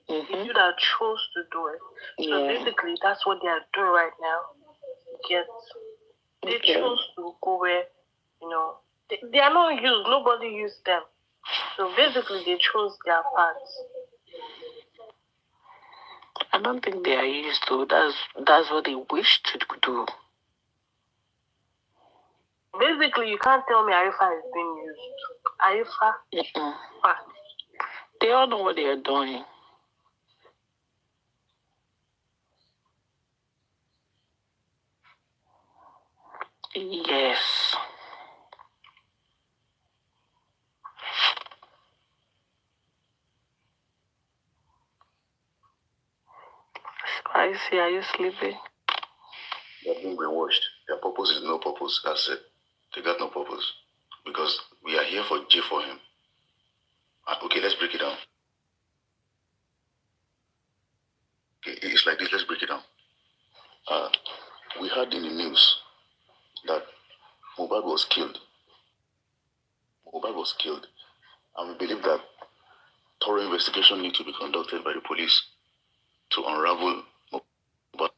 It's you that chose to do it. So basically, that's what they are doing right now. Yes, they chose to go where they are not used. Nobody used them. So basically, they chose their paths. I don't think they are used to. That's what they wish to do. Basically, you can't tell me Arifa is being used. Arifa, they all know what they are doing. Yes. I see. Are you sleeping? They're being brainwashed. Their purpose is no purpose. That's it. They got no purpose. Because we are here for him. Okay, let's break it down. Okay, it's like this. Let's break it down. We heard in the news that Mohbad was killed was killed. And we believe that thorough investigation needs to be conducted by the police to unravel Mohbad.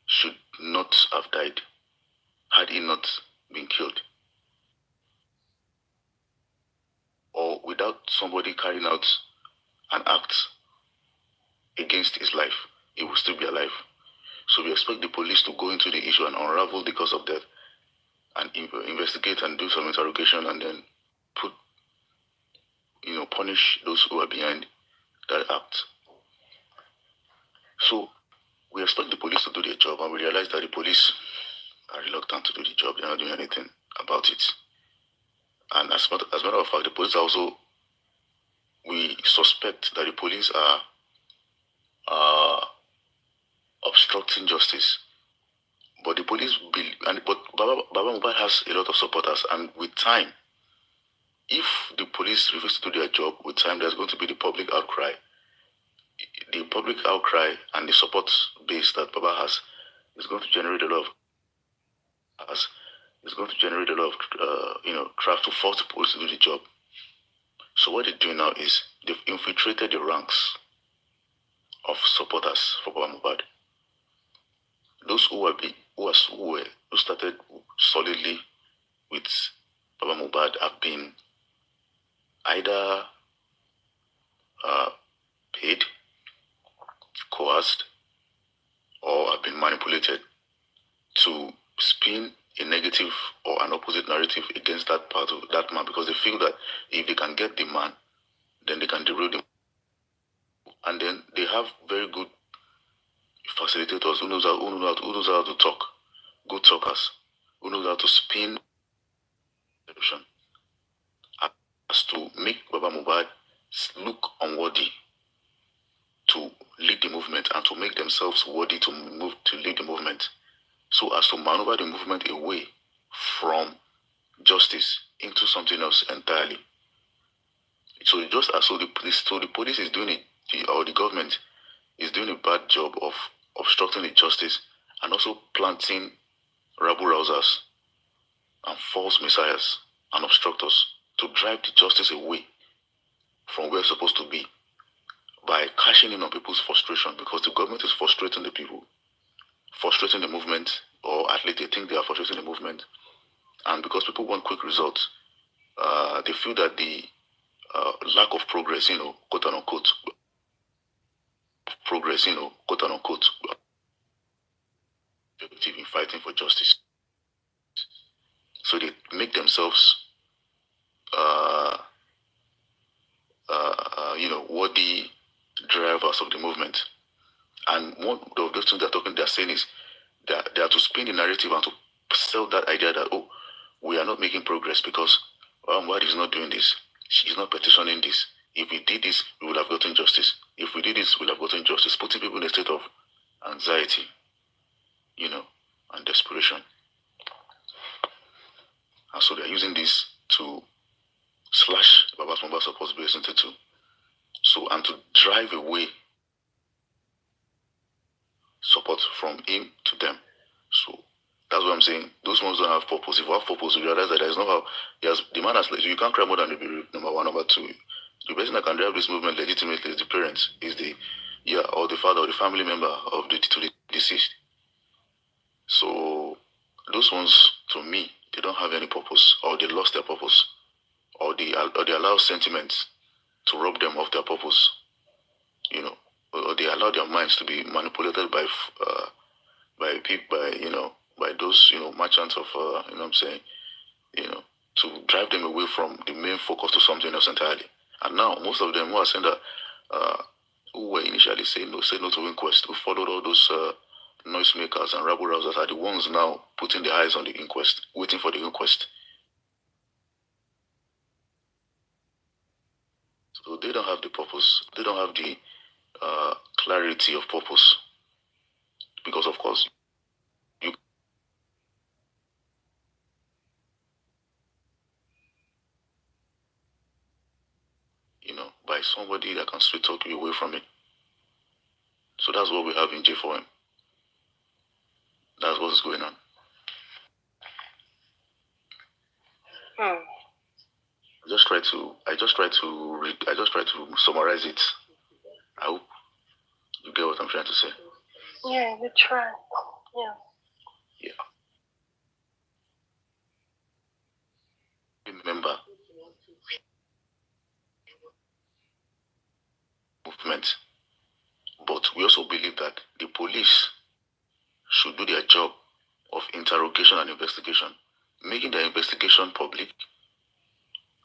Should not have died had he not been killed. Or without somebody carrying out an act against his life, he will still be alive. So we expect the police to go into the issue and unravel the cause of death and investigate and do some interrogation and then punish those who are behind that act. So we expect the police to do their job, and we realize that the police are reluctant to do the job. They're not doing anything about it. And as a matter of fact, the police we suspect that the police are obstructing justice. But the police but Baba Mohbad has a lot of supporters, and with time, if the police refuse to do their job, with time there's going to be the public outcry. The public outcry and the support base that Baba has is going to generate a lot of craft to force the police to do the job. So what they're doing now is they've infiltrated the ranks of supporters for Baba Mohbad. Those who started solidly with Baba Mohbad have been either paid, coerced, or have been manipulated to spin a negative or an opposite narrative against that part of that man, because they feel that if they can get the man, then they can derail him. And then they have very good facilitators who knows how to talk, good talkers, who knows how to spin as to make Baba Mohbad look unworthy to lead the movement and to make themselves worthy to lead the movement, so as to maneuver the movement away from justice into something else entirely. So the police is doing it, or the government is doing a bad job of obstructing the justice and also planting rabble-rousers and false messiahs and obstructors to drive the justice away from where it's supposed to be by cashing in on people's frustration, because the government is frustrating the people, frustrating the movement, or at least they think they are frustrating the movement. And because people want quick results, they feel that the lack of progress, quote unquote, effective in fighting for justice. So they make themselves, worthy drivers of the movement. And one of those things they're saying is that they are to spin the narrative and to sell that idea that, we are not making progress because Mohbad is not doing this. She's not petitioning this. If we did this, we would have gotten justice. If we did this, we would have gotten justice. Putting people in a state of anxiety, and desperation. And so they're using this to slash Baba Mohbad's support base into two. So, and to drive away support from him to them. So that's what I'm saying. Those ones don't have purpose. If you have purpose, you realize that there's no how. The man has, you can't cry more than the number one. Number two, the person that can drive this movement legitimately is the parents, or the father or the family member of the deceased. So those ones, to me, they don't have any purpose, or they lost their purpose, or they allow sentiments to rob them of their purpose, or they allow their minds to be manipulated by those merchants of to drive them away from the main focus to something else entirely. And now most of them who are saying that who were initially saying no to inquest, who followed all those noisemakers and rabble rousers, are the ones now putting their eyes on the inquest, waiting for the inquest. So they don't have the purpose. They don't have the clarity of purpose, because of course by somebody that can sweet talk you away from it. So that's what we have in J4M. That's what's going on. Hmm. I just try to summarize it. I hope you get what I'm trying to say. Yeah, you try. Yeah. Yeah. Remember, movement, but we also believe that the police should do their job of interrogation and investigation, making the investigation public,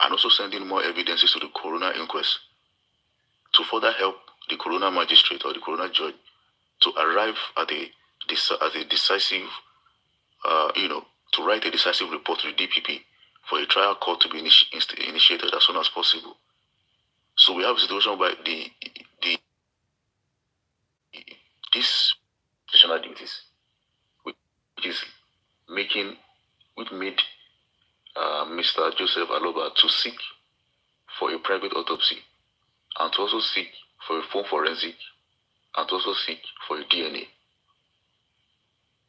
and also sending more evidences to the coroner inquest to further help the coroner magistrate or the coroner judge to arrive at a decisive, to write a decisive report to the DPP for a trial court to be initiated as soon as possible. So we have a situation where the this professional duties, which is making, which made Mr. Joseph Aloba to seek for a private autopsy and to also seek for a phone forensic and to also seek for a DNA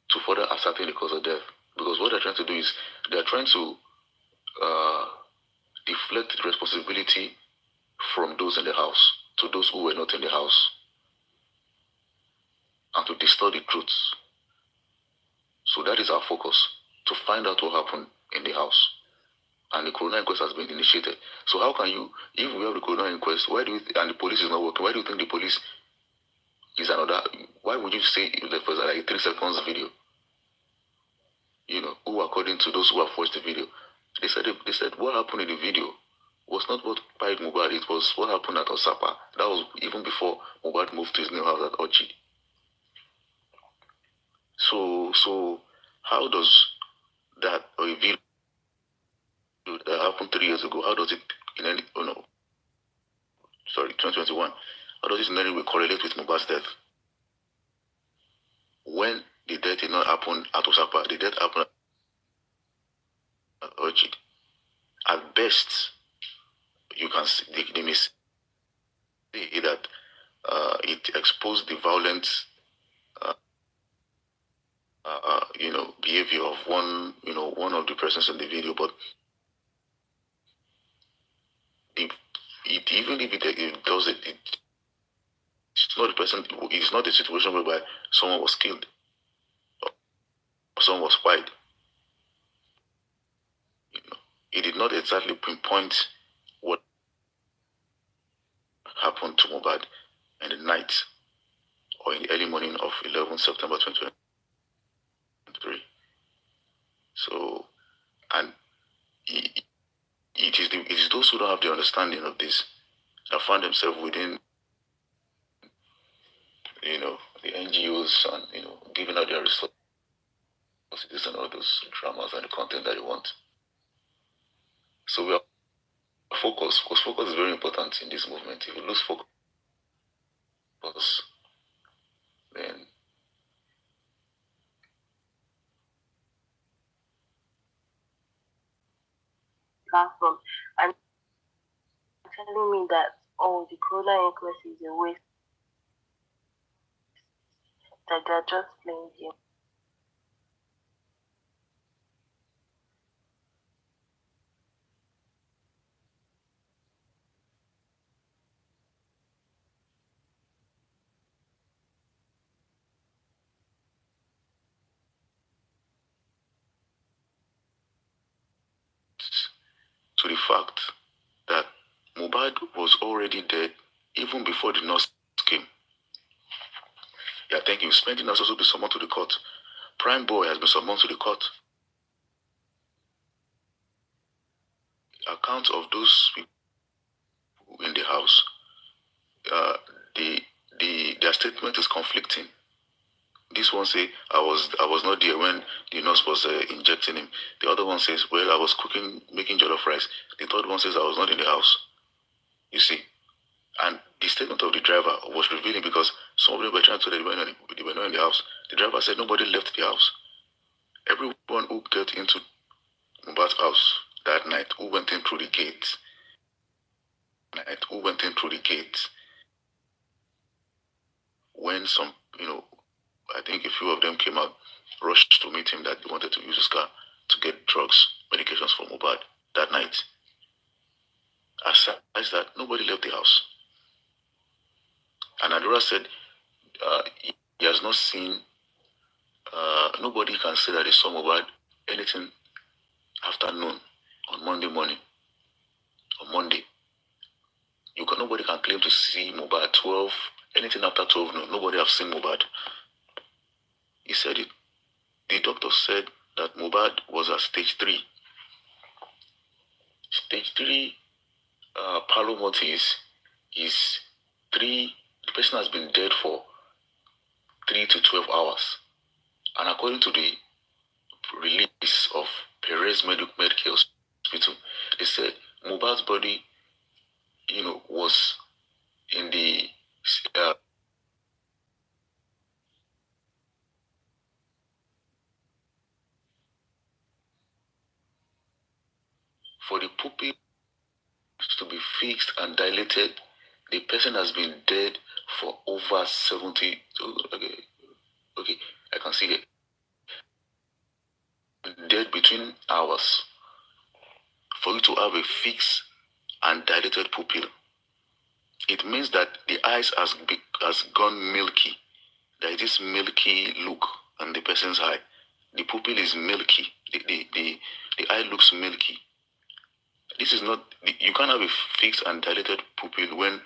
to further ascertain the cause of death. Because what they're trying to do is they're trying to uh, deflect responsibility from those in the house to those who were not in the house and to distort the truths. So that is our focus, to find out what happened in the house. And the coroner inquest has been initiated. So how can you, if we have the coroner inquest, why do you, and the police is not working, why do you think the police is another, why would you say it was like a 3 seconds video? Who according to those who have watched the video, they said what happened in the video was not what pied Mohbad, it was what happened at Osapa. That was even before Mohbad moved to his new house at Ochi. So how does that or a video that happened 3 years ago, how does it in any 2021, how does it in any way correlate with Mohbad's death? When the death did not happen at Osapa, the death happened at Ochi. At best, you can see, they may say that it exposed the violent, behavior of one of the persons in the video. But even if it does it, it's not the person. It's not the situation whereby someone was killed or someone was fired. It did not exactly pinpoint what happened to Mohbad in the night or in the early morning of 11 September 2023. So, and it is those who don't have the understanding of this that find themselves within, the NGOs and, giving out their resources and all those dramas and the content that you want. So we are focused, because focus is very important in this movement. If you lose focus, then Platform and telling me that the coroner inquest is a waste, that they're just playing game. to the fact that Mohbad was already dead even before the nurse came. Yeah, thank you. Spending has also been summoned to the court. Prime Boy has been summoned to the court. Accounts of those people in the house, their statement is conflicting. This one say I was not there when the nurse was injecting him. The other one says, well, I was making jollof rice. The third one says I was not in the house. You see, and the statement of the driver was revealing, because some of them were trying to say they were not in the house. The driver said nobody left the house. Everyone who got into Mohbad's house that night, who went in through the gate, when some, I think a few of them came out, rushed to meet him, that they wanted to use his car to get drugs, medications for Mohbad. that night. Aside that, nobody left the house. And Adora said he has not seen, nobody can say that he saw Mohbad anything after noon on Monday morning. On Monday. Nobody can claim to see Mohbad 12, anything after 12 noon. Nobody have seen Mohbad. He said it. The doctor said that Mohbad was at stage 3. Stage 3 palomotis is 3, the person has been dead for 3 to 12 hours. And according to the release of Perez Medical Hospital, they said Mohbad's body, was in the for the pupil to be fixed and dilated, the person has been dead for over 70. Okay, I can see it. Dead between hours. For you to have a fixed and dilated pupil, it means that the eyes has gone milky. There is this milky look on the person's eye. The pupil is milky. The eye looks milky. This is not, you can't have a fixed and dilated pupil when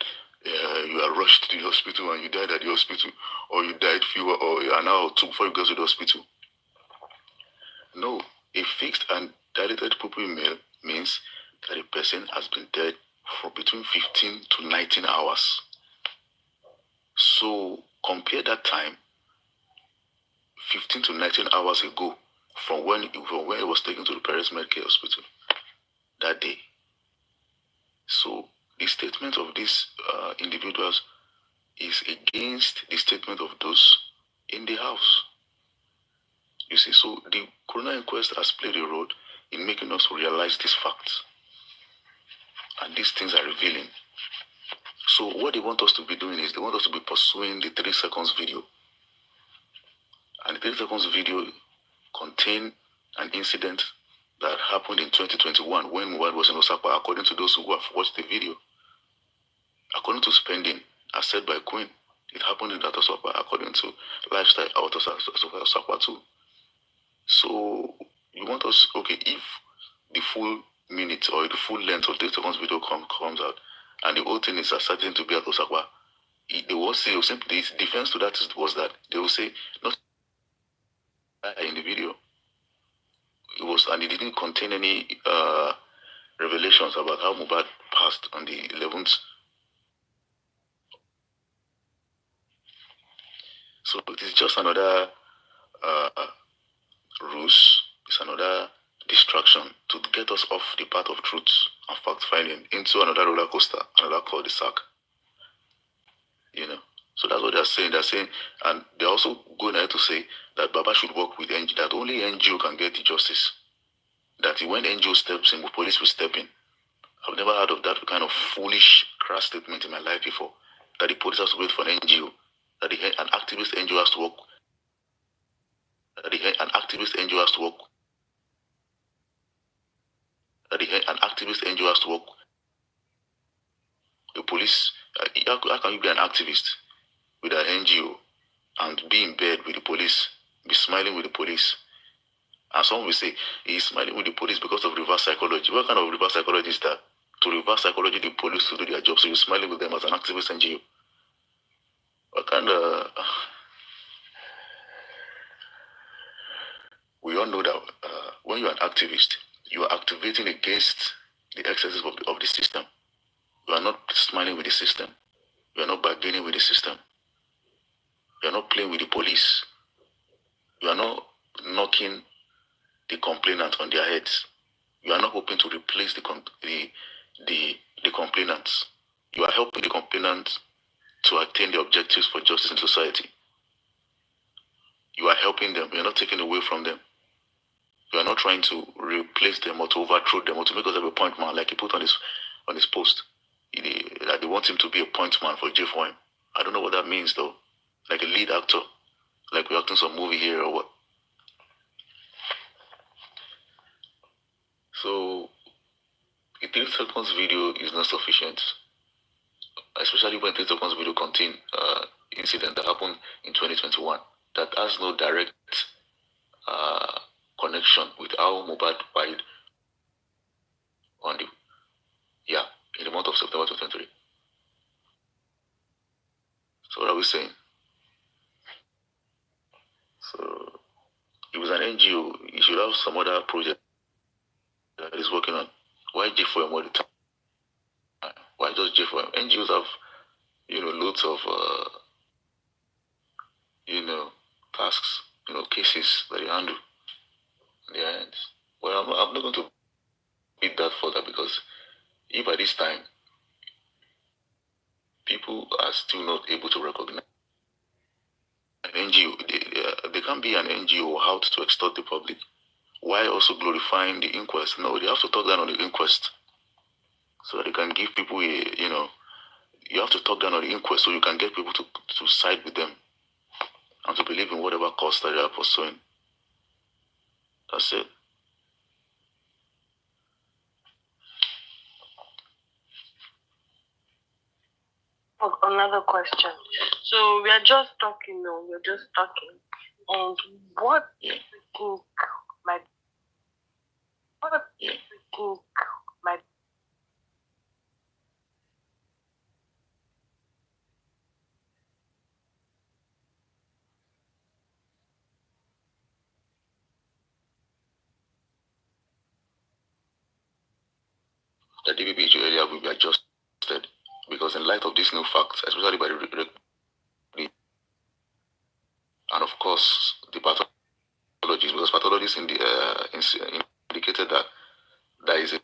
you are rushed to the hospital and you died at the hospital, or you died fewer or an hour or two before you go to the hospital. No, a fixed and dilated pupil means that a person has been dead for between 15 to 19 hours. So compare that time, 15 to 19 hours ago, from when it was taken to the Paris Medical Hospital that day. So the statement of these individuals is against the statement of those in the house. You see, so the coroner inquest has played a role in making us realize these facts. And these things are revealing. So what they want us to be doing is they want us to be pursuing the 3 seconds video. And the 3 seconds video contain an incident that happened in 2021 when Mohbad was in Osaka, according to those who have watched the video. According to Spending, as said by Queen, it happened in that Osaka, according to Lifestyle out of Osaka too. So you want us, okay, if the full minute or the full length of 3 seconds video comes out, and the whole thing is ascertained to be at Osaka, they will say, simply, the defense to that was that they will say, not in the video, and it didn't contain any revelations about how Mohbad passed on the 11th. So it is just another ruse, it's another distraction to get us off the path of truth and fact-finding into another roller coaster, another cul-de-sac. So that's what they're saying. They're saying, and they're also going ahead to say that Baba should work with NGO, that only NGO can get the justice. That when NGO steps in, the police will step in. I've never heard of that kind of foolish, crass statement in my life before. That the police has to wait for an NGO. That an activist NGO has to work. That an activist NGO has to work. That an activist NGO has to work. The police, how can you be an activist with an NGO and be in bed with the police, be smiling with the police? And someone will say, he's smiling with the police because of reverse psychology. What kind of reverse psychology is that? To reverse psychology the police to do their job, so you're smiling with them as an activist NGO. What kind of... We all know that when you're an activist, you are activating against the excesses of the system. You are not smiling with the system. You are not bargaining with the system. You are not playing with the police. You are not knocking the complainant on their heads. You are not hoping to replace the complainants. You are helping the complainants to attain the objectives for justice in society. You are helping them. You are not taking away from them. You are not trying to replace them or to overthrow them or to make us have a point man, like he put on his post. That they want him to be a point man for J4M. I don't know what that means though. Like a lead actor. Like we're acting some movie here or what. So 3 seconds video is not sufficient, especially when 3 seconds video contain incident that happened in 2021 that has no direct connection with how Mohbad died on the in the month of September 2023. So what are we saying? So it was an NGO. You should have some other project that is working on. Why J4M all the time? Why just J4M? NGOs have, loads of, tasks, cases that they handle in their hands. Well, I'm not going to beat that further, because if at this time people are still not able to recognize an NGO, they can't be an NGO out to extort the public. Why also glorifying the inquest? No, they have to talk down on the inquest so that they can give people you have to talk down on the inquest so you can get people to side with them and to believe in whatever cause that they are pursuing. That's it. Another question. So we are just talking now. We're just talking. And what do you think might? What do you think might? The DBPH area will be adjusted because in light of these new facts, especially by the and of course the pathologists, because pathologists indicated that there is a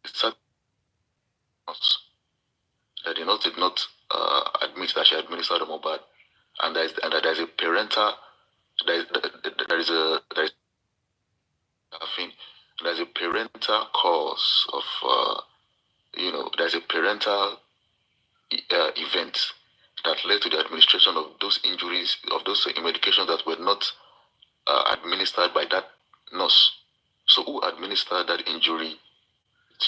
certain that did not admit that she administered a Mohbad, and there is a parental there's a parental cause of there's a parental event that led to the administration of those injuries, of those medications that were not administered by that nurse. So who administered that injury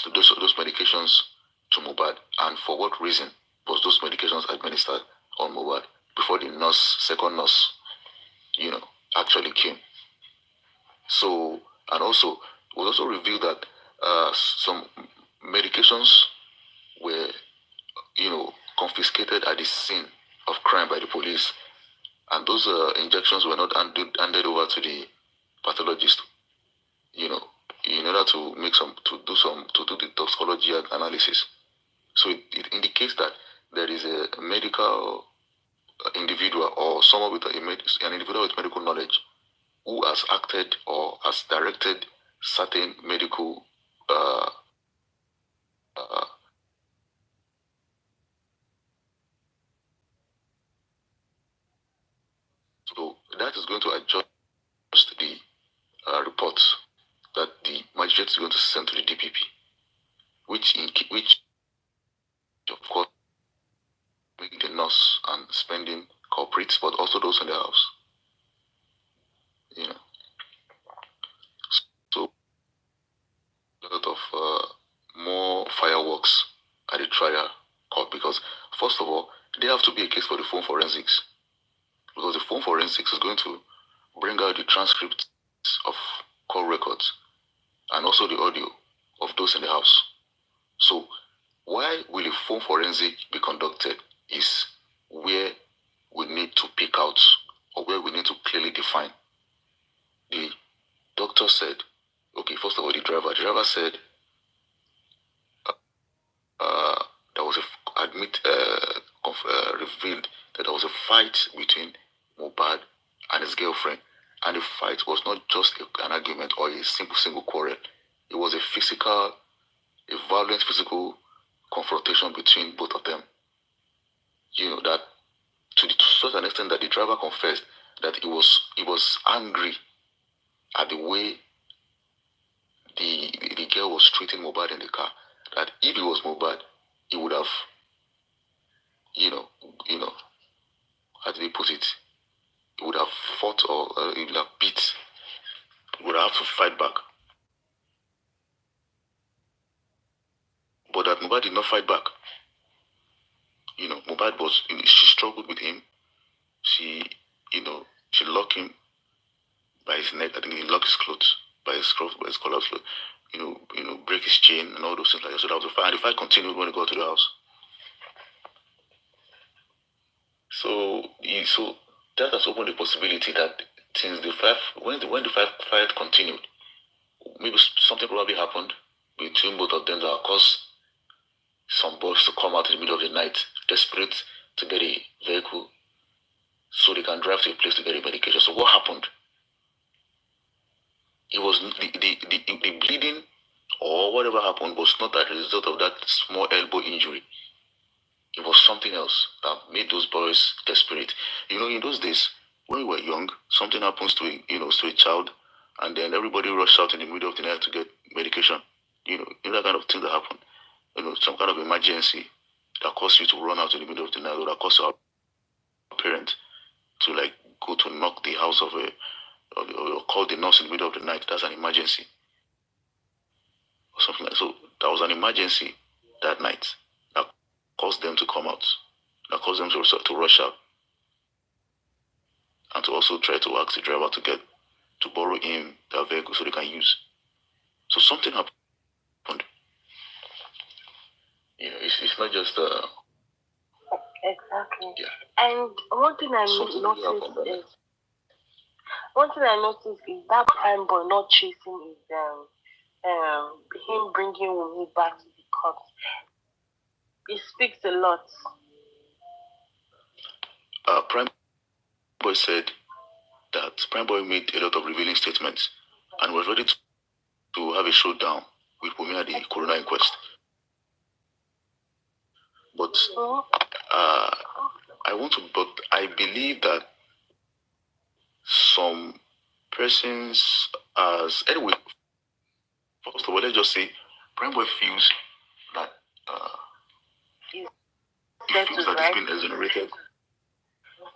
to those medications to Mohbad, and for what reason was those medications administered on Mohbad before the second nurse, actually came? So, and also, we also revealed that some medications were, confiscated at the scene of crime by the police, and those injections were not handed over to the pathologist, in order to do the toxicology analysis. So it indicates that there is a medical individual or someone with an individual with medical knowledge who has acted or has directed certain medical so that is going to adjust the report that the magistrate is going to send to the DPP, which of course making the nurse and spending culprits, but also those in the house. So a lot of more fireworks at the trial court, because first of all, there have to be a case for the phone forensics, because the phone forensics is going to bring out the transcripts of call records and also the audio of those in the house. So why will a phone forensic be conducted is where we need to pick out, or where we need to clearly define. The doctor said, okay, first of all, the driver said there was revealed that there was a fight between Mohbad and his girlfriend, and the fight was not just an argument or a single quarrel. It was a violent physical confrontation between both of them. That to such an extent that the driver confessed that he was angry at the way the girl was treating Mohbad in the car. That if it was Mohbad, he would have, how do they put it? He would have fought, or he would have beat. He would have to fight back. but that Mohbad did not fight back. Mohbad was, she struggled with him. She locked him by his neck. I think he locked his clothes by his collar clothes. Break his chain and all those things like that. So that was a fight. And the fight continued when he got to the house. So that has opened the possibility that since when the fight continued, maybe something probably happened between both of them that caused some boys to come out in the middle of the night, desperate to get a vehicle so they can drive to a place to get a medication. So what happened? It was the bleeding or whatever happened was not as a result of that small elbow injury. It was something else that made those boys desperate. In those days, when we were young, something happens to a child, and then everybody rushes out in the middle of the night to get medication. That kind of thing that happened. Some kind of emergency that caused you to run out in the middle of the night, or that caused our parent to go to knock the house of or call the nurse in the middle of the night. That's an emergency, or something like that. So that was an emergency that night that caused them to come out, that caused them to rush out, and to also try to ask the driver to borrow him their vehicle so they can use. So something happened. It's not just Exactly. Yeah. And one thing I noticed is that prime boy not chasing is him bringing Wunmi back to the court. It speaks a lot. Prime Boy said that Prime Boy made a lot of revealing statements and was ready to have a showdown with Wunmi at the coroner inquest. But I believe that some persons anyway, first of all, let's just say Prime Boy feels that he feels that he's been exonerated.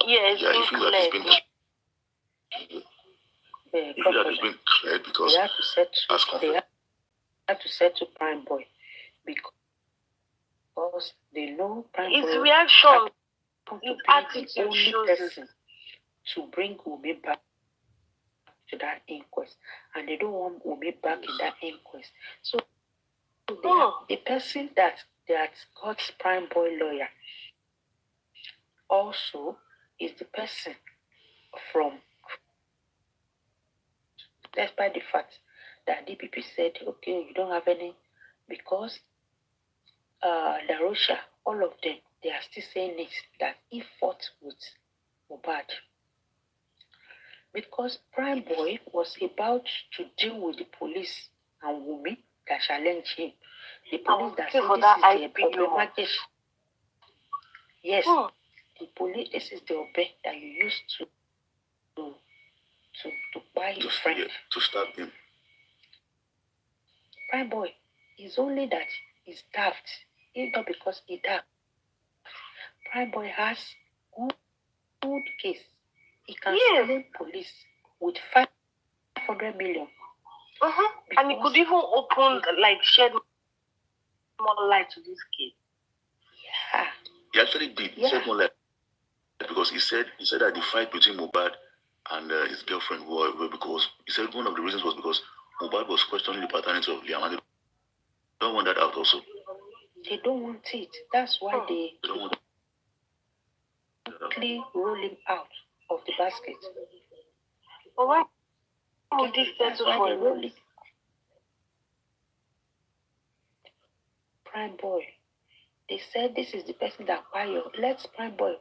Yes, Yeah, he feels that he's been cleared because they have to settle Prime Boy because they know Prime Boy. His reaction, his attitude shows person to bring Wunmi back to that inquest, and they don't want Wunmi back in that inquest. So the person that got Prime Boy lawyer also is the person from, despite the fact that DPP said, okay, you don't have any, because Darosha, all of them, they are still saying it, that he fought with Mohbad. Because Prime Boy was about to deal with the police and Wunmi that challenged him. The police that said this is the problematic. Yes, the police, this is the obey that you used to buy your friend. To start him. Prime Boy is only that he's daft. It's not because he daft. Prime Boy has good case. He can claim police with 500 million. And he could even open, shed more light to this case. Yeah. He actually did. He shed more light because he said that the fight between Mohbad and his girlfriend were because he said one of the reasons was because Mohbad was questioning the paternity of Liam, and they don't want that out also. They don't want it. That's why they don't want quickly roll him out of the basket. But why would this settle for rolling? Prime Boy. They said this is the person that acquired. Let Prime Boy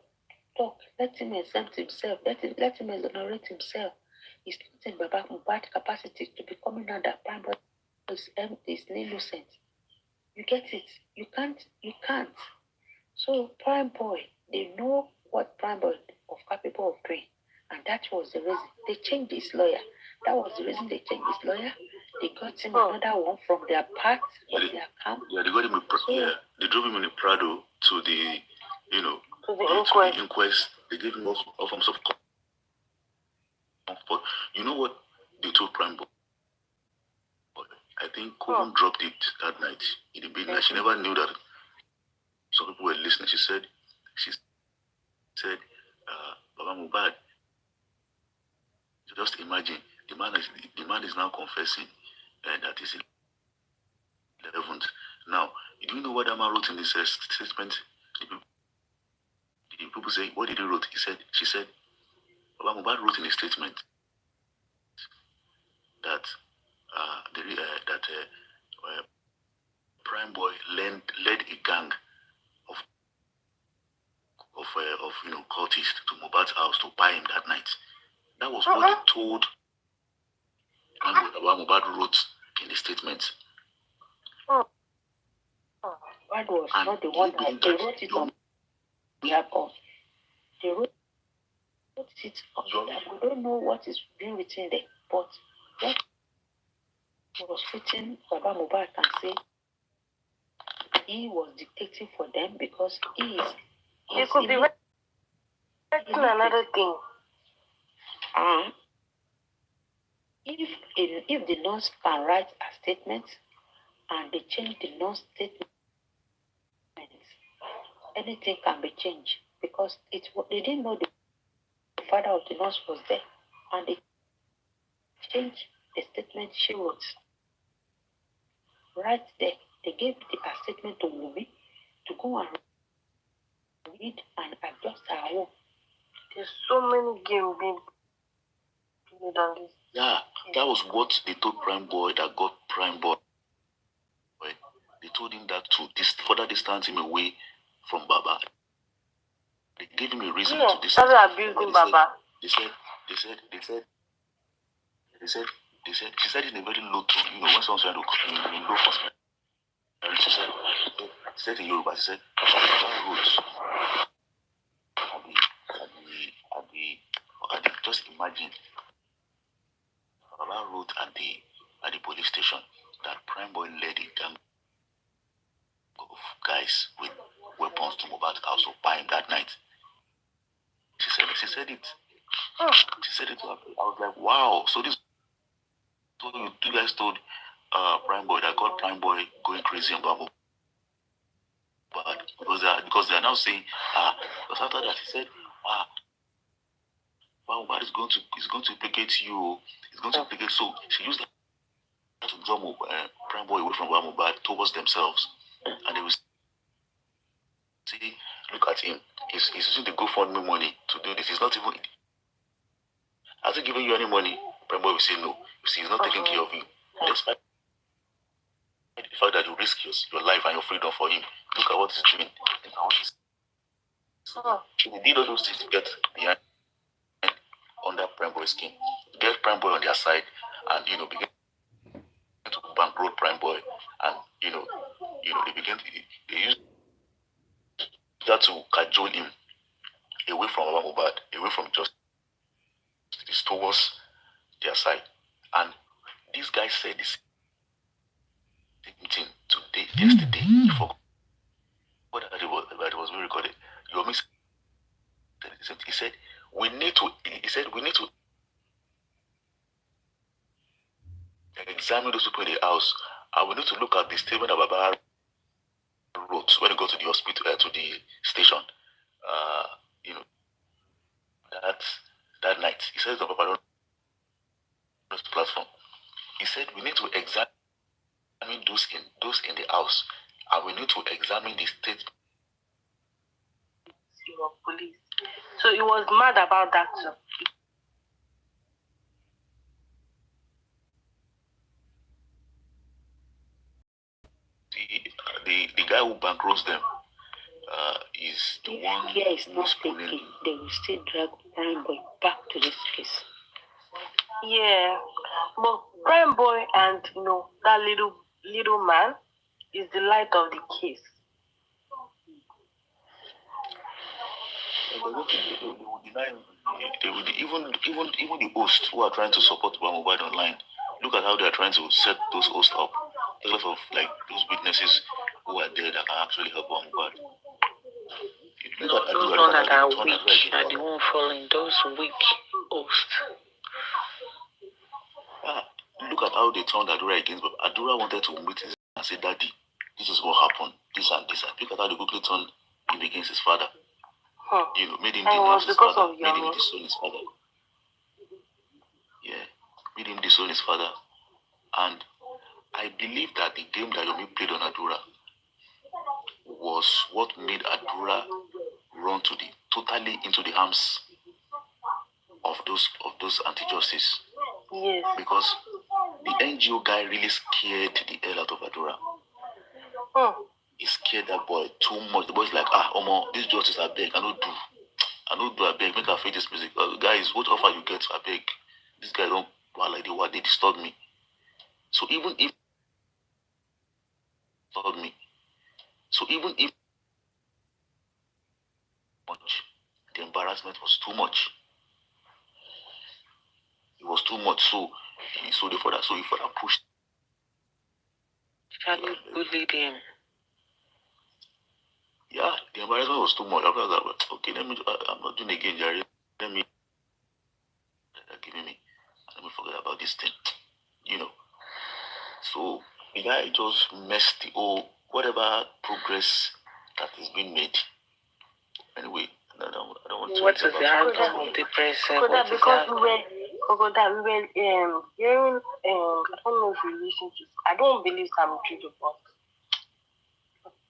talk. Let him exempt himself. Let him exonerate himself. It's not in Mohbad's capacity to be coming out that Prime Boy is innocent. You get it? You can't. So Prime Boy, they know what Prime Boy was capable of doing. And that was the reason they changed his lawyer. That was the reason they changed his lawyer. They got him another one from their part, from their camp. Yeah, they got him they drove him in a Prado to the, to the inquest. They gave him all forms of comfort. You know what they told Prime Boy? I think Kovan dropped it that night in the midnight. She never knew that some people were listening. She said, Baba Mohbad, just imagine, the man is now confessing that he's 11th. Now, do you know what that man wrote in this statement? The people say, what did he wrote? She said, Baba Mohbad wrote in his statement that Prime Boy led a gang of cultists to Mohbad's house to buy him that night. That was what he told Baba Mohbad wrote in the statement. That was not the one that they wrote it on behalf of. They wrote it on that. We don't know what is being written there, but what was written, Baba Mohbad can say he was dictating for them because he is. It could be written another thing. If the nurse can write a statement and they change the nurse statement, anything can be changed because they didn't know the father of the nurse was there, and they changed the statement she wrote. Right there, they gave a statement to Wumi to go and read and adjust her own. There's so many games being played on this. Yeah, that was what they told Prime Boy that got Prime Boy. They told him that to further distance him away from Baba. They gave him a reason to distance. That's abusing Baba. She said in a very low tone, when someone's trying to low first. She said in Yoruba, she said, just imagine, Baba wrote at the police station that Prime Boy led a gang of guys with weapons to Mohbad's house to buy him that night. She said it. She said it. I was like, wow. So this, so you guys told Prime Boy that got Prime Boy going crazy about Mohbad because they are now saying because after that she said Mohbad is going to implicate you. It's going to implicate. So she used that to draw Prime Boy away from Mohbad towards themselves, and they will see, look at him. He's using the GoFundMe money to do this. He's not even. Has he given you any money? Prime Boy will say no. You see, he's not taking care of you. Despite the fact that you risk your life and your freedom for him, look at what he's doing. He did all those things to get behind under Prime Boy's skin, get Prime Boy on their side, and begin to bankroll Prime Boy, and they use that to cajole him away from Mohbad, away from justice towards their side. And these guys said this same thing yesterday. You forgot that it was being recorded. He said we need to examine those people in the house, and we need to look at the statement that Baba wrote when he got to the hospital, to the station. That night, he says on Baba platform. He said we need to examine those in the house, and we need to examine the state. Your police. So he was mad about that too. The guy who bankrolls them is the one who is not taking. They will still drag Prime Boy back to this case. Yeah, but Prime Boy and that little man is the light of the case. They will even the hosts who are trying to support Mohbad online. Look at how they are trying to set those hosts up. A lot of those witnesses who are there that can actually help Mohbad. Those ones that are weak are the one falling. Those weak hosts. Look about how they turned Adura against, but Adura wanted to meet his and say, Daddy, this is what happened, this and this. And look at how they quickly turned him against his father. You know, made him denounce his father, made him disown his father. Yeah, made him disown his father. And I believe that the game that Yomi played on Adura was what made Adura run totally into the arms of those anti-justice. Yes. Because the NGO guy really scared the hell out of Adura. He scared that boy too much. The boy's like, Omo, this justice I beg, I don't do I beg, make her feel this music. Guys, what offer you get? I beg. This guy don't like what they disturb me. So even if much, the embarrassment was too much. It was too much. So he further pushed. Charlie bullied him. Yeah, the embarrassment was too much. After that, okay, I'm not doing it again, Jerry. Let me forget about this thing. You know. So the guy just messed the whole whatever progress that has been made. Anyway, I don't want to. What is the outcome of the press? Because we were hearing, I don't know if you listen to, I don't believe Sam Judo, but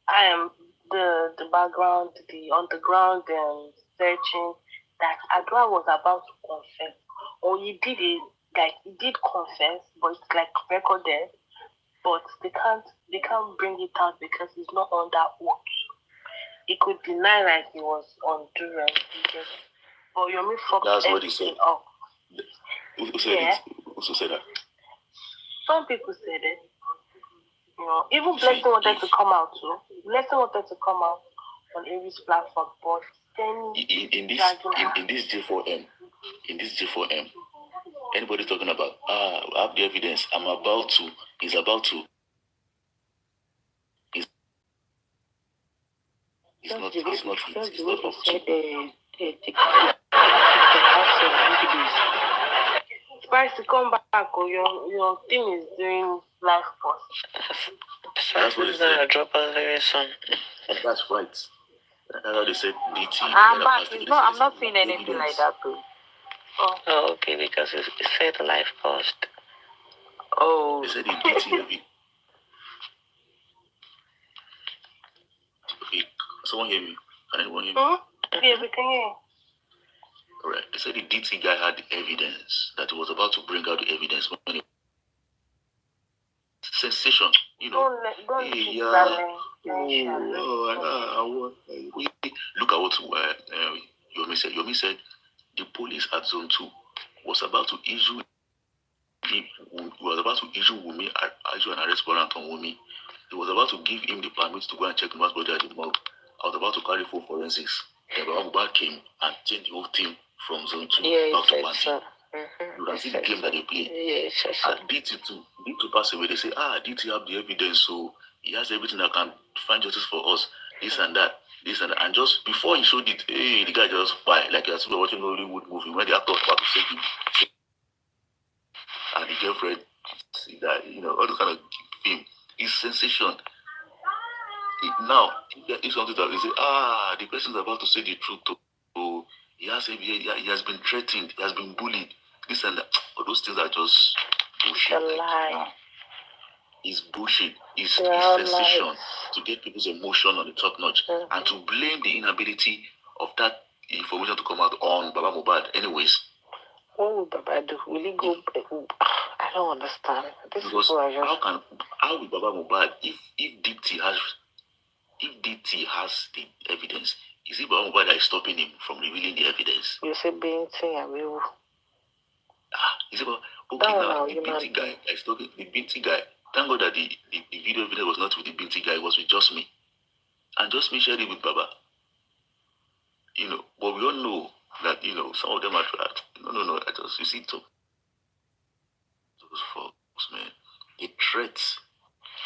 I am the background, the underground searching that Adwa was about to confess, or he did confess, but it's like recorded, but they can't bring it out because he's not on that oath. He could deny like he was on duress, but Yomi fucked everything up. Who said it? Who said that? Some people said it. You know, even Blessing wanted to come out too. Blessing wanted to come out on Aries platform, but then in this J4M, anybody talking about I have the evidence, he's about to It's not Spice to come back, or your team is doing live post. That's what they said. Drop us very soon. That's right. That's how they said DT. I'm back. I'm not seeing anything like that too. Oh, okay, because it said live post. Oh. They said the DT. Okay, someone hear me? Can anyone hear me? Yeah, we can hear. Alright, they said the DT guy had the evidence, that he was about to bring out the evidence when he... Sensation, you know. Look at what Yomi said. Yomi said the police at Zone 2 was about to issue Wumi, issue an arrest warrant on Wumi. He was about to give him the permit to go and check Mohbad's body at the morgue. I was about to carry full forensics. Then Mohbad came and changed the whole team from Zone 2 back to 1 team. You can see the game that they play. And DT too. DT pass away. They say, DT have the evidence, so he has everything that can find justice for us. This and that. And just before he showed it, the guy just like as we were watching a Hollywood movie when the actor was about to save him. And the girlfriend, that, all those kind of thing. It's sensation. Now, if something that they say, the person is about to say the truth. So he has been threatened, he has been bullied, this and that. All those things are just bullshit. It's bullshit. It's sensation to get people's emotion on the top notch and to blame the inability of that information to come out on Baba Mohbad. Anyways. What would Baba do? Will he go? I don't understand. Because how will Baba Mohbad, if DT has the evidence, is it Baba Mohbad that is stopping him from revealing the evidence? You say being thing and we will. Is it about the Binti guy is talking? The Binti guy. Thank God that the video evidence was not with the Binti guy, it was with just me. And just me shared it with Baba. But we all know that, some of them are trapped. No, you see, those folks, man, the threats.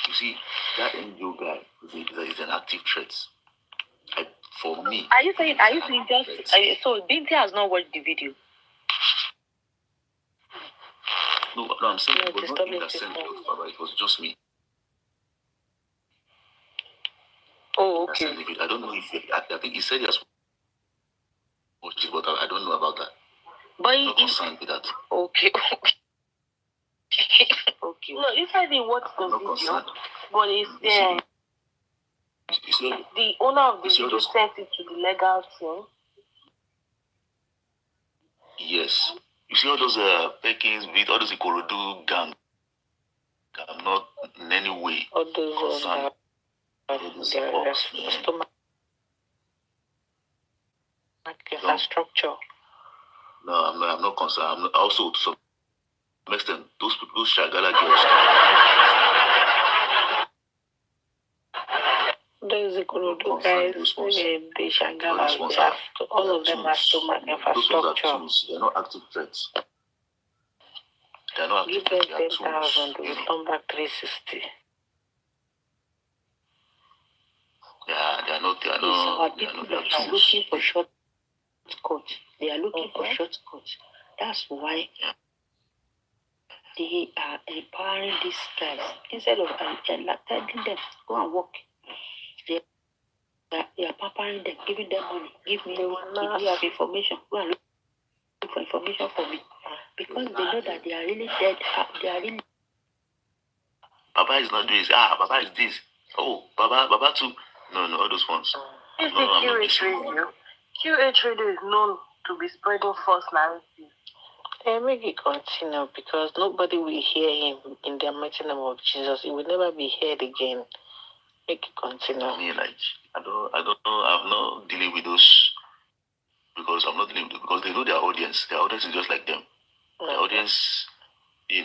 You see, that NGO guy is an active threat. For me. Are you saying so Binti has not watched the video? No, I'm saying No, it was not disturbing him that sent the people. note, Baba. It was just me. Oh, I sent okay. the video. I don't know if I think he said he has watched it, but I don't know about that. But I'm not concerned with that. okay. Okay. No, you said he watched the I'm not video, concerned. but it's You see, the owner of the you see all video those- sent it to the legal team. Yes. You see all those Pekins with all those Ikorodu gang. I'm not in any way All those concerned. their stomach infrastructure. No, I'm not concerned. I'm not, also to some extent, those people, those Shagala girls. Those Ikorodu guys, the Shangala, Those they have all are of them have tools. stomach Those ones are infrastructure. tools. They're not active threats. They're not active Give them threats. They are 10,000, tools. they will come back 360. Yeah, they're not. They're It's not. our They're people not. They're that are tools. looking for shortcuts. They are looking for shortcuts. That's why they are empowering these guys instead of telling them go and work. They are pampering them, giving them money. Give me, if you have information, go and look for information for me. Because they know that they are really dead. They are really. Baba is not doing this. Baba is this. Oh, Baba too. No, all those ones. This is QH Radio. QH Radio is known to be spreading false narratives. Make it continue because nobody will hear him in the mighty name of Jesus. He will never be heard again. Make it continue. I mean, like, I don't know. I'm not dealing with those because I'm not dealing with them because they know their audience. Their audience is just like them. The audience, I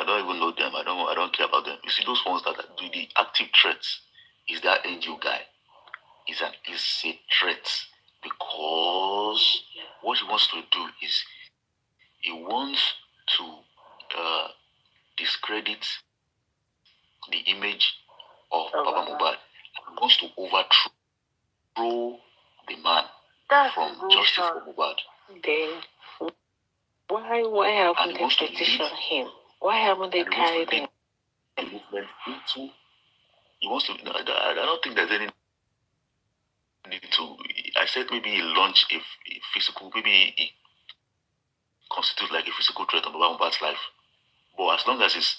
don't even know them. I don't care about them. You see, those ones that do the active threats is that NGO guy. Is a threat because what he wants to do is he wants to discredit the image of Baba Mohbad. He wants to overthrow the man from justice for Mohbad. Then why haven't they petitioned him? Why haven't they carried him? The movement into. He wants to. I don't think there's any need to. I said maybe he launch a physical. Maybe he constitute like a physical threat on Baba Mohbad's life. But as long as it's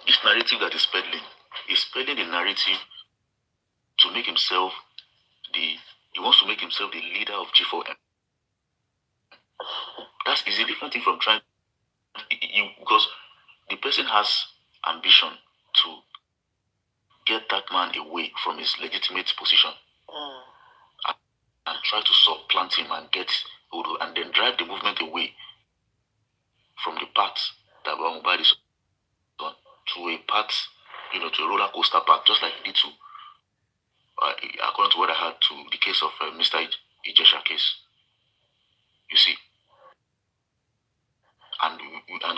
this narrative that is peddling the narrative to make himself he wants to make himself the leader of G4M. That is a different thing from trying because the person has ambition to get that man away from his legitimate position and try to supplant him and then drive the movement away from the path that Mohbad is on to a path, to a roller coaster path, just like he did to, according to what I had to the case of Mr. Ijesha case. You see, and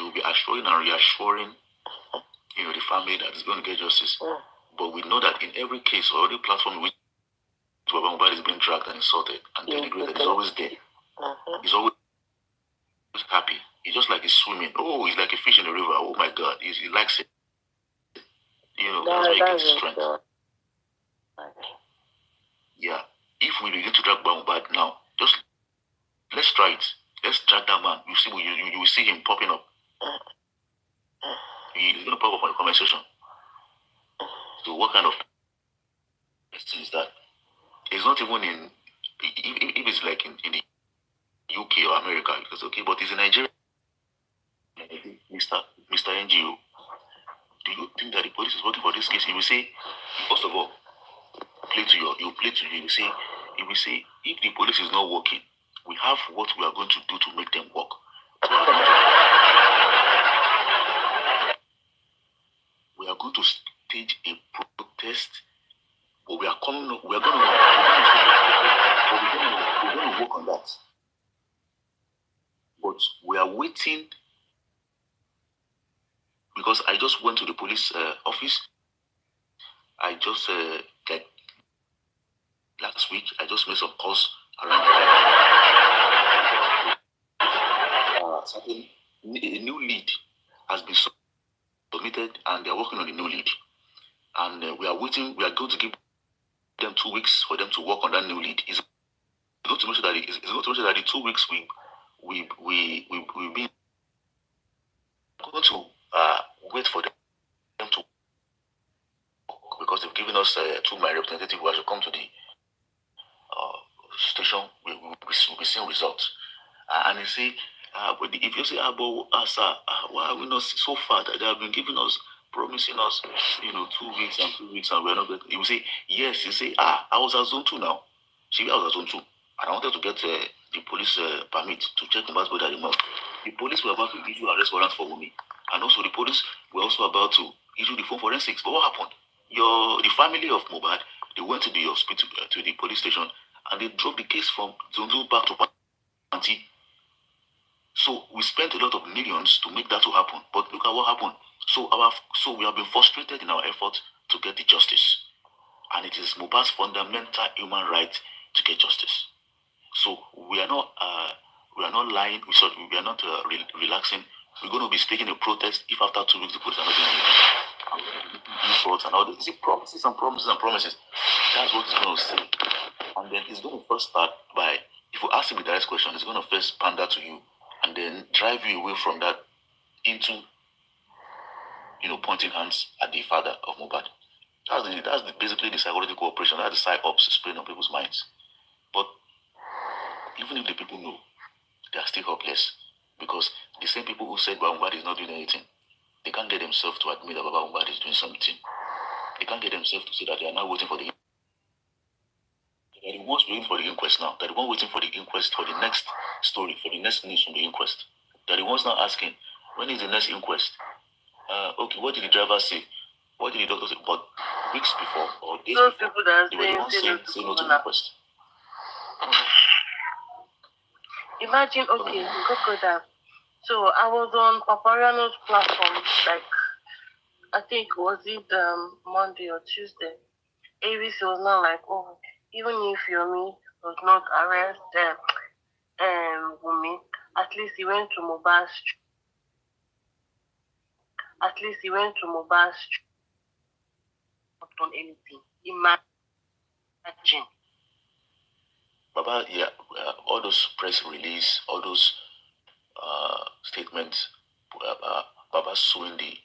we'll be assuring and reassuring, the family that is going to get justice. But we know that in every case or every platform in which Mohbad is being dragged and insulted and denigrated, he's always there. He's always happy. He's just like he's swimming. Oh, he's like a fish in the river. Oh my God, he likes it. That's where he gets his strength. Yeah. If we begin to drag Mohbad now, just let's try it. Let's drag that man. You will see him popping up. He's going to pop up on the comment section. So what kind of person is that? It's not even in, if it's like in the UK or America, it's okay, but it's in Nigeria. Mr. NGO, do you think that the police is working for this case? He will say, first of all, you will say, if the police is not working, we have what we are going to do to make them work. We are going to stage a protest, but we're going to work on that. But we are waiting because I just went to the police office. I just like last week I just made some calls around a new lead has been submitted, and they are working on the new lead. And we are waiting. We are going to give them 2 weeks for them to work on that new lead. It's going to make sure that the 2 weeks we be going to wait for them to work, because they've given us to my representative who has to come to the station. We'll be seeing results. And they say, if you say, sir, why are we not so far that they have been giving us, promising us, 2 weeks and 3 weeks, and we're not getting. You will say, yes. You say, I was at zone 2 now. See, I was at zone 2. And I wanted to get the police permit to check Mohbad's body at the morgue. The police were about to issue arrest warrant for me. And also the police were also about to issue the phone forensics. But what happened? The family of Mohbad, they went to the hospital, to the police station, and they drove the case from zone 2 back to Panti. So we spent a lot of millions to make that to happen. But look at what happened. So we have been frustrated in our effort to get the justice. And it is Mohbad's fundamental human right to get justice. So we are not lying. We are not relaxing. We're going to be staking a protest if after 2 weeks the police are not doing anything. And all this. Promises and promises and promises. That's what it's going to say. And then it's going to first start by, if you ask him the direct question, it's going to first pander to you and then drive you away from that into, pointing hands at the father of Mohbad. That's basically the psychological operation. That's the psyops playing on people's minds. But even if the people know, they are still hopeless, because the same people who said Baba Mohbad is not doing anything, they can't get themselves to admit that Baba Mohbad is doing something. They can't get themselves to say that they are now waiting for the. They're the ones waiting for the inquest now. They're the ones waiting for the inquest, for the next story, for the next news from the inquest. They're the ones now asking, when is the next inquest? Okay, what did the driver say? What did the doctor say? But weeks before, or days those before, people that they were the ones saying no to the inquest. Imagine, okay, go that. So I was on Papariano's platform, like, I think, was it Monday or Tuesday? ABC was not like, oh, even if Yomi was not arrested, Wumi, at least he went to Mohbad's. At least he went to Mohbad's. Not done anything. Imagine. Baba, yeah, all those press release, all those statements, Baba suing the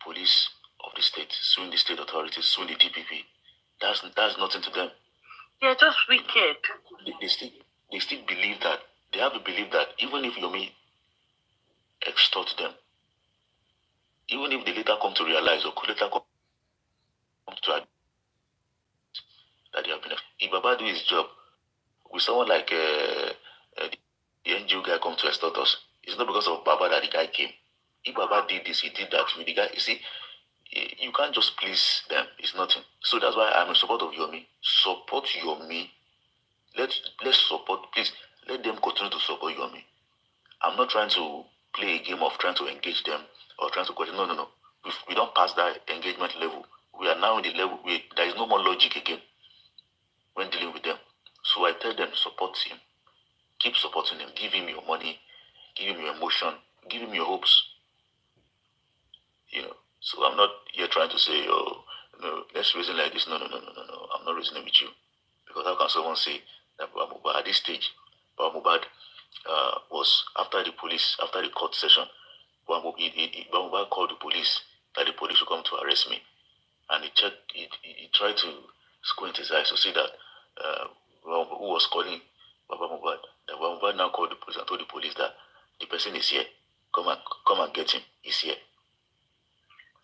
police of the state, suing the state authorities, suing the DPP. That's nothing to them. They're just wicked. They still believe that, they have a belief that even if Yomi extort them, even if they later come to realize, or could later come to that they have been, if Baba do his job with someone like the NGO guy come to extort us, it's not because of Baba that the guy came. If Baba did this, he did that with the guy. You see, you can't just please them. It's nothing. So that's why I'm in support of Yomi. Support Yomi. Let's support. Please let them continue to support Yomi. I'm not trying to play a game of trying to engage them or trying to question. No. We don't pass that engagement level. We are now in the level where there is no more logic again when dealing with them. So I tell them, support him. Keep supporting him. Give him your money. Give him your emotion. Give him your hopes. So I'm not here trying to say, let's reason like this. No. I'm not reasoning with you. Because how can someone say that at this stage, Mohbad was after the court session, Mohbad called the police that the police should come to arrest me. And he tried to squint his eyes to see that who was calling Baba Mohbad. That Mohbad now called the police and told the police that the person is here. Come and get him. He's here.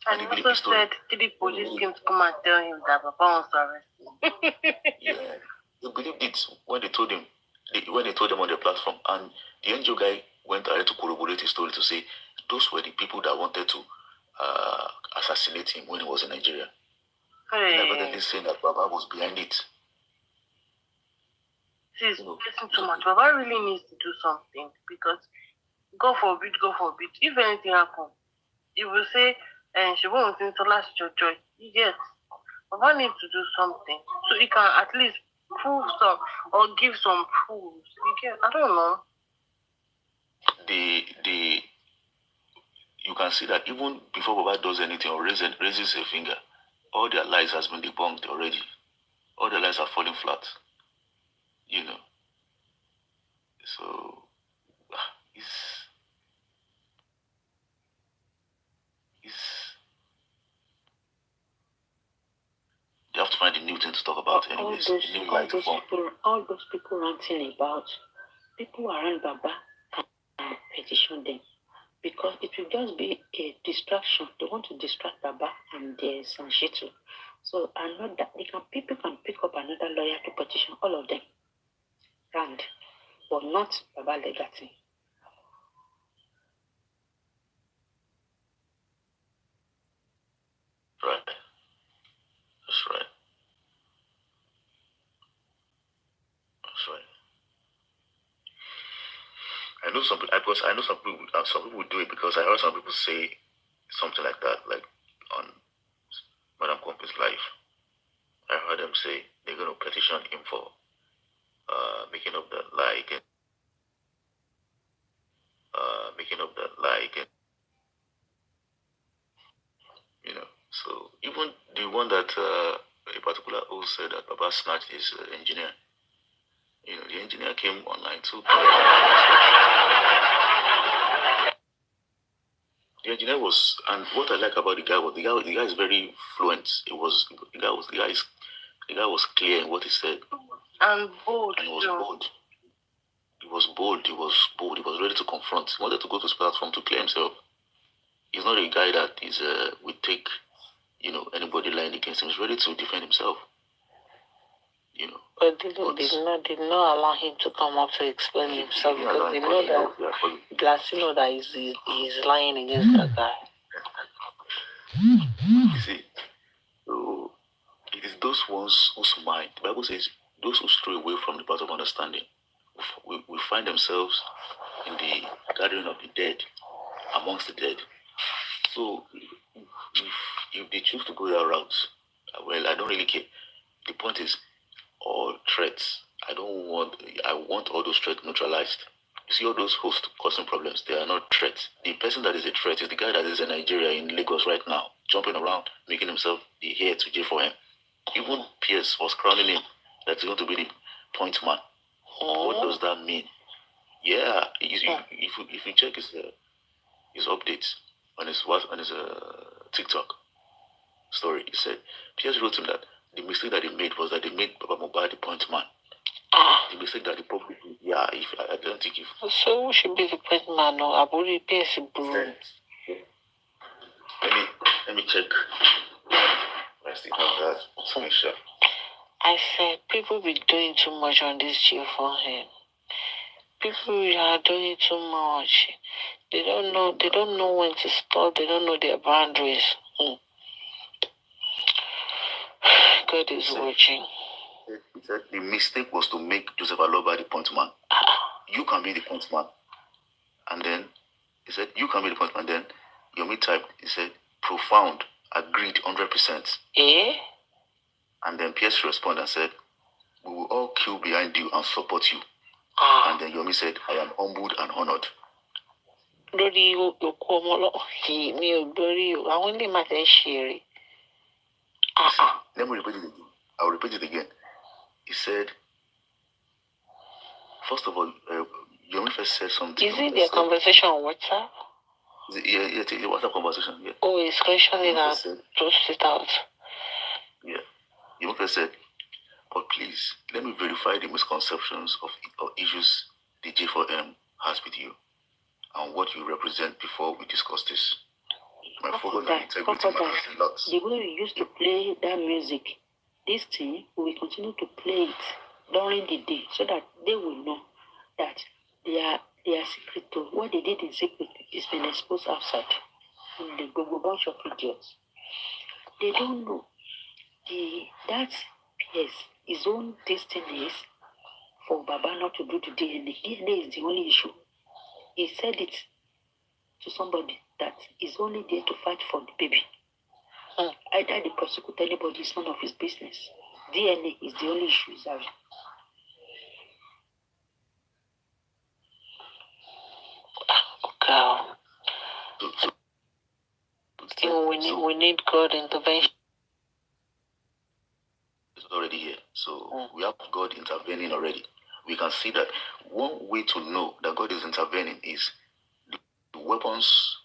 And he also said the police came to come and tell him that Baba was arrested. Yeah, they believed it when they told him. When they told them on their platform, and the NGO guy went ahead to corroborate his story to say those were the people that wanted to assassinate him when he was in Nigeria. Nevertheless, saying that Baba was behind it. This is getting too much. Baba really needs to do something, because God forbid, if anything happens, he will say, and she won't think to last your joy. Yes, Baba needs to do something so he can at least prove some or give some proofs. I don't know. the you can see that even before Baba does anything or raises a finger, all their lies has been debunked already. All their lies are falling flat. You know. So it's they have to find a new thing to talk about anyways. All those people ranting about people around Baba can petition them. Because it will just be a distraction. They want to distract Baba and the Sanshitu. So people can pick up another lawyer to petition all of them. Rand, but not Baba Legati. Right. That's right. That's right. I know some people do it because I heard some people say something like that, like on Madam Company's life. I heard them say they're going to petition him for making up that lie again. You know, so even the one that a particular host said that Baba snatched his engineer. You know, the engineer came online too. The engineer was, and what I like about the guy was the guy is very fluent. The guy was clear in what he said. And bold. And he was bold. He was bold. He was ready to confront. He wanted to go to his platform to clear himself. He's not a guy that is will take, anybody lying against him. He's ready to defend himself. But they did not allow him to come up to explain himself because they know that Blasino that is lying against that guy. You see, so it is those ones whose mind, the Bible says, those who stray away from the path of understanding will find themselves in the gathering of the dead, amongst the dead. So if they choose to go that route, well, I don't really care. The point is, all threats, I want all those threats neutralized. You see all those hosts causing problems, they are not threats. The person that is a threat is the guy that is in Nigeria, in Lagos right now, jumping around, making himself the heir to J4M. Even Pierce was crowning him that he's going to be the point man. What does that mean? Yeah, if you check his updates on his TikTok story, he said Pierce wrote him that the mistake that they made was that they made Baba Mohbad the point man. The mistake that the public, I don't think if. So who should be the point man? No, Aburi Pierce, bro. Let me check. I still have that. So make sure. I said people be doing too much on this chill for him. People are doing too much. They don't know when to stop. They don't know their boundaries. God is watching. He said the mistake was to make Joseph Aloba the point man. You can be the point man. And then he said, you can be the point man. Then Yomi typed, he said, profound, agreed 100%. And then Pierce responded and said, we will all queue behind you and support you. And then Yomi said, I am humbled and honored. Let me repeat it again. I'll repeat it again. He said, first of all, Yomi first said something. Is it their conversation on WhatsApp? Yeah, it's a WhatsApp conversation. Yeah. Oh, it's questioning that. Post it out. Yeah. Yomi first said, but please, let me verify the misconceptions of issues the J4M has with you and what you represent before we discuss this. My focus on integrity matters a lot. The way we used to play that music, this thing, we will continue to play it during the day so that they will know that they are secret to what they did in secret is been exposed outside. They go a bunch of idiots. They don't know that PS, his own destiny is for Baba not to do the DNA. DNA is the only issue. He said it to somebody that is only there to fight for the baby. Either they prosecute anybody, it's none of his business. DNA is the only issue he's having. we need God intervention. It's already here. So we have God intervening already. We can see that one way to know that God is intervening is the weapons,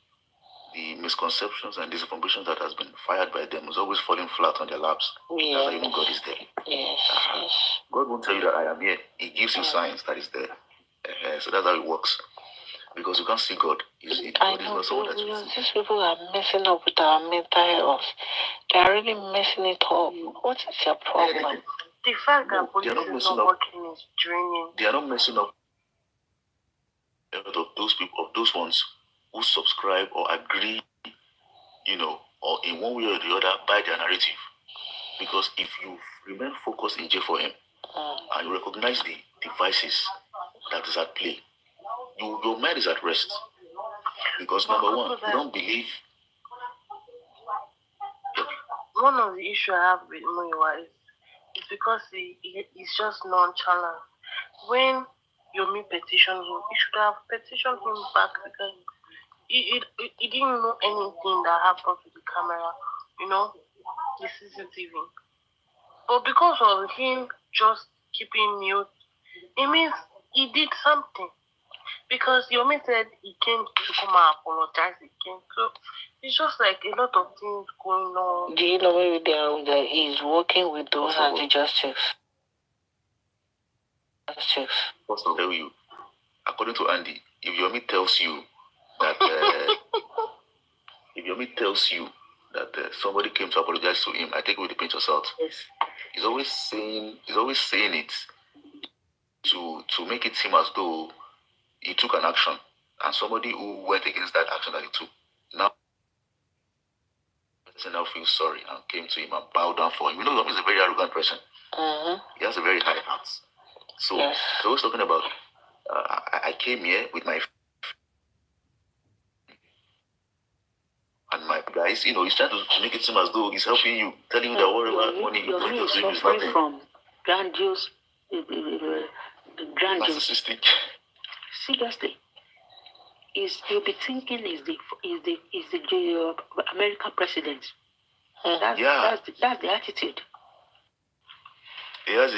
the misconceptions and disinformation that has been fired by them is always falling flat on their laps. Yes. That's how you know God is there. Yes, yes. God won't tell you that I am here. He gives you signs that is there. So that's how it works. Because you can't see God. God is not someone that you see. These people are messing up with our mental health. They are really messing it up. What is your problem? The fact that police is not working is draining. They are not messing up of those people, of those ones who subscribe or agree, or in one way or the other by their narrative. Because if you remain focused in J4M and you recognize the devices that is at play, your mind is at rest. Because number one, you don't believe. One of the issues I have with Muyiwa is because he's just nonchalant. When Yomi petitioned him, he should have petitioned him back because he didn't know anything that happened to the camera, the CCTV. But because of him just keeping mute, it means he did something. Because Yomi said he came to come and apologize again. So it's just like a lot of things going on. Do you know maybe he's working with those anti-justice? First of all, according to Andy, if Yomi tells you that somebody came to apologize to him, I take it with a pinch of salt. Yes. He's always saying it to make it seem as though he took an action and somebody who went against that action that he took now feels sorry and came to him and bowed down for him. Yomi is a very arrogant person. He has a very high heart. So he's always talking about I came here with my and my guys, he's trying to make it seem as though he's helping you, telling you that whatever money you bring to him is nothing. From grandiose, grandiose. Narcissistic. Seriously, you'll be thinking is the American president. That's the attitude. He has a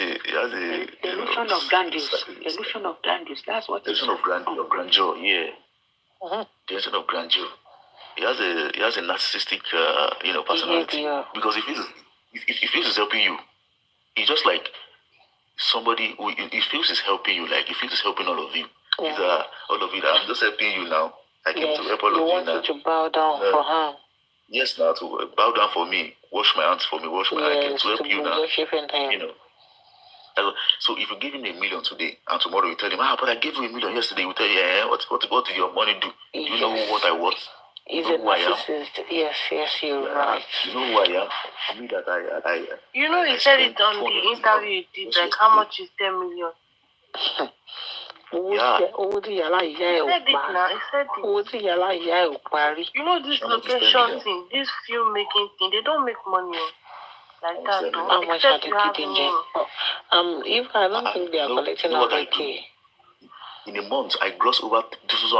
illusion of grandiose. Illusion of grandiose. That's what illusion of grandeur. Yeah. The illusion of grandeur. He has a narcissistic personality. Because if he's helping you, he's just like somebody who he feels is helping you, like he feels is helping all of you. Yeah. All of you that I'm just helping you now. I came to help all of you. You want now. To bow down for him. Yes, now to bow down for me, wash my hands for me, wash my hands. I came to help you now. So if you give him $1 million today and tomorrow you tell him, but I gave you $1 million yesterday, you tell him, what did your money do? Do you know what I want? He's a narcissist. Yes, you're right. You know who I am? For me that I he said it on the interview he did, like how much is 10 million? Yeah. He said it. This location thing, this filmmaking thing, they don't make money like that. How much are they getting there? If I don't think they are collecting all that key. In a month, I gross over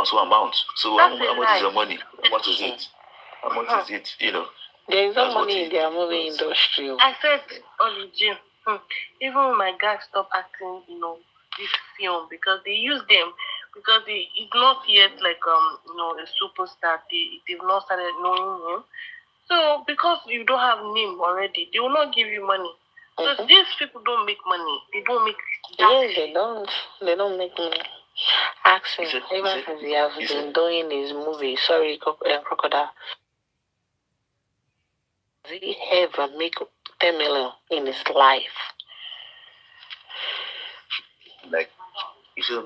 so amount. So how much is your money? How much is it? How much is it? There is no money in their movie industry. I said, even when my guys stop acting, this film because they use them because it's not yet like a superstar. They've not started knowing him. So because you don't have name already, they will not give you money. So these people don't make money. They don't make. They don't. They don't make money. Ask him. Ever since he has been doing his movie, Crocodile, does he ever make 10 million in his life? Like you see,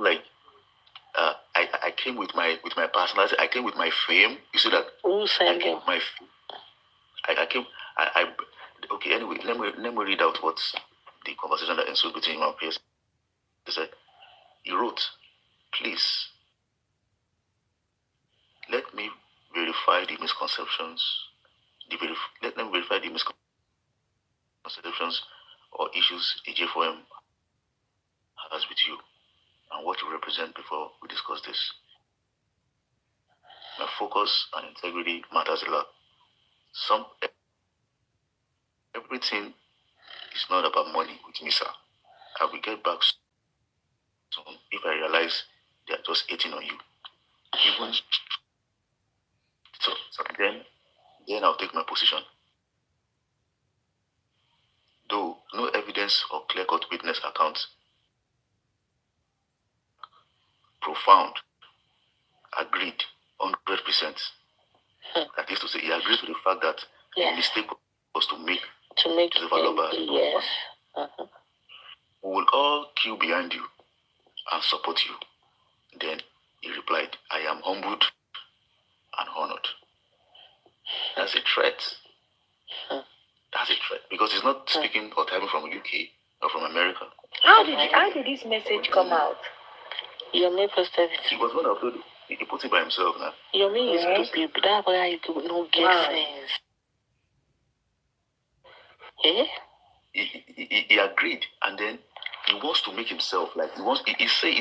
I came with my personality. I came with my fame. You see that? Who sent him? Okay. Anyway, let me read out what the conversation that ensued between him and Pierce. He said, he wrote, "Please, let me verify the misconceptions. Let them verify the misconceptions or issues AJ4M has with you and what you represent before we discuss this. My focus and integrity matters a lot. everything is not about money with me, sir. I will get back soon if I realize they are just hating on you. Even so then I'll take my position. Though no evidence or clear-cut witness accounts, profound, agreed 100%. That is to say, he agrees with the fact that the mistake was to make yes. We will all queue behind you and support you. Then he replied, I am humbled and honored. That's a threat. That's a threat. Because he's not speaking or typing from UK or from America. How did this message come out? Yomi posted it. He was going to upload it. He put it by himself now. Yomi is stupid, but that's why he could not get sense. Eh? He agreed, and then he wants to make himself like he wants. He said.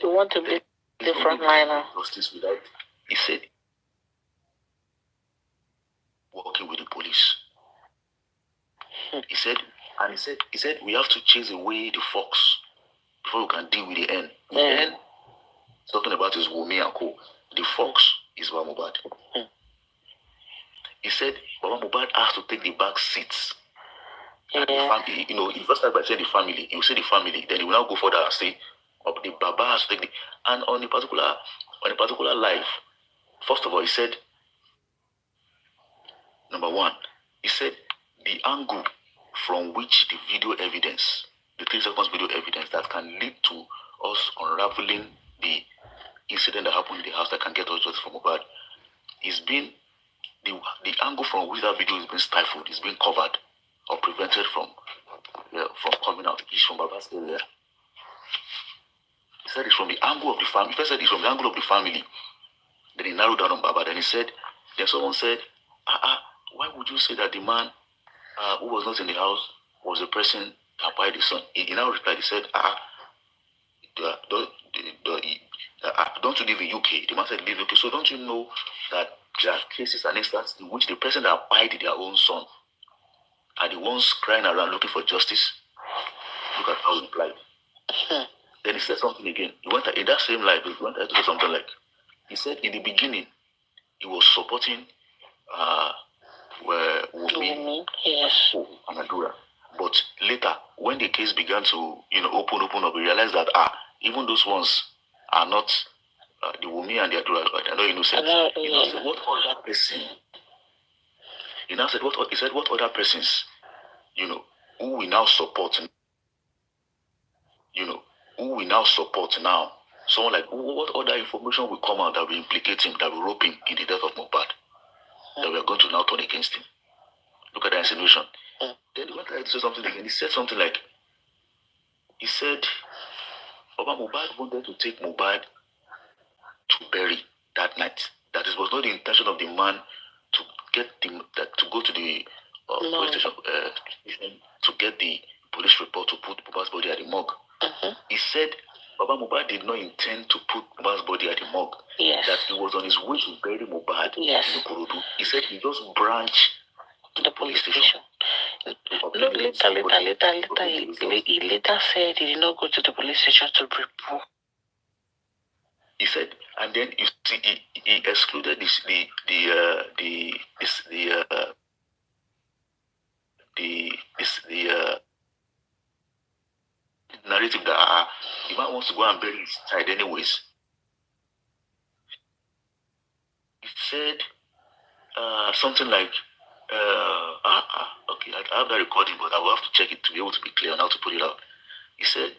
You want to be the frontliner. Justice without. He said, working with the police. He said, we have to chase away the fox before we can deal with the hen. The hen, talking about his Wumi and co. The fox is Mohbad. He said, Mohbad has to take the back seats. And the family, he first started by saying the family. He will say the family, then he will now go further and say, the Baba has to take and on a particular life. First of all, he said, number one, he said the angle from which the video evidence, the 3 seconds video evidence that can lead to us unraveling the incident that happened in the house that can get us justice for Mohbad is being the angle from which that video is being stifled, is being covered or prevented from coming out. Is from Baba's area. He said it's from the angle of the family. First said it's from the angle of the family. Then he narrowed down on Baba. Then someone said, why would you say that the man who was not in the house was the person that died the son? He now replied, he said, don't you live in UK? The man said, live in UK. So don't you know that there are cases and instances in which the person that died their own son are the ones crying around looking for justice? Look at how he replied. Then he said something again. He went in that same life. He went to say something like, he said in the beginning he was supporting Wumi, and Adura. But later, when the case began to open up, we realized that even those ones are not the Wumi and the Adura. They're not innocent. He now said, what other person? He now said, what other persons, who we now support? Who we now support now? Someone like, what other information will come out that will implicate him, that will rope him in the death of Mohbad? That we are going to now turn against him. Look at that insinuation. Then he went ahead to say something again. He said something like, he said, Baba Mohbad wanted to take Mohbad to bury that night. That it was not the intention of the man to get to go to the police station to get the police report to put Mohbad's body at the morgue. He said Baba Mohbad did not intend to put Mohbad's body at the morgue. That he was on his way to bury Mohbad in Ikorodu. He said he just branched to the police station. Look, later, he later said he did not go to the police station to report. He said, and then you see, he excluded the narrative that the man wants to go and bury his child anyways. He said something like, okay, I have that recording, but I will have to check it to be able to be clear on how to put it out. He said,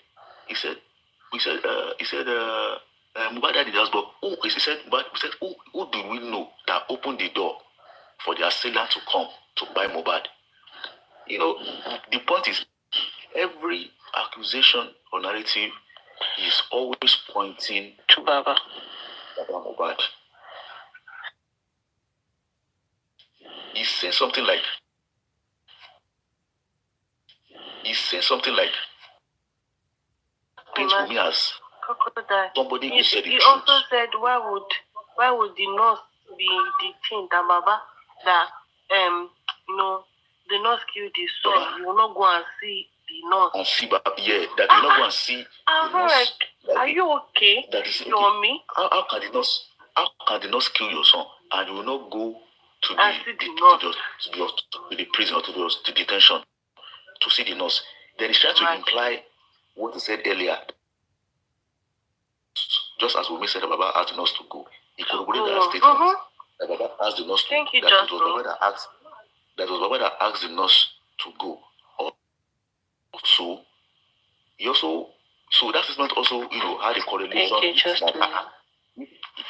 Mohbad died in the house, but who do we know that opened the door for the assailant to come to buy Mohbad? The point is, every accusation or narrative is always pointing to Baba Mohbad. He says something like, paints for me as somebody who said the truth. He also said, why would the nurse be the thing that Baba, that the nurse killed his son, you will not go and see the nurse. And see, that you will not go and see the nurse. Are you okay? That is You and me? How can the nurse kill your son and you will not go to the prison or to the detention to see the nurse? Then he's trying to imply what he said earlier. Just as we said that Baba asked the nurse to go, he corroborated that statement. That Baba asked the nurse to go. That was Baba that asked the nurse to go. So that statement also, had a correlation.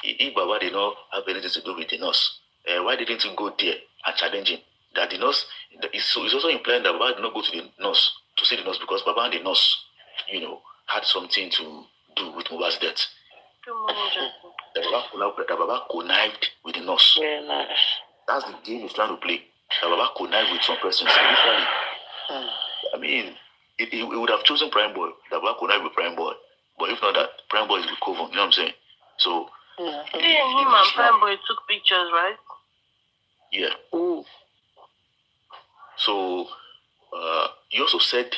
If Baba did not have anything to do with the nurse, why didn't he go there and challenge him? That the nurse, it's also implying that Baba did not go to the nurse to see the nurse because Baba and the nurse, had something to do with Mohbad's death. That Baba connived with the nurse. Very nice. That's the game he's trying to play. That Baba connived with some persons. I mean, he would have chosen Prime Boy. That Baba connived with Prime Boy. But if not that, Prime Boy is with Kovan. You know what I'm saying? So, him and Prime Boy took pictures, right? Yeah. So, he also said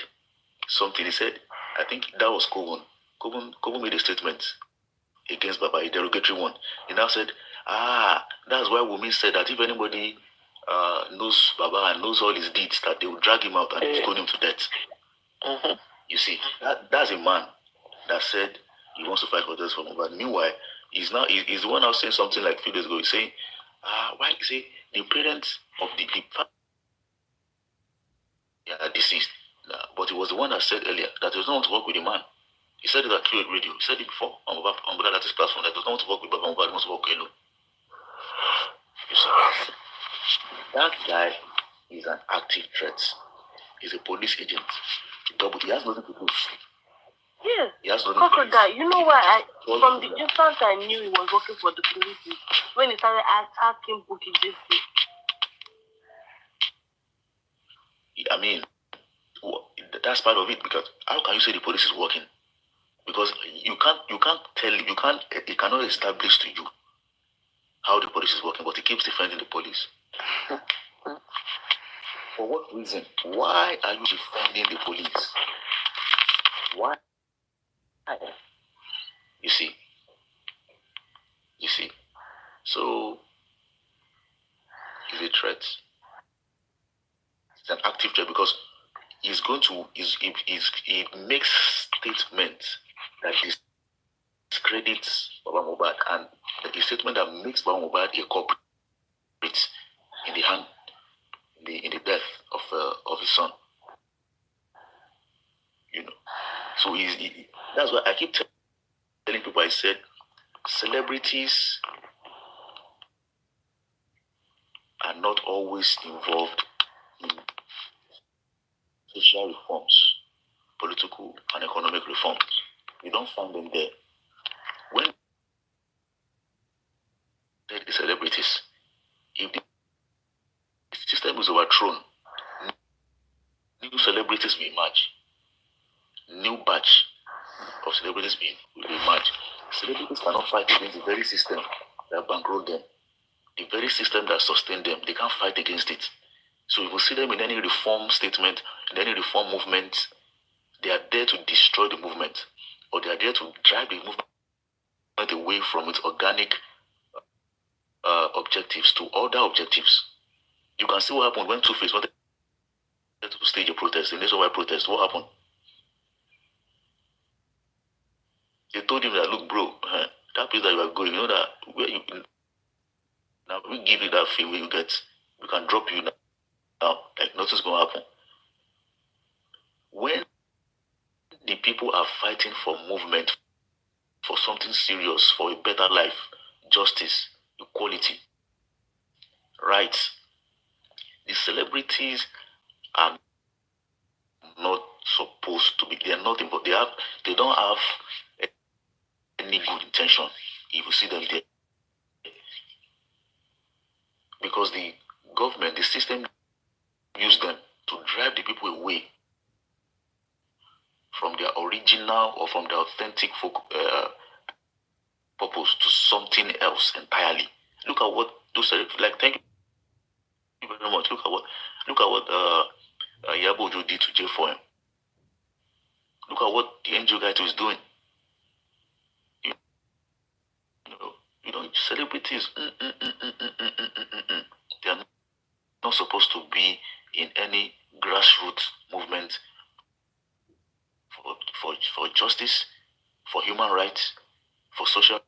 something. He said, I think that was Kovan. Kovan made a statement against Baba, a derogatory one. He now said, that's why Wumi said that if anybody knows Baba and knows all his deeds, that they will drag him out and stone him to death. You see, that's a man that said he wants to fight for this for Mohbad. Meanwhile, he's the one now saying something like a few days ago. He's saying, why? He say the parents of the are deceased. But he was the one that said earlier that he does not want to work with the man. He said it at Tikkot radio. He said it before on Mohbad's platform that he does not want to work with Baba Mohbad, he wants to work alone. You see, that guy is an active threat. He's a police agent. He has nothing to do. Yes. He has nothing to do. Crocodile. You know why? From the instant I knew he was working for the police, when he started attacking Bukky Jesse. I mean, that's part of it, because how can you say the police is working? Because you cannot establish to you how the police is working, but he keeps defending the police. For what reason? Why are you defending the police? Why? You see. So he's a threat. It's an active threat because he makes statements that discredits Baba Mohbad, and the statement that makes Baba Mohbad a culprit in the death of his son. So that's why I keep telling people. I said celebrities are not always involved in social reforms, political and economic reforms. You don't find them there. When the celebrities, if the system is overthrown, new celebrities will emerge. New batch of celebrities will emerge. Celebrities cannot fight against the very system that bankrolled them, the very system that sustained them. They can't fight against it. So if you see them in any reform statement, in any reform movement, they are there to destroy the movement, or they are there to drive the movement away from its organic objectives to other objectives. You can see what happened when Two-Face wanted to stage a protest, the nationwide protest. What happened? They told him that, look, bro, that place that you are going, you know that where you now we give you that fee where you get, we can drop you now, like nothing's gonna happen. When the people are fighting for movement, for something serious, for a better life, justice, equality, rights, the celebrities are not supposed to be. They are not involved. They don't have any good intention if you see them there, because the government, the system, use them to drive the people away from their original or from their authentic purpose to something else entirely. Look at what those like. Thank you very much. Look at what Yabojo did to J4M. Look at what the NGO guy is doing. You know, celebrities. They are not supposed to be in any grassroots movement for justice, for human rights, for social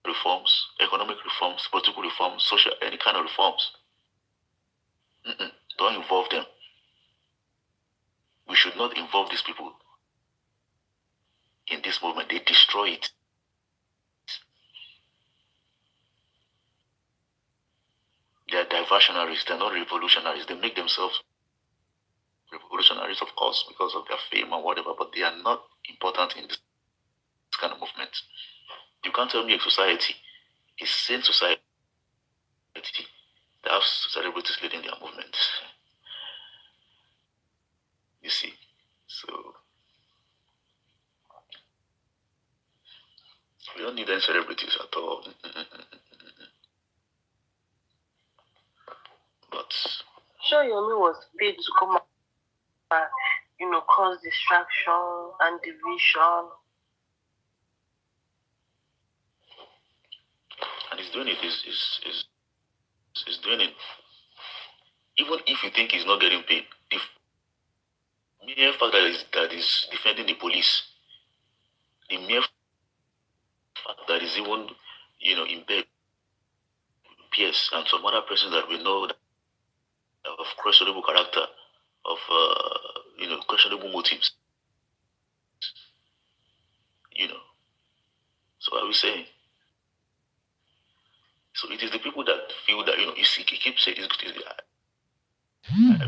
reforms, economic reforms, political reforms, social, any kind of reforms. Don't involve them. We should not involve these people in this movement. They destroy it. They are diversionaries. They are not revolutionaries. They make themselves revolutionaries, of course, because of their fame and whatever, but they are not important in this kind of movement. You can't tell me a society, a sane society, that have celebrities leading their movement. You see, so we don't need any celebrities at all. But Sure, Yomi was paid to come and, cause distraction and division. and he's doing it. He's doing it. Even if you think he's not getting paid, the mere fact that is defending the police, the mere fact that is even, in bed, PS and some other persons that we know that of questionable character, of questionable motives. So what are we saying? So it is the people that feel that he keeps saying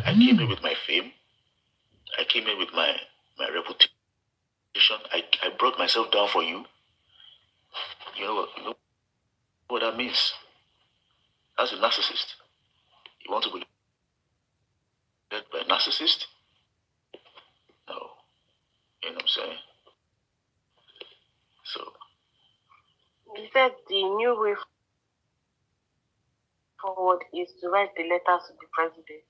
I came here with my fame, I came here with my reputation, I brought myself down for you. You know what that means? That's a narcissist. You want to be led by a narcissist? No. You know what I'm saying? So He said the new way forward is to write the letters to the president.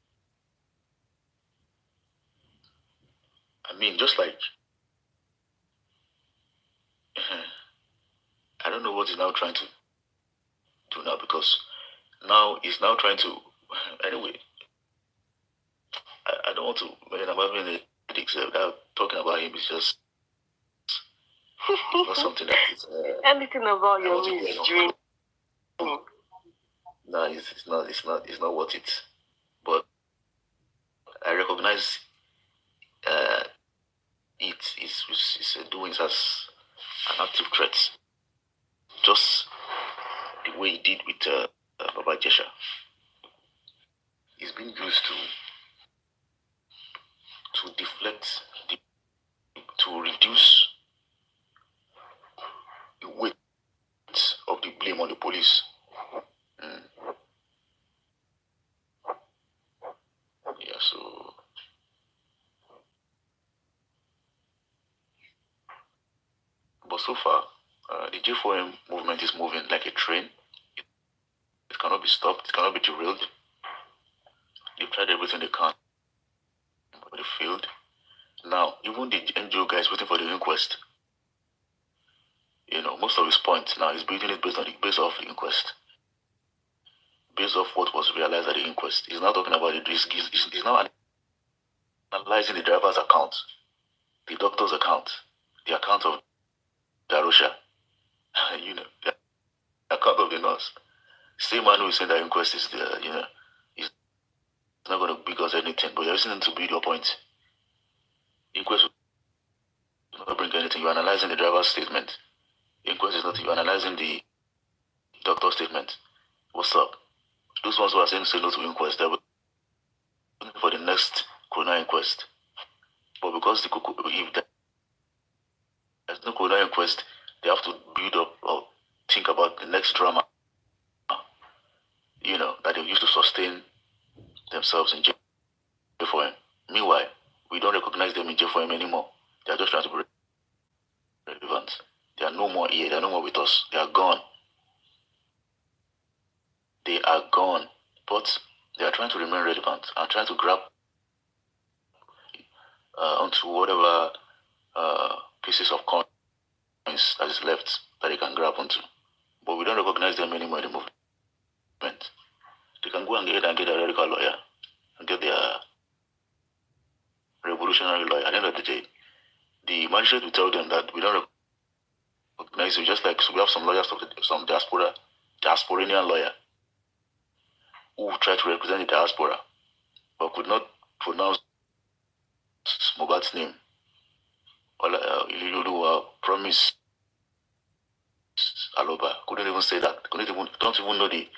I mean, just like I don't know what he's now trying to do now, because now he's now trying to anyway. I don't want to I'm having a critics talking about him is just it's not something that is anything about your dream. No, it's not worth it. But I recognize it's doing it as an active threat, just the way he did with Baba Jesha. He's been used to deflect, to reduce the weight of the blame on the police. Yeah, so but so far, the J4M movement is moving like a train. It cannot be stopped. It cannot be derailed. They've tried everything they can, but they failed. Now, even the NGO guys waiting for the inquest. Most of his points now is building it based off the inquest, based off what was realized at the inquest. He's not talking about it. He's now analyzing the driver's account, the doctor's account, the account of Darusha, the account of the nurse. Same man who is saying that inquest is he's not going to big us anything, but you're listening to build your point. Inquest will not bring anything. You're analyzing the driver's statement. Inquest is not. You're analyzing the doctor's statement. What's up? Those ones who are saying say no to inquest, they're waiting for the next coroner inquest. But because if there's no coroner inquest, they have to build up or think about the next drama, that they used to sustain themselves in J4M. Meanwhile, we don't recognize them in J4M anymore. They are just trying to be relevant. They are no more here. They are no more with us. They are gone. They are gone. But They are trying to remain relevant and trying to grab onto whatever pieces of coins that is left that they can grab onto. But we don't recognize them anymore in the movement. They can go and get a radical lawyer and get their revolutionary lawyer. At the end of the day, the magistrate will tell them that we don't recognize you, just like so we have some lawyers, some diasporanian lawyer who tried to represent the diaspora but could not pronounce Mohbad's name. Promise Aloba couldn't even say that. Don't even know the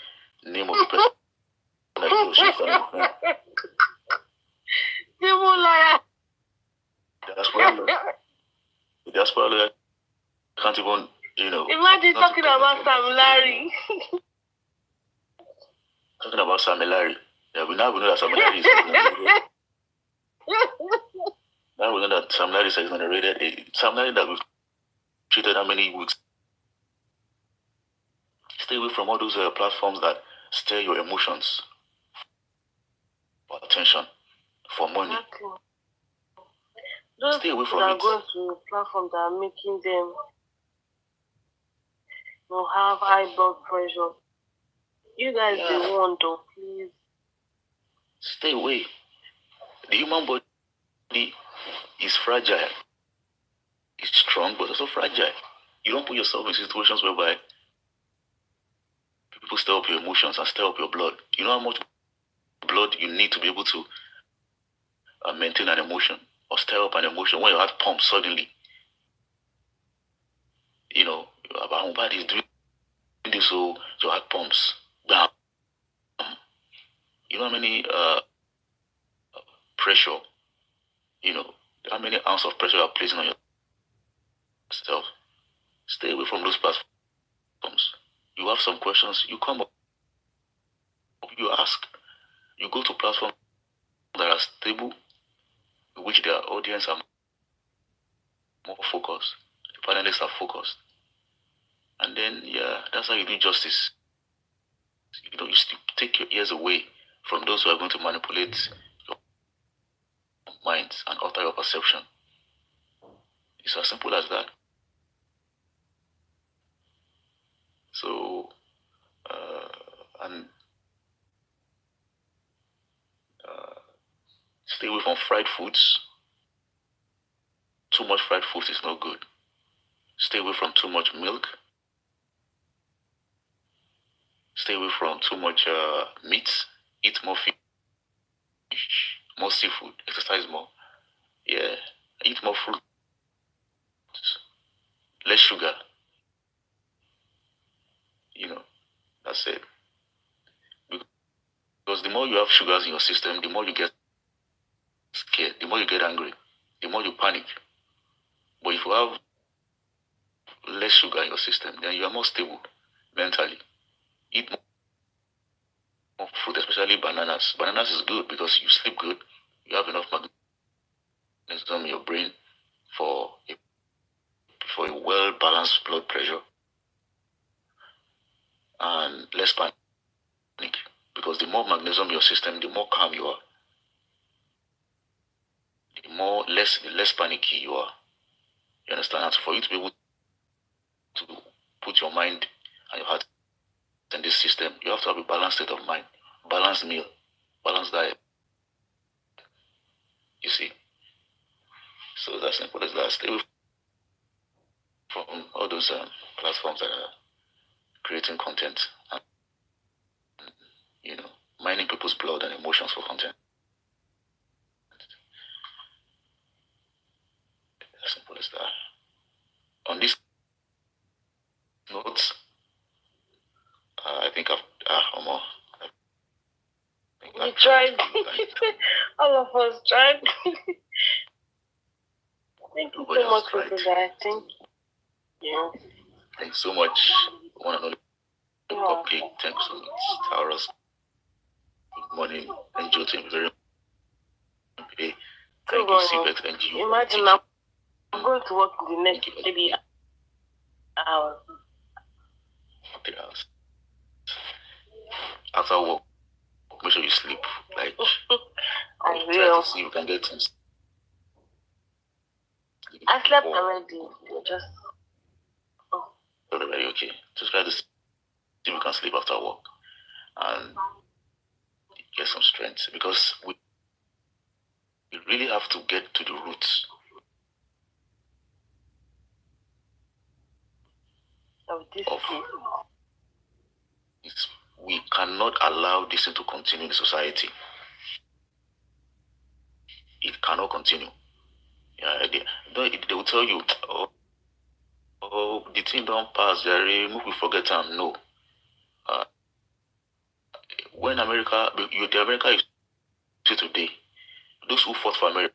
name of the person that he was trying to defend. The diaspora lawyer can't even, Imagine talking about Sam Larry. Talking about Sam Larry. Yeah, we know that Sam Larry is now we know that Sam Larry is not rated. Sam Larry that we've treated how many weeks. Stay away from all those platforms that stir your emotions for attention, for money. Exactly. Those Stay away from it. Going to platforms that are making them have high blood pressure. You guys be one though, please. Stay away. The human body is fragile. It's strong, but also fragile. You don't put yourself in situations whereby people stir up your emotions and stir up your blood. You know how much blood you need to be able to maintain an emotion or stir up an emotion when your heart pumps suddenly. About Mohbad is doing this, so your heart pumps. Bam. You know how many pressure, how many ounces of pressure you are placing on yourself. Stay away from those platforms. You have some questions, you come up, you ask, you go to platforms that are stable, in which their audience are more focused, the panelists are focused. And then, that's how you do justice. You take your ears away from those who are going to manipulate your minds and alter your perception. It's as simple as that. So, stay away from fried foods. Too much fried foods is not good. Stay away from too much milk. Stay away from too much meat. Eat more fish, more seafood. Exercise more. Yeah, eat more fruit. Less sugar. That's it. Because the more you have sugars in your system, the more you get scared, the more you get angry, the more you panic. But if you have less sugar in your system, then you are more stable mentally. Eat more fruit, especially bananas. Bananas is good because you sleep good. You have enough magnesium in your brain for a well-balanced blood pressure and less panic. Because the more magnesium in your system, the more calm you are. The more less panicky you are. You understand? And so for you to be able to put your mind and your heart in this system, you have to have a balanced state of mind, balanced meal, balanced diet. You see? So it's as simple as that. Stay away from all those platforms that are creating content and, mining people's blood and emotions for content. As simple as that. On this note, I think we tried. All of us tried. Thank you so much for today. Thank you. Thanks so much. One and only cupcake. Thanks so much. Taurus. Good morning. And Jotin. Very today. Thank you, Sibet and you. Imagine I'm going to work in the next maybe hour. 3 hours. After work, make sure you sleep. Like, I try will. to see if you can get some sleep. I slept already. Just. Already okay. Just try to see if you can sleep after work and get some strength, because we really have to get to the roots Of this of case. we cannot allow this to continue in society. It cannot continue. Yeah, they will tell you, the thing don't pass, Jerry, we forget them. No. When America, the America you see today, those who fought for America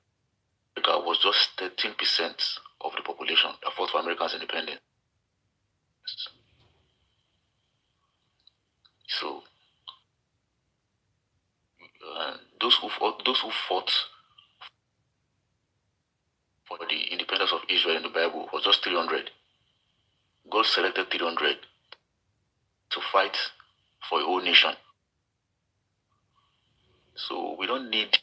was just 13% of the population that fought for America's independence. So, those who fought for the independence of Israel in the Bible was just 300. God selected 300 to fight for a whole nation. So we don't need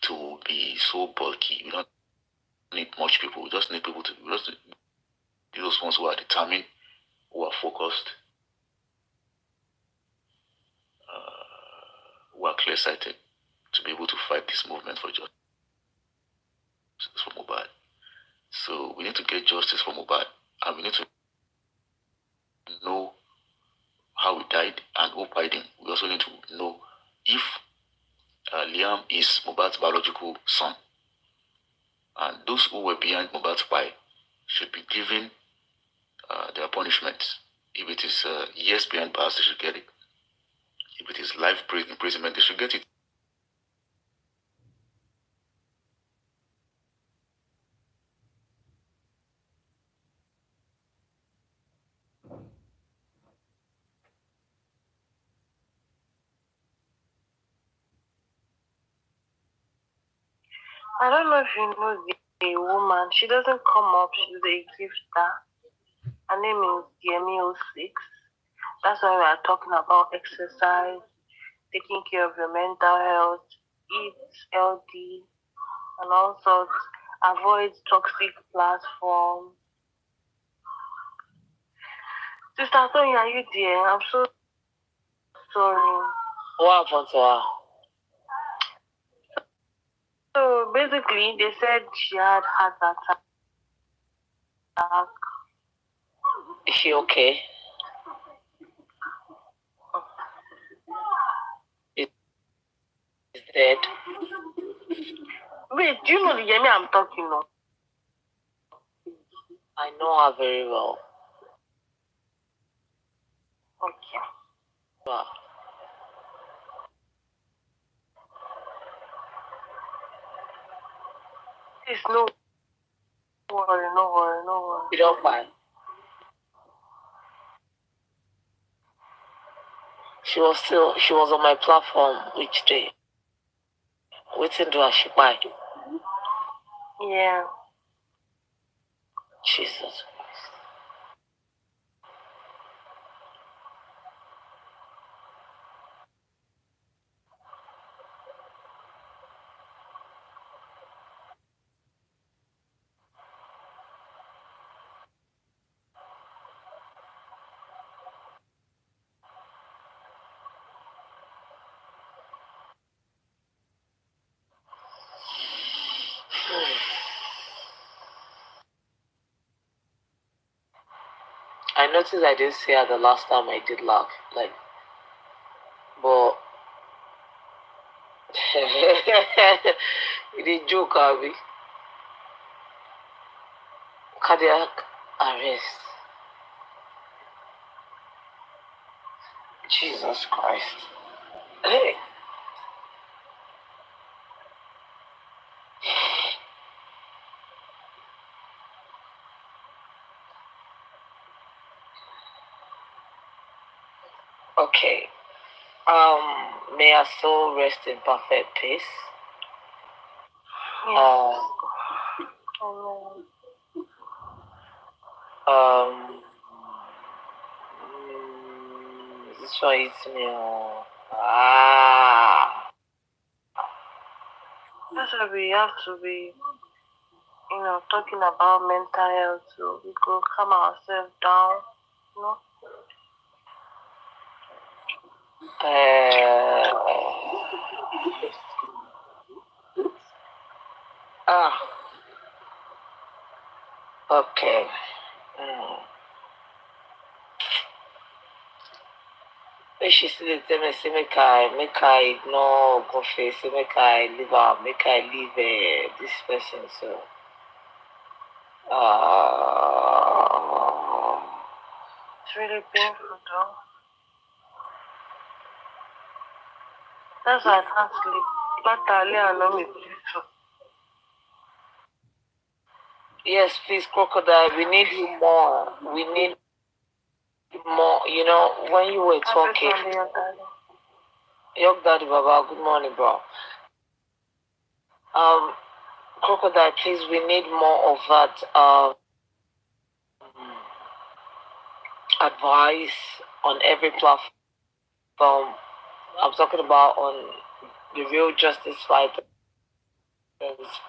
to be so bulky. We don't need much people. We just need people to just those ones who are determined, who are focused, who are clear-sighted to be able to fight this movement for justice for Mohbad. So we need to get justice for Mohbad, and we need to know how he died and who died him. We also need to know if Liam is Mohbad's biological son, and those who were behind Mohbad's fight should be given their punishment. If it is years behind bars, they should get it. If it is life imprisonment, they should get it. I don't know if you know the woman. She doesn't come up. She's a gifter. Her name is Yemi06. That's why we are talking about exercise, taking care of your mental health, eat healthy, and all sorts. Avoid toxic platforms. Sister Tony, are you there? I'm so sorry. What happened to her? So basically, they said she had heart attack. Is she okay? Is dead? Wait, do you know the Yemi I'm talking of? I know her very well. Okay. Wow. Please, no worry. You don't mind? She was on my platform each day. Waiting to her she buy. Yeah. Jesus Christ. I noticed I didn't see her the last time I did laugh, but it is joke, Abby. Cardiac arrest. Jesus Christ. Hey. Okay. May her soul rest in perfect peace. Yes. This one is me. That's why we have to be, talking about mental health so we could calm ourselves down, you know. Okay. When she still dey tell me say make I ignore Gunfe, say make I leave am, make I leave this person. So It's really painful though. That's why I can't sleep. Latterly, I know me too. yes, please, Crocodile, we need you more. We need more. When you were talking, Yok Daddy Baba, good morning, bro. Crocodile, please, we need more of that advice on every platform. I'm talking about on the Real Justice Fighters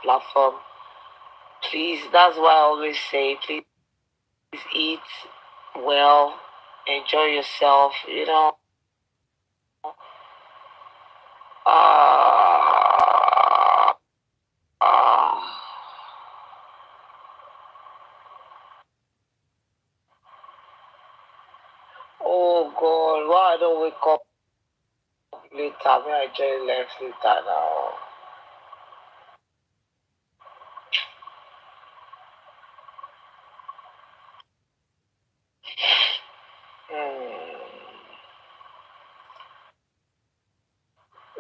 platform. Please, that's why I always say, please eat well, enjoy yourself, Oh God, why I don't wake up later? May I join left later now?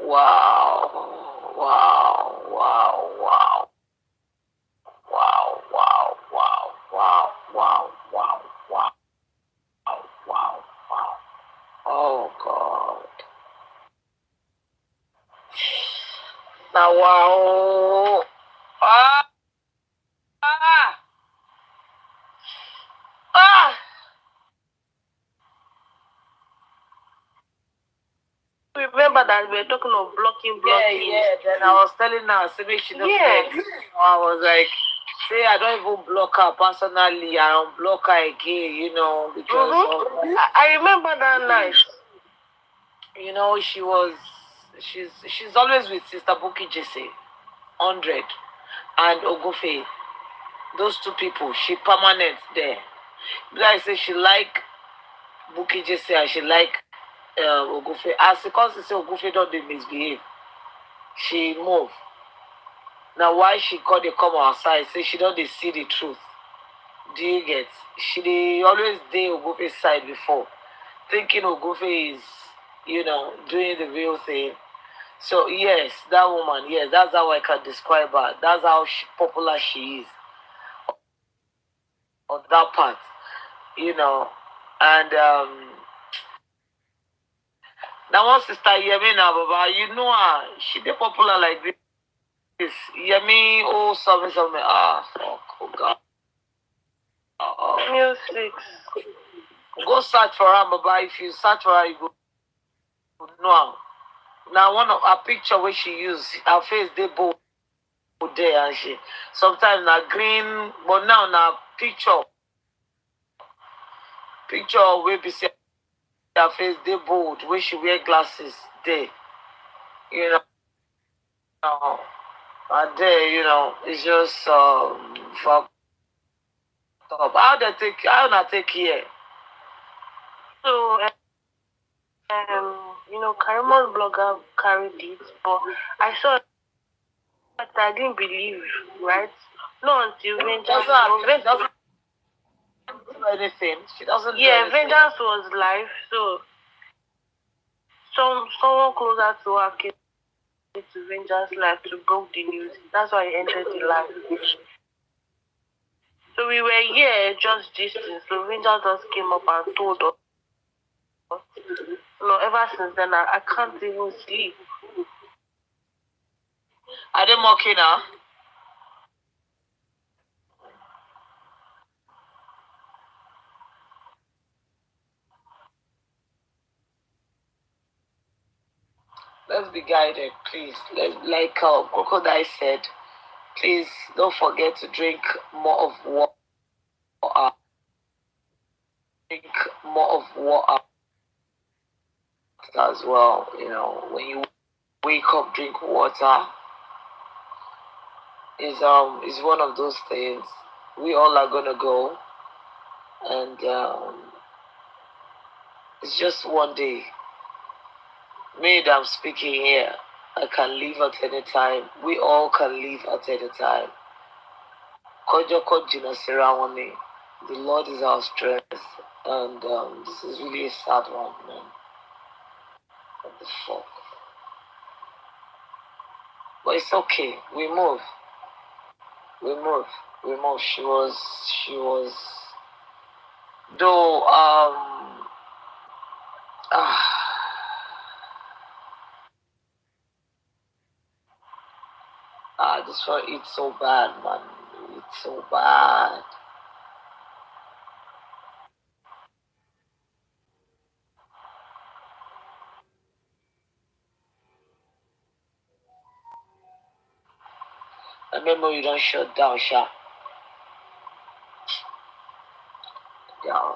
Wow, wow, wow, wow. Wow, wow, wow, wow, wow, wow, wow, wow, wow. Oh God. Now wow. Ah, ah, ah. Remember that we were talking of blocking. Yeah. Then I was telling her, say make she don't vex. I was like, say I don't even block her personally. I don't block her again, because of, I remember that night. she's always with Sister Buki Jesse, 100, and Ogufe. Those two people, she permanent there. Like I say, she like Buki Jesse and she like Ogufe. As because she say Ogufe don't dey misbehave, she move. Now why she call dey come outside say she don't dey see the truth? Do you get? She dey always dey Ogufe's side before, thinking Ogufe is doing the real thing. So yes, that woman, yes, that's how I can describe her. That's how popular she is on that part, And now one sister Yemi now, Baba, her, she dey popular like this. Yemi, oh something. Fuck, oh God. Music. Go search for her, Baba. If you search for her, you go know her. Now one of her picture where she use her face they both there and she sometimes na green, but now na picture where be say her face they bold where she wear glasses there, and there, it's just fucked up. How na take here? So Karimon's blogger carried it, but I saw that I didn't believe, right? No, until Vengeance doesn't do anything. She doesn't do yeah, anything. Vengeance was live, so someone closer to her came to Vengeance live to broke the news. That's why he entered the live. So we were here just gisting. So Vengeance just came up and told us. Ever since then I can't even sleep. Are they mocking her? let's be guided, please. Like Crocodile said, please don't forget to drink more of water. Drink more of water as well. When you wake up, drink water. Is one of those things. We all are gonna go, and it's just one day. Me that I'm speaking here, I can leave at any time. We all can leave at any time. The Lord is our strength, and this is really a sad one, man. What the fuck? But it's okay. We move. We move. We move. She was. Though this one, it's so bad, man. It's so bad. I remember you don't shut down, Sha. Yeah.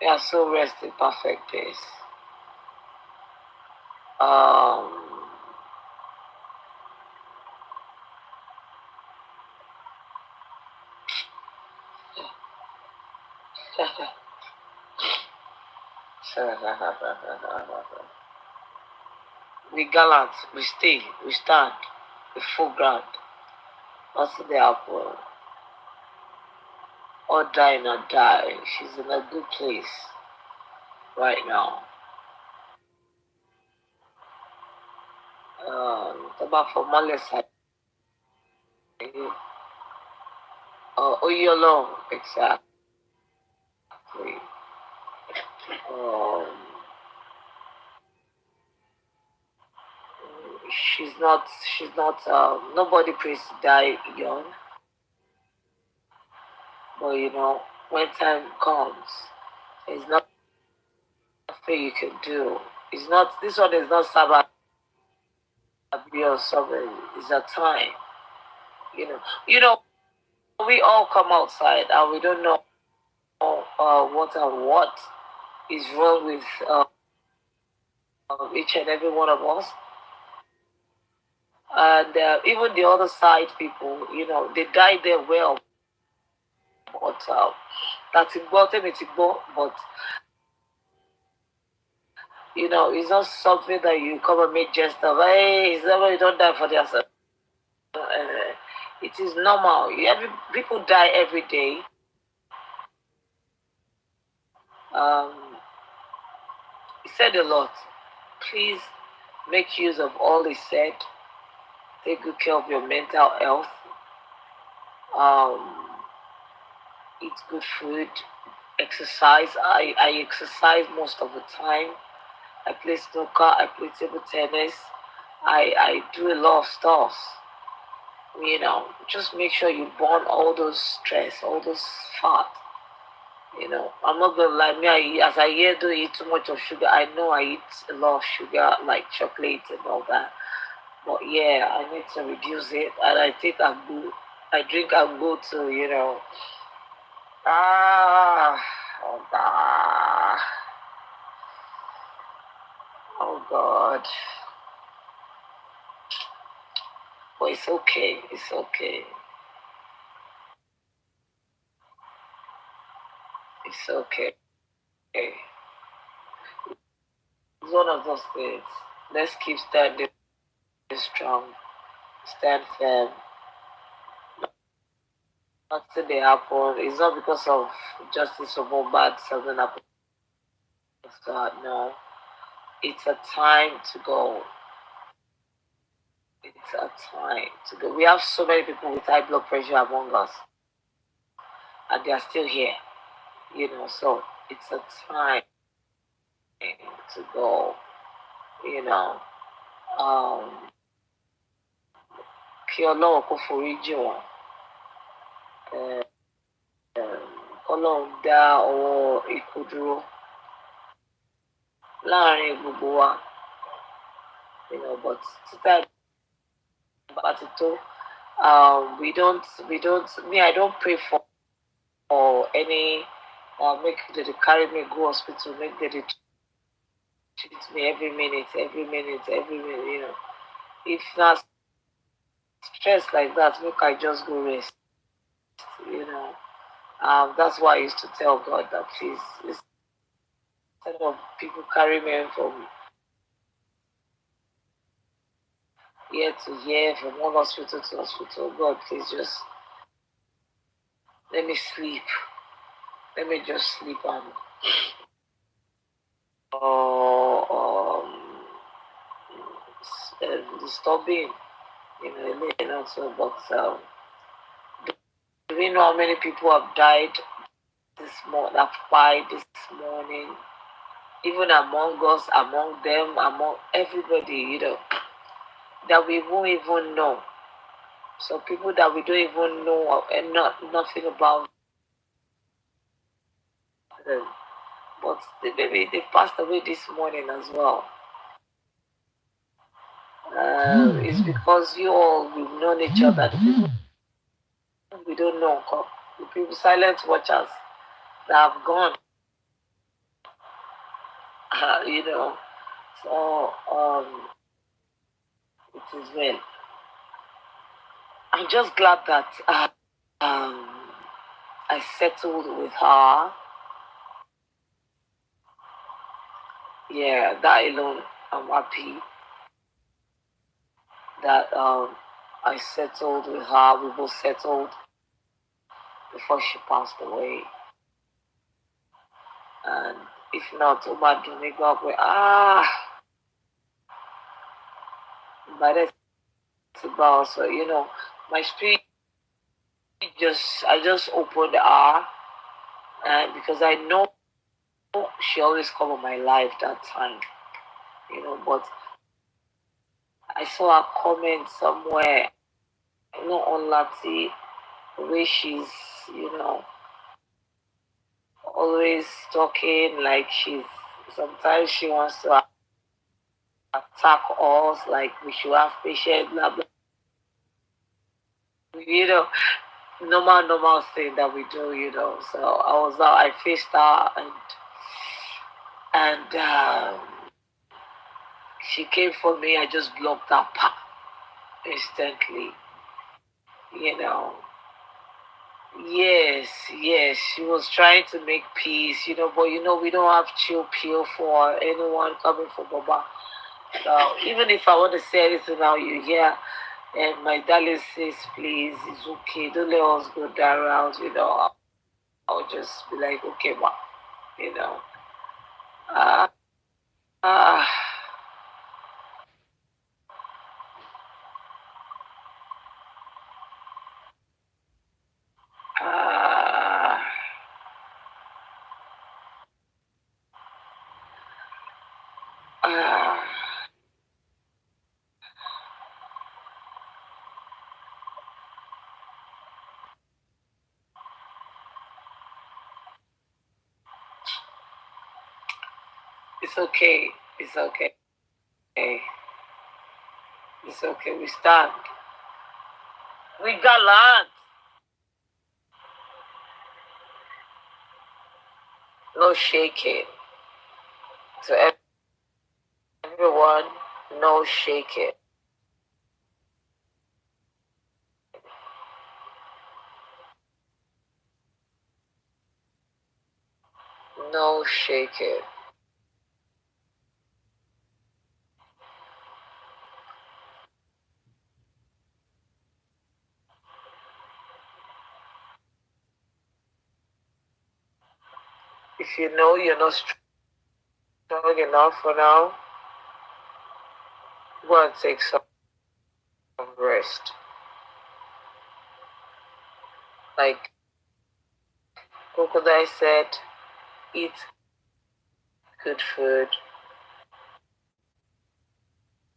We are so rested, perfect peace. We gallant, we stay, we stand, we full ground. Nothing they happen. Or die not die. She's in a good place right now. About for Malesa. Oyolo, exactly. Um, she's not, nobody prays to die young. But when time comes, there's nothing you can do. This one is not Sabbath or something. It's a time. We all come outside and we don't know what is wrong with each and every one of us. And even the other side people, they die there well. But that's important, but it's not something that you come and make jest of. Hey, it's never you don't die for yourself. It is normal. People die every day. He said a lot. Please make use of all he said. Take good care of your mental health. Eat good food. Exercise. I exercise most of the time. I play snooker. I play table tennis. I do a lot of stuff. Just make sure you burn all those stress, all those fat. I'm not gonna lie, as I don't eat too much of sugar. I know I eat a lot of sugar, like chocolate and all that. But yeah, I need to reduce it, and I drink agbo too. Oh God, oh God. But it's okay. It's okay. It's okay. It's one of those things. Let's keep standing strong. Stand firm. Nothing they happen. It's not because of justice or Mohbad something happened. No. It's a time to go. It's a time to go. We have so many people with high blood pressure among us. and they are still here. So it's a time to go. You know, um, kí Ọlọ́run kó forí jì wọ́n. Ọlọ́run dá ọwọ́ ikú dúró láàrin gbogbo wa. But títà bá ti tó, we don't. Me, I don't pray for any. Make they carry me go hospital. Make they treat me every minute. If not stress like that, make I just go rest. That's why I used to tell God that please, instead of people carry me from year to year, from one hospital to hospital, God, please just let me sleep. Let me just sleep and disturbing, so, but do we know how many people have died have died this morning? Even among us, among them, among everybody, that we won't even know. So people that we don't even know and nothing about them. But they passed away this morning as well. It's because we've known each other. The people we don't know, the people, silent watchers that have gone. So it is well. I'm just glad that I settled with her. Yeah, that alone, I'm happy that I settled with her. We both settled before she passed away. And if not, Umar Dumigo, but that's about, so my spirit I just opened her, and because I know she always come in my life that time, but I saw a comment somewhere, on Lati, the way she's, always talking like sometimes she wants to attack us, like we should have patience, blah, blah. Normal thing that we do, So I faced her, and she came for me. I just blocked her instantly, Yes, she was trying to make peace, but we don't have chill pill for anyone coming for Baba. So even if I want to say anything now, you hear, and my darling says, please, it's okay, don't let us go that route, I'll just be like, okay, ma, uh, uh, uh, uh, it's okay, it's okay, it's okay, we stand, we got land. No shaking. To everyone, no shaking. No shaking. If you know you're not strong enough for now, go and take some rest. Like, Crocodile said, eat good food.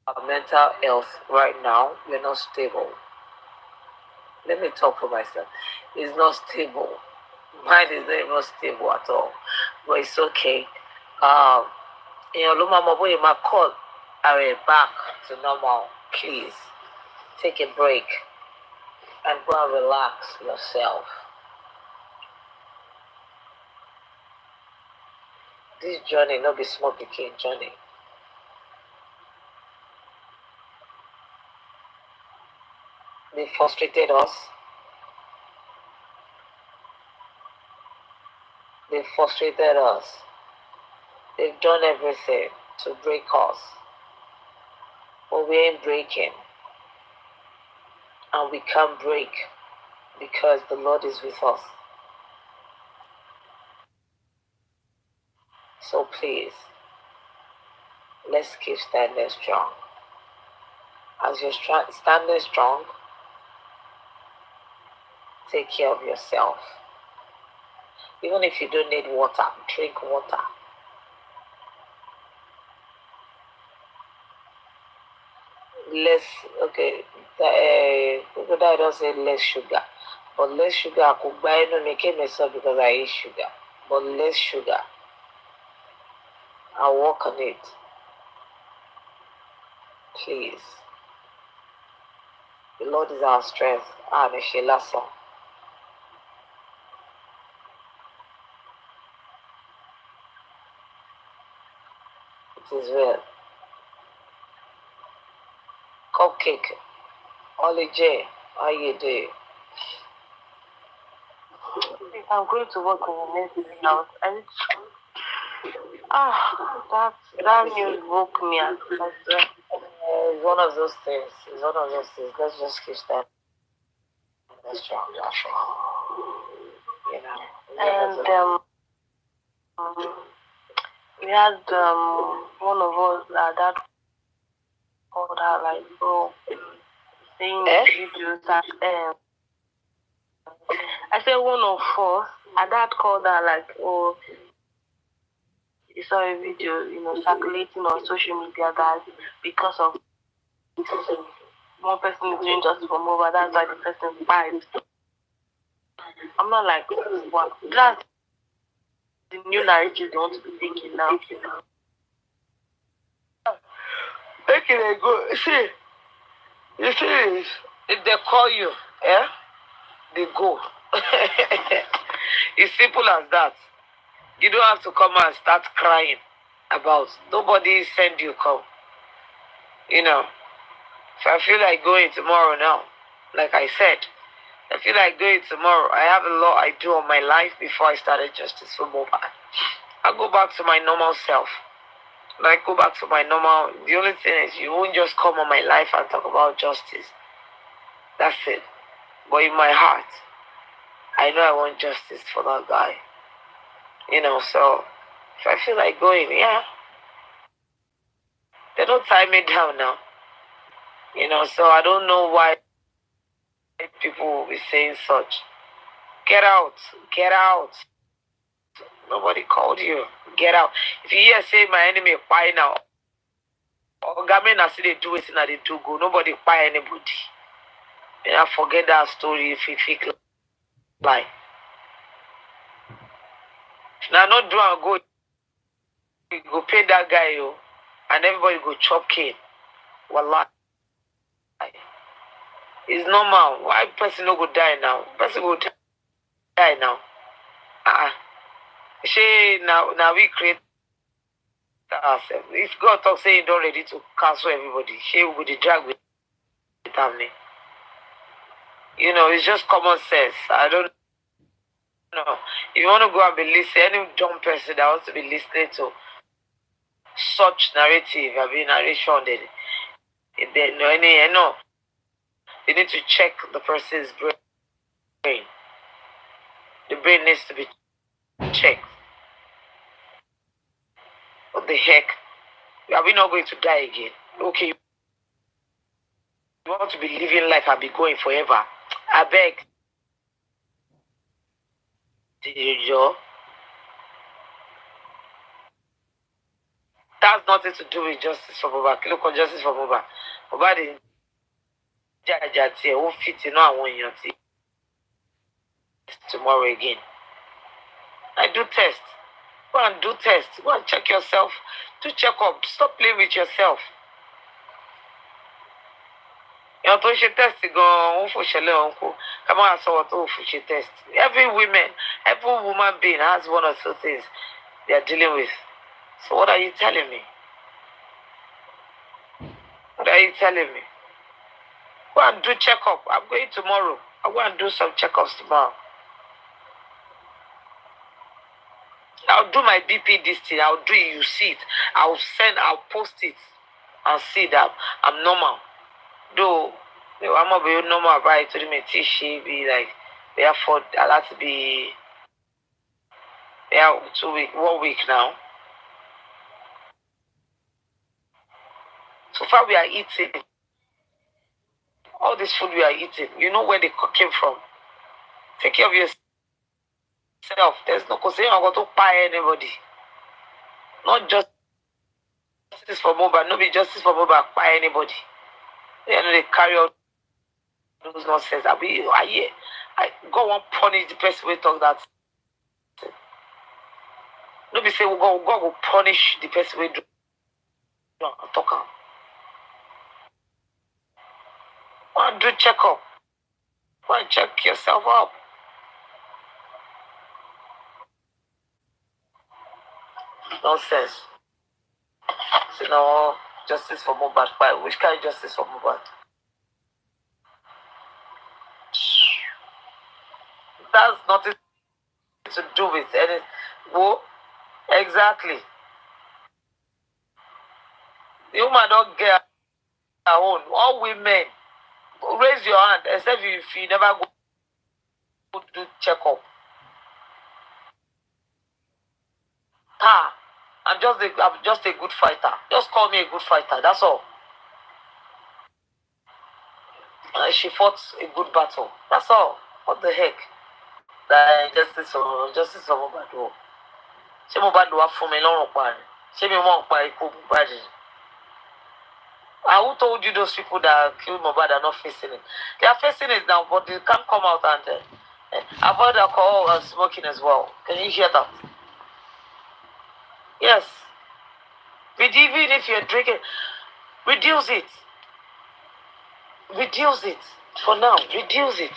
Our mental health right now, we're not stable. Let me talk for myself. It's not stable. Mine is not even stable at all. But it's okay. You might call our back to normal. Please take a break and go and relax yourself. This journey not be small pikin journey. They frustrated us. They frustrated us. They've done everything to break us. But we ain't breaking. And we can't break because the Lord is with us. So please, let's keep standing strong. As you're standing strong, take care of yourself. Even if you don't need water, drink water. I don't say less sugar. But less sugar, I could buy no make myself because I eat sugar. But less sugar. I'll work on it. Please. The Lord is our strength. It is well. Cupcake. Ollie J. How you doing? I'm going to work in the next house. That news woke me up. It's one of those things. It's one of those things. Let's just keep standing. That's strong. You know. And we had one of us that called her like, bro, saying videos that I said one of us, and dad called her like, oh, he saw a video, circulating on social media that because of one person is doing justice for Mohbad, that's why the person died. I'm not like, what? That's the new narrative they want to be taking now. Taking a go. See, you see this? If they call you, they go. It's simple as that. You don't have to come and start crying about. Nobody send you come. If I feel like going tomorrow now, like I said, I feel like going tomorrow. I have a lot I do on my life before I started justice for Mohbad. I'll go back to my normal self. Like go back to my normal. The only thing is you won't just come on my life and talk about justice. That's it. But in my heart, I know I want justice for that guy. So if I feel like going, they don't tie me down now. So I don't know why people will be saying such. Get out. Get out. Nobody called you. Get out. If you hear say my enemy pie now, or government as they do it and they do go, nobody pie anybody. I forget that story if you fake lie. Now not do and go, you go pay that guy, and everybody go chop cane. Wallah. It's normal. Why person no go die now? Person go die now. Now we create ourselves. If God talks say he don't ready to cancel everybody, she will be drag with family. It's just common sense. I don't know. If you want to go and be listening, any dumb person that wants to be listening to such narrative, narration, they need to check the person's brain. The brain needs to be checked. What the heck? Are we not going to die again? Okay. You want to be living life and be going forever? I beg. Joe. That's nothing to do with justice for Mohbad. Look on justice for Mohbad. Mohbad is jaja tí ẹ ó fit inú àwọn èèyàn tí tomorrow again. I do test. Go and do test. Go and check yourself. Do check up. Stop playing with yourself. Èèyàn tó ṣe test gan-an ó fòṣẹlẹ̀ ọ̀hún kó ká máa sọ ọ́ tó fòṣe test. Every woman being has one or two things they are dealing with. So what are you telling me? What are you telling me? Go and do checkup. I'm going tomorrow. I'll go and do some checkups tomorrow. I'll do my BP this thing. I'll do it. You see it. I'll post it and see that I'm normal. Though I'm not very normal about it. To me, she be like, therefore, I'll have to be 2 weeks, 1 week now. So far, we are eating. All this food we are eating, you know where they came from. Take care of yourself. There's no concern I'm going to buy anybody. Not just justice for Mohbad, no be justice for Mohbad, buy anybody. They carry out those nonsense. God won't punish the person who talk that. No be say God will punish the person who talk am. Go and do checkup. Go and check yourself up. Nonsense. So no justice for Mohbad. Why? Which kind of justice for Mohbad? That's nothing to do with any. Well, exactly. The woman don't get her own. All women, raise your hand, except if you never go do checkup. I'm just a good fighter. Just call me a good fighter. That's all. She fought a good battle. That's all. What the heck? That justice for Mohbad. Ṣé Mohbad wá fún mi lọ́rùn pa ni? Ṣé mi wọ́n pa ikú Mohbad ni? Who told you those people that killed Mohbad are not facing it? They are facing it now, but they can't come out and avoid alcohol and smoking as well. Can you hear that? Yes. Even if you're drinking, reduce it. Reduce it. For now, reduce it.